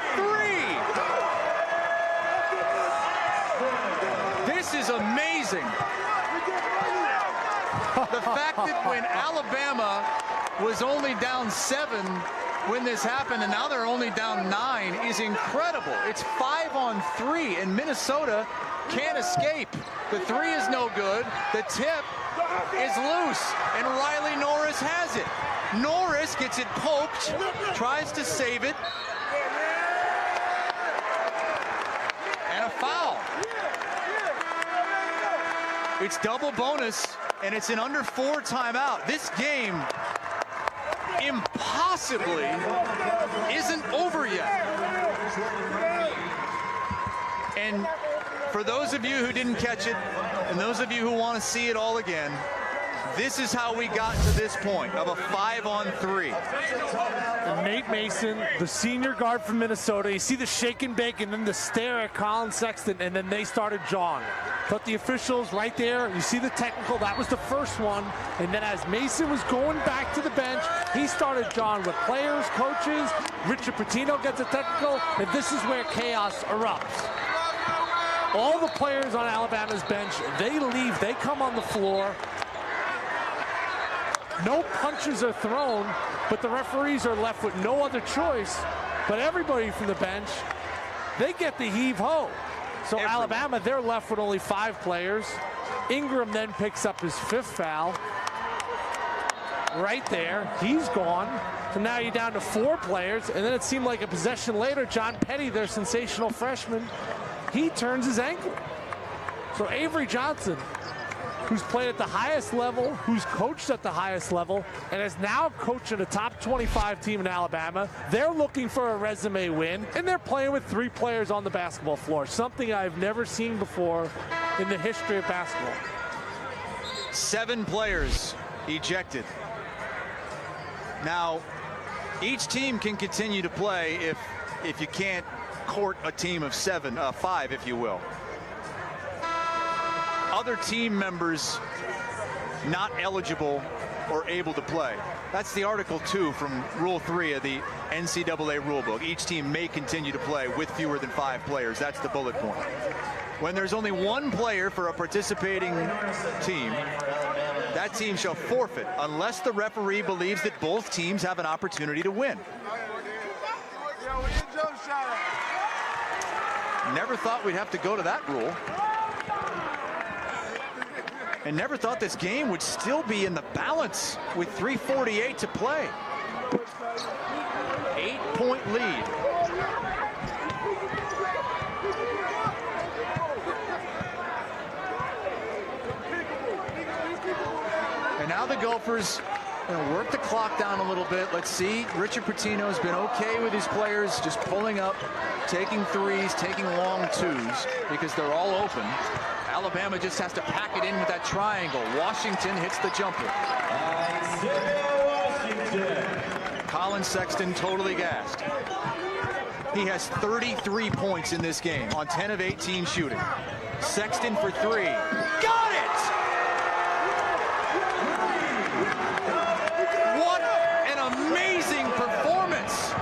3! This is amazing. The fact that when Alabama was only down 7 when this happened, and now they're only down 9, is incredible. It's 5 on 3, and Minnesota can't escape. The 3 is no good. The tip is loose, and Riley Norris has it. Norris gets it poked, tries to save it, and a foul. It's double bonus, and it's an under 4 timeout. This game impossibly isn't over yet. And for those of you who didn't catch it, and those of you who want to see it all again, this is how we got to this point of a 5 on 3. And Nate Mason, the senior guard from Minnesota, you see the shake and bake and then the stare at Collin Sexton, and then they started jawing. But the officials right there, you see the technical, that was the first one. And then as Mason was going back to the bench, he started jawing with players, coaches. Richard Pitino gets a technical, and this is where chaos erupts. All the players on Alabama's bench, they leave, they come on the floor. No punches are thrown, but the referees are left with no other choice. But everybody from the bench, they get the heave-ho. So Alabama, they're left with only 5 players. Ingram then picks up his 5th foul. Right there, he's gone. So now you're down to 4 players, and then it seemed like a possession later, John Petty, their sensational freshman, he turns his ankle. So Avery Johnson, who's played at the highest level, who's coached at the highest level, and is now coaching a top 25 team in Alabama. They're looking for a resume win, and they're playing with 3 players on the basketball floor, something I've never seen before in the history of basketball. 7 players ejected. Now, each team can continue to play if you can't court a team of 5, if you will. Other team members not eligible or able to play. That's the Article 2 from Rule 3 of the NCAA rulebook. Each team may continue to play with fewer than 5 players. That's the bullet point. When there's only 1 player for a participating team, that team shall forfeit unless the referee believes that both teams have an opportunity to win. Never thought we'd have to go to that rule. And never thought this game would still be in the balance with 3:48 to play. 8-point lead. And now the Gophers work the clock down a little bit. Let's see. Richard Pitino's been okay with his players just pulling up, taking 3s, taking long 2s because they're all open. Alabama just has to pack it in with that triangle. Washington hits the jumper. Collin Sexton totally gassed. He has 33 points in this game on 10 of 18 shooting. Sexton for 3. Got it! What an amazing performance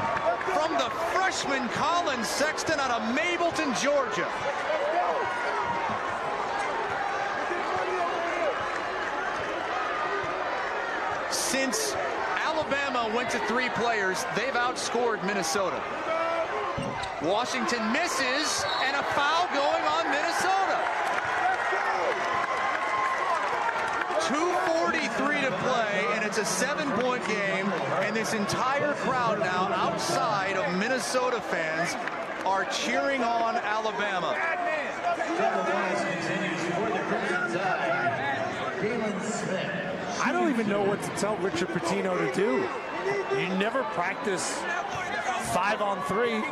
from the freshman Collin Sexton out of Mableton, Georgia. Since Alabama went to 3 players, they've outscored Minnesota. Washington misses, and a foul going on Minnesota. to play, and it's a 7-point game, and this entire crowd now outside of Minnesota fans are cheering on Alabama. I don't even know what to tell Richard Pitino to do. You never practice 5-on-3.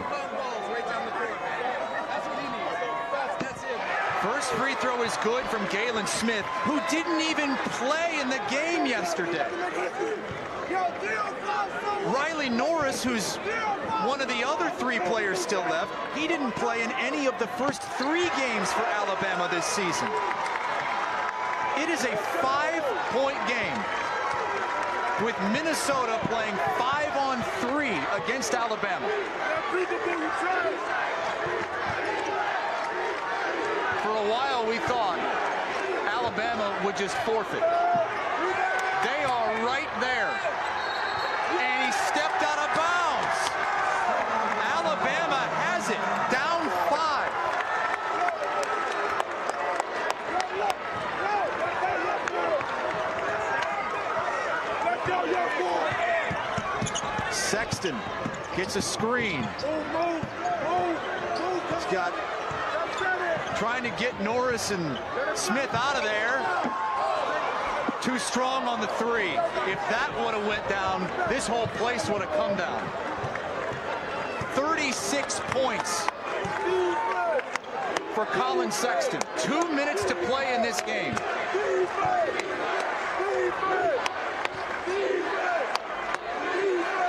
First free throw is good from Galen Smith, who didn't even play in the game yesterday. Riley Norris, who's one of the other 3 players still left, he didn't play in any of the first 3 games for Alabama this season. It is a 5-point game with Minnesota playing 5-on-3 against Alabama. For a while, we thought Alabama would just forfeit. They are right there. And he stepped out of bounds. Alabama has it, down 5. Sexton gets a screen. He's got trying to get Norris and Smith out of there. Too strong on the 3. If that would have went down, this whole place would have come down. 36 points for Collin Sexton. 2 minutes to play in this game.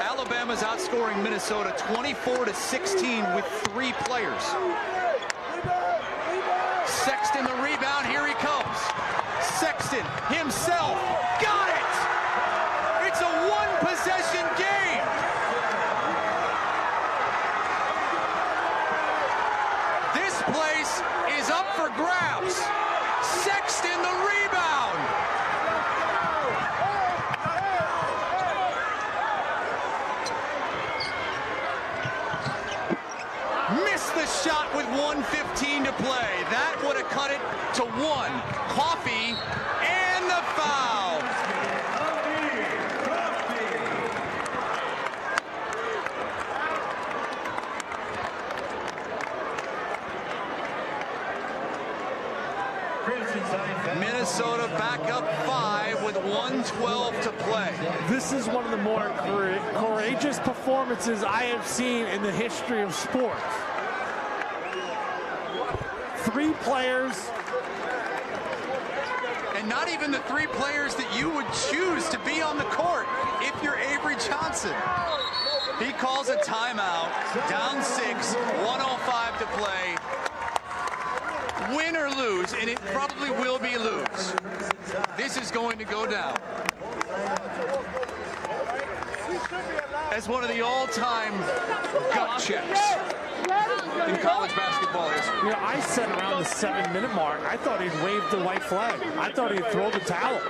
Alabama's outscoring Minnesota 24-16 with 3 players. Sexton the rebound, here he comes. Sexton himself, got it! It's a 1-possession game! This place is up for grabs. Sexton the rebound! Missed the shot with 1:15 to play. That would have cut it to 1. Coffee and the foul. Minnesota back up 5 with 1:12 to play. This is one of the more courageous performances I have seen in the history of sports. 3 players. And not even the 3 players that you would choose to be on the court if you're Avery Johnson. He calls a timeout, down 6, 1:05 to play. Win or lose, and it probably will be lose. This is going to go down as one of the all-time gut checks in college basketball history. You know, I said around the 7-minute mark, I thought he'd wave the white flag. I thought he'd throw the towel.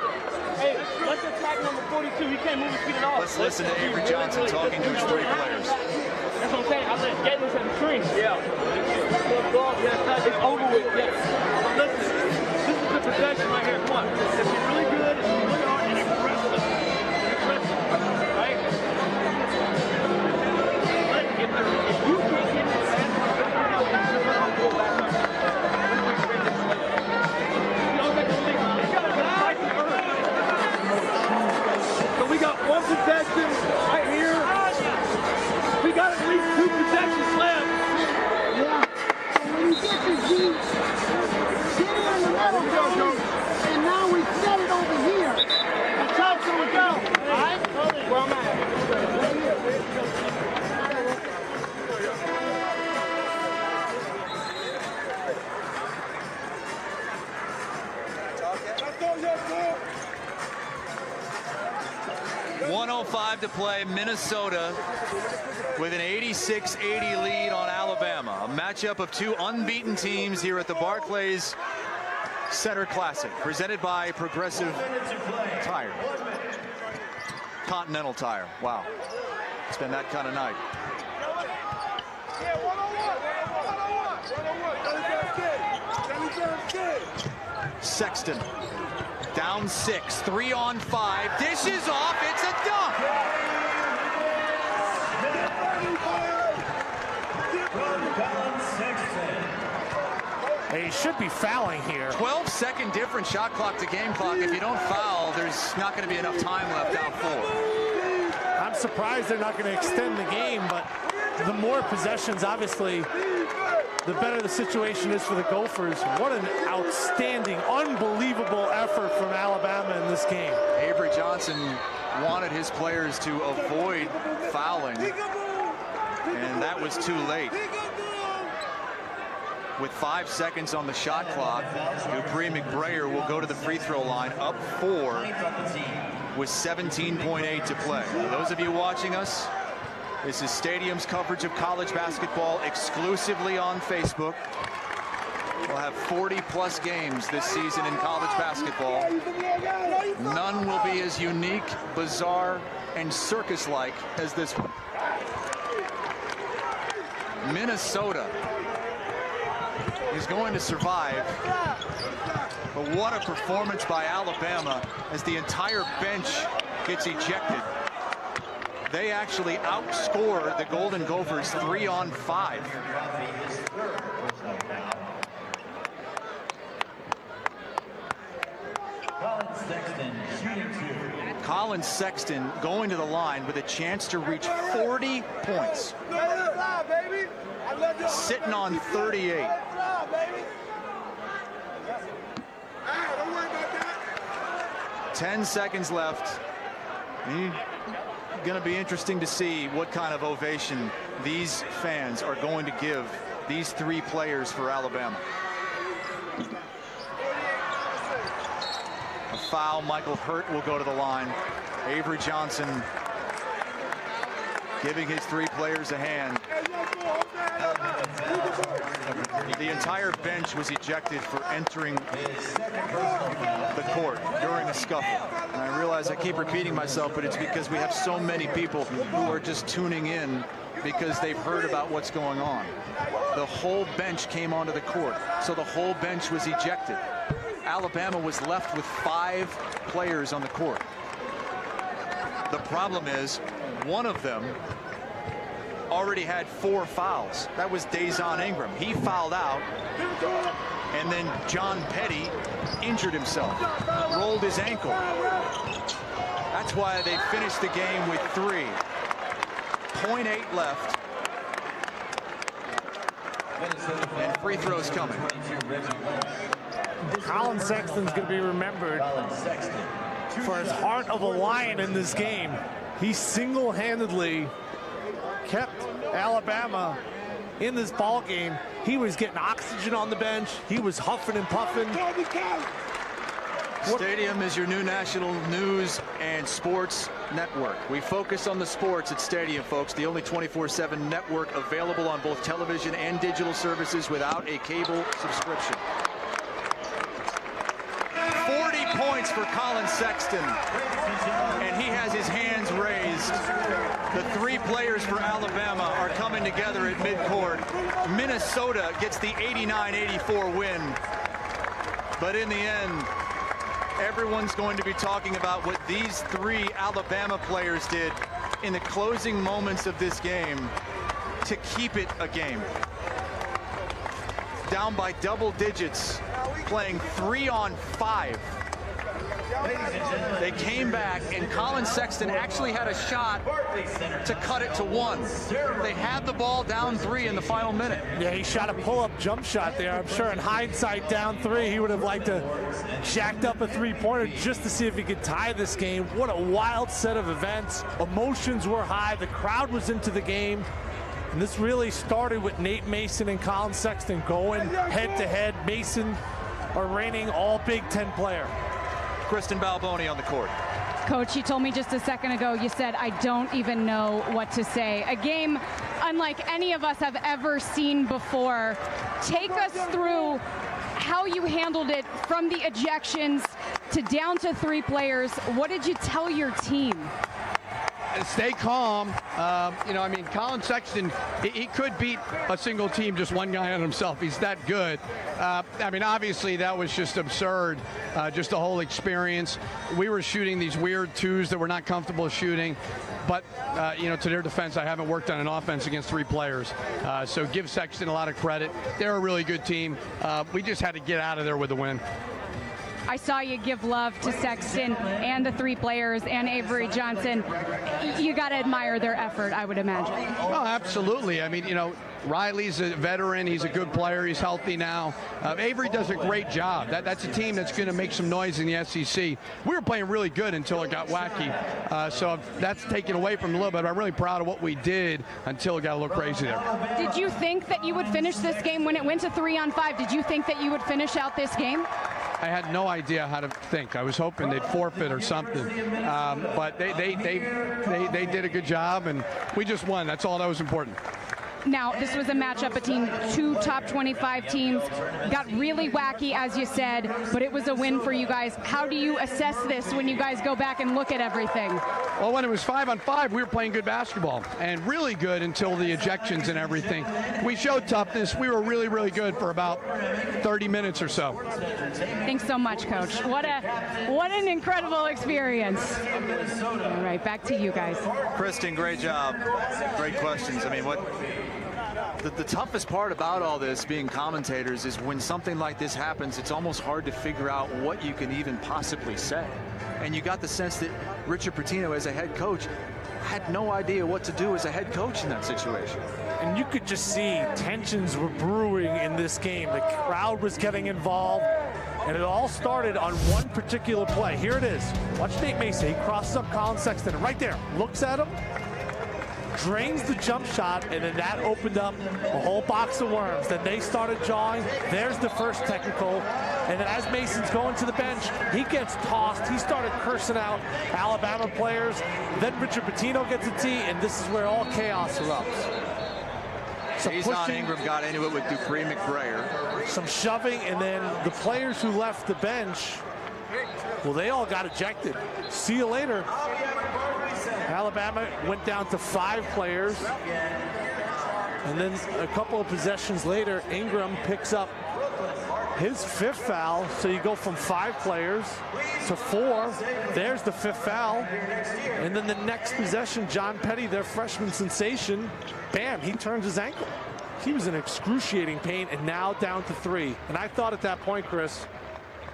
Hey, let's attack number 42. He can't move his feet at all. Let's listen to Avery Johnson talking to his 3 players. That's what I'm saying. I said, get this at the screen. Yeah. It's over with. Yes. But listen, this is the possession right here. Come on. If you're really good, if you're really hard, and aggressive, right? If you can't get this back, go back up. So we got 1 possession right here. We got at least 2 possessions left. Yeah. So when you get this deep, get in the middle zone, and now we set it over here. That's how it's going to go. All right? Where am I at? Right here. Let's go, yes, sir. 1:05 to play. Minnesota with an 86-80 lead on Alabama. A matchup of 2 unbeaten teams here at the Barclays Center Classic, presented by Progressive Tire. Continental Tire. Wow. It's been that kind of night. Sexton Down 6, 3 on 5. Dishes off. It's a dunk. Collin Sexton. He should be fouling here. 12-second difference, shot clock to game clock. If you don't foul, there's not going to be enough time left down 4. I'm surprised they're not going to extend the game, but the more possessions, obviously, the better the situation is for the Gophers. What an outstanding, unbelievable effort from Alabama in this game. Avery Johnson wanted his players to avoid fouling, and that was too late. With 5 seconds on the shot clock, Dupree McBrayer will go to the free throw line, up 4 with 17.8 to play. For those of you watching us, this is Stadium's coverage of college basketball exclusively on Facebook. We'll have 40-plus games this season in college basketball. None will be as unique, bizarre, and circus-like as this one. Minnesota is going to survive, but what a performance by Alabama as the entire bench gets ejected. They actually outscore the Golden Gophers 3 on 5. Collin Sexton going to the line with a chance to reach 40 points. Sitting on 38. 10 seconds left. Going to be interesting to see what kind of ovation these fans are going to give these 3 players for Alabama. A foul. Michael Hurt will go to the line. Avery Johnson giving his 3 players a hand. The entire bench was ejected for entering the court during a scuffle. And I realize I keep repeating myself, but it's because we have so many people who are just tuning in because they've heard about what's going on. The whole bench came onto the court, so the whole bench was ejected. Alabama was left with 5 players on the court. The problem is, one of them already had 4 fouls. That was Dazon Ingram. He fouled out, and then John Petty injured himself, rolled his ankle. That's why they finished the game with 3. 0.8 left. And free throws coming. Collin Sexton's going to be remembered for his heart of a lion in this game. He single-handedly kept Alabama in this ball game. He was getting oxygen on the bench. He was huffing and puffing. Stadium is your new national news and sports network. We focus on the sports at Stadium, folks. The only 24/7 network available on both television and digital services without a cable subscription. 40 points for Collin Sexton, and he has his hands raised. The 3 players for Alabama are coming together at midcourt. Minnesota gets the 89-84 win. But in the end, everyone's going to be talking about what these 3 Alabama players did in the closing moments of this game to keep it a game. Down by double digits, playing 3 on 5. They came back, and Collin Sexton actually had a shot to cut it to 1. They had the ball down 3 in the final minute. Yeah, he shot a pull-up jump shot there. I'm sure in hindsight, down 3, he would have liked to jacked up a 3-pointer just to see if he could tie this game. What a wild set of events. Emotions were high. The crowd was into the game. And this really started with Nate Mason and Collin Sexton going head-to-head. Mason, a reigning all-Big Ten player. Kristen Balboni on the court. Coach, you told me just a second ago, you said, I don't even know what to say. A game unlike any of us have ever seen before. Take us through how you handled it from the ejections to down to 3 players. What did you tell your team? stay calm. You know, I mean, Collin Sexton, he could beat a single team, just one guy on himself. He's that good. I mean, obviously, that was just absurd, just the whole experience. We were shooting these weird twos that we're not comfortable shooting. But, you know, to their defense, I haven't worked on an offense against 3 players. So give Sexton a lot of credit. They're a really good team. We just had to get out of there with a win. I saw you give love to Sexton and the 3 players and Avery Johnson. You got to admire their effort, I would imagine. Oh, absolutely. I mean, you know, Riley's a veteran. He's a good player. He's healthy now. Avery does a great job. That's a team that's going to make some noise in the SEC. We were playing really good until it got wacky. So that's taken away from a little bit. I'm really proud of what we did until it got a little crazy there. Did you think that you would finish this game when it went to 3-on-5? Did you think that you would finish out this game? I had no idea how to think. I was hoping they'd forfeit or something, but they did a good job, and we just won. That's all that was important. Now, this was a matchup between 2 top 25 teams. Got really wacky, as you said, but it was a win for you guys. How do you assess this when you guys go back and look at everything? Well, when it was 5-on-5, we were playing good basketball, and really good until the ejections and everything. We showed toughness. We were really, really good for about 30 minutes or so. Thanks so much, Coach. What an incredible experience. All right, back to you guys. Kristen, great job. Great questions. I mean, the toughest part about all this, being commentators, is when something like this happens, it's almost hard to figure out what you can even possibly say. And you got the sense that Richard Pitino, as a head coach, had no idea what to do as a head coach in that situation. And you could just see tensions were brewing in this game. The crowd was getting involved, and it all started on one particular play. Here it is. Watch Nate Mason. He crosses up Collin Sexton, and right there, looks at him, drains the jump shot, and then that opened up a whole box of worms. Then they started jawing. There's the first technical. And then as Mason's going to the bench, he gets tossed. He started cursing out Alabama players. Then Richard Pitino gets a tee, and this is where all chaos erupts. Jason Ingram got into it with Dupree McBrayer. Some shoving, and then the players who left the bench, well, they all got ejected. See you later. Alabama went down to 5 players. And then a couple of possessions later, Ingram picks up his 5th foul. So you go from 5 players to 4. There's the 5th foul. And then the next possession, John Petty, their freshman sensation, bam, he turns his ankle. He was in excruciating pain, and now down to 3. And I thought at that point, Chris,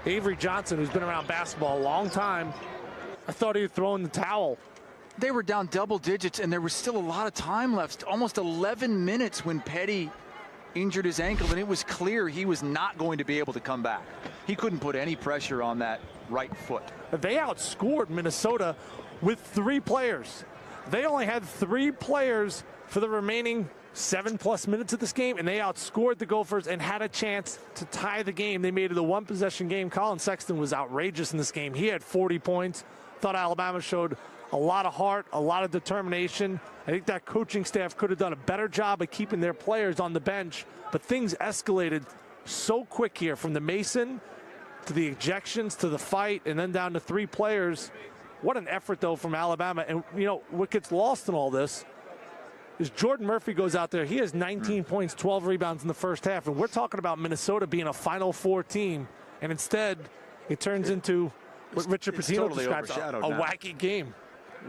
Avery Johnson, who's been around basketball a long time, I thought he had thrown the towel. They were down double digits, and there was still a lot of time left, almost 11 minutes when Petty injured his ankle, and it was clear he was not going to be able to come back. He couldn't put any pressure on that right foot. They outscored Minnesota with 3 players. They only had 3 players for the remaining 7+ minutes of this game, and they outscored the Gophers and had a chance to tie the game. They made it a 1-possession game. Collin Sexton was outrageous in this game. He had 40 points. Thought Alabama showed a lot of heart, a lot of determination. I think that coaching staff could have done a better job of keeping their players on the bench, but things escalated so quick here, from the Mason to the ejections to the fight, and then down to 3 players. What an effort, though, from Alabama. And, you know, what gets lost in all this is Jordan Murphy goes out there. He has 19 points, 12 rebounds in the first half, and we're talking about Minnesota being a Final Four team, and instead it turns into what Richard Pitino totally describes a wacky game.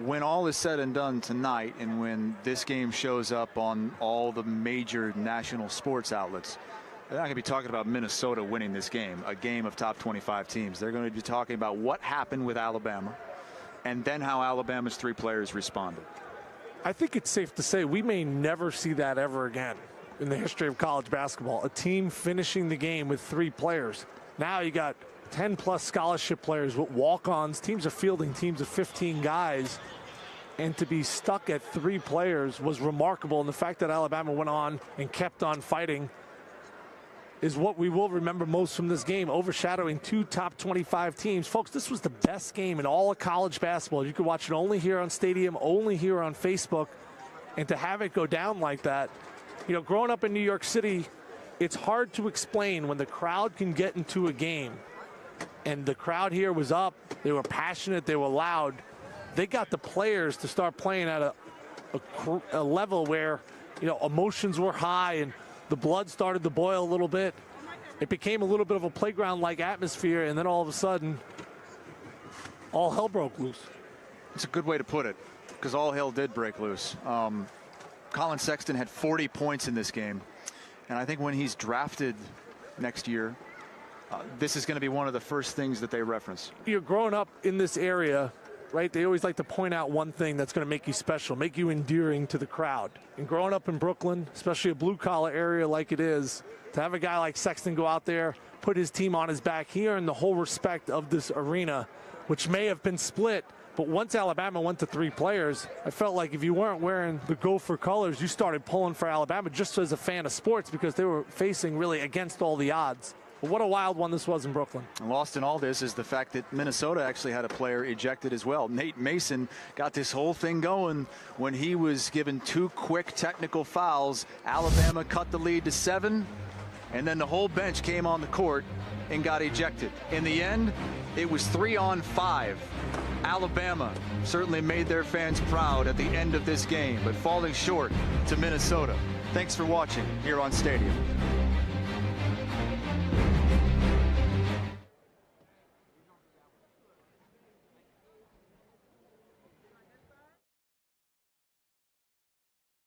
When all is said and done tonight, and when this game shows up on all the major national sports outlets, they're not going to be talking about Minnesota winning this game, a game of top 25 teams. They're going to be talking about what happened with Alabama, and then how Alabama's 3 players responded. I think it's safe to say we may never see that ever again in the history of college basketball. A team finishing the game with 3 players. Now you got 10+ scholarship players with walk-ons. Teams are fielding teams of 15 guys. And to be stuck at 3 players was remarkable. And the fact that Alabama went on and kept on fighting is what we will remember most from this game, overshadowing 2 top 25 teams. Folks, this was the best game in all of college basketball. You could watch it only here on Stadium, only here on Facebook. And to have it go down like that, you know, growing up in New York City, it's hard to explain when the crowd can get into a game. And the crowd here was up. They were passionate. They were loud. they got the players to start playing at a level where, you know, emotions were high and the blood started to boil a little bit. It became a little bit of a playground-like atmosphere, and then all of a sudden, all hell broke loose. It's a good way to put it, because all hell did break loose. Collin Sexton had 40 points in this game, and I think when he's drafted next year, this is going to be one of the first things that they reference. You're growing up in this area, right? They always like to point out one thing that's going to make you special, make you endearing to the crowd. And growing up in Brooklyn, especially a blue-collar area like it is, to have a guy like Sexton go out there, put his team on his back, he earned the whole respect of this arena, which may have been split. But once Alabama went to 3 players, I felt like if you weren't wearing the Gopher colors, you started pulling for Alabama just as a fan of sports, because they were facing really against all the odds. But what a wild one this was in Brooklyn. And lost in all this is the fact that Minnesota actually had a player ejected as well. Nate Mason got this whole thing going when he was given 2 quick technical fouls. Alabama cut the lead to 7, and then the whole bench came on the court and got ejected. In the end, it was 3-on-5. Alabama certainly made their fans proud at the end of this game, but falling short to Minnesota. Thanks for watching here on Stadium.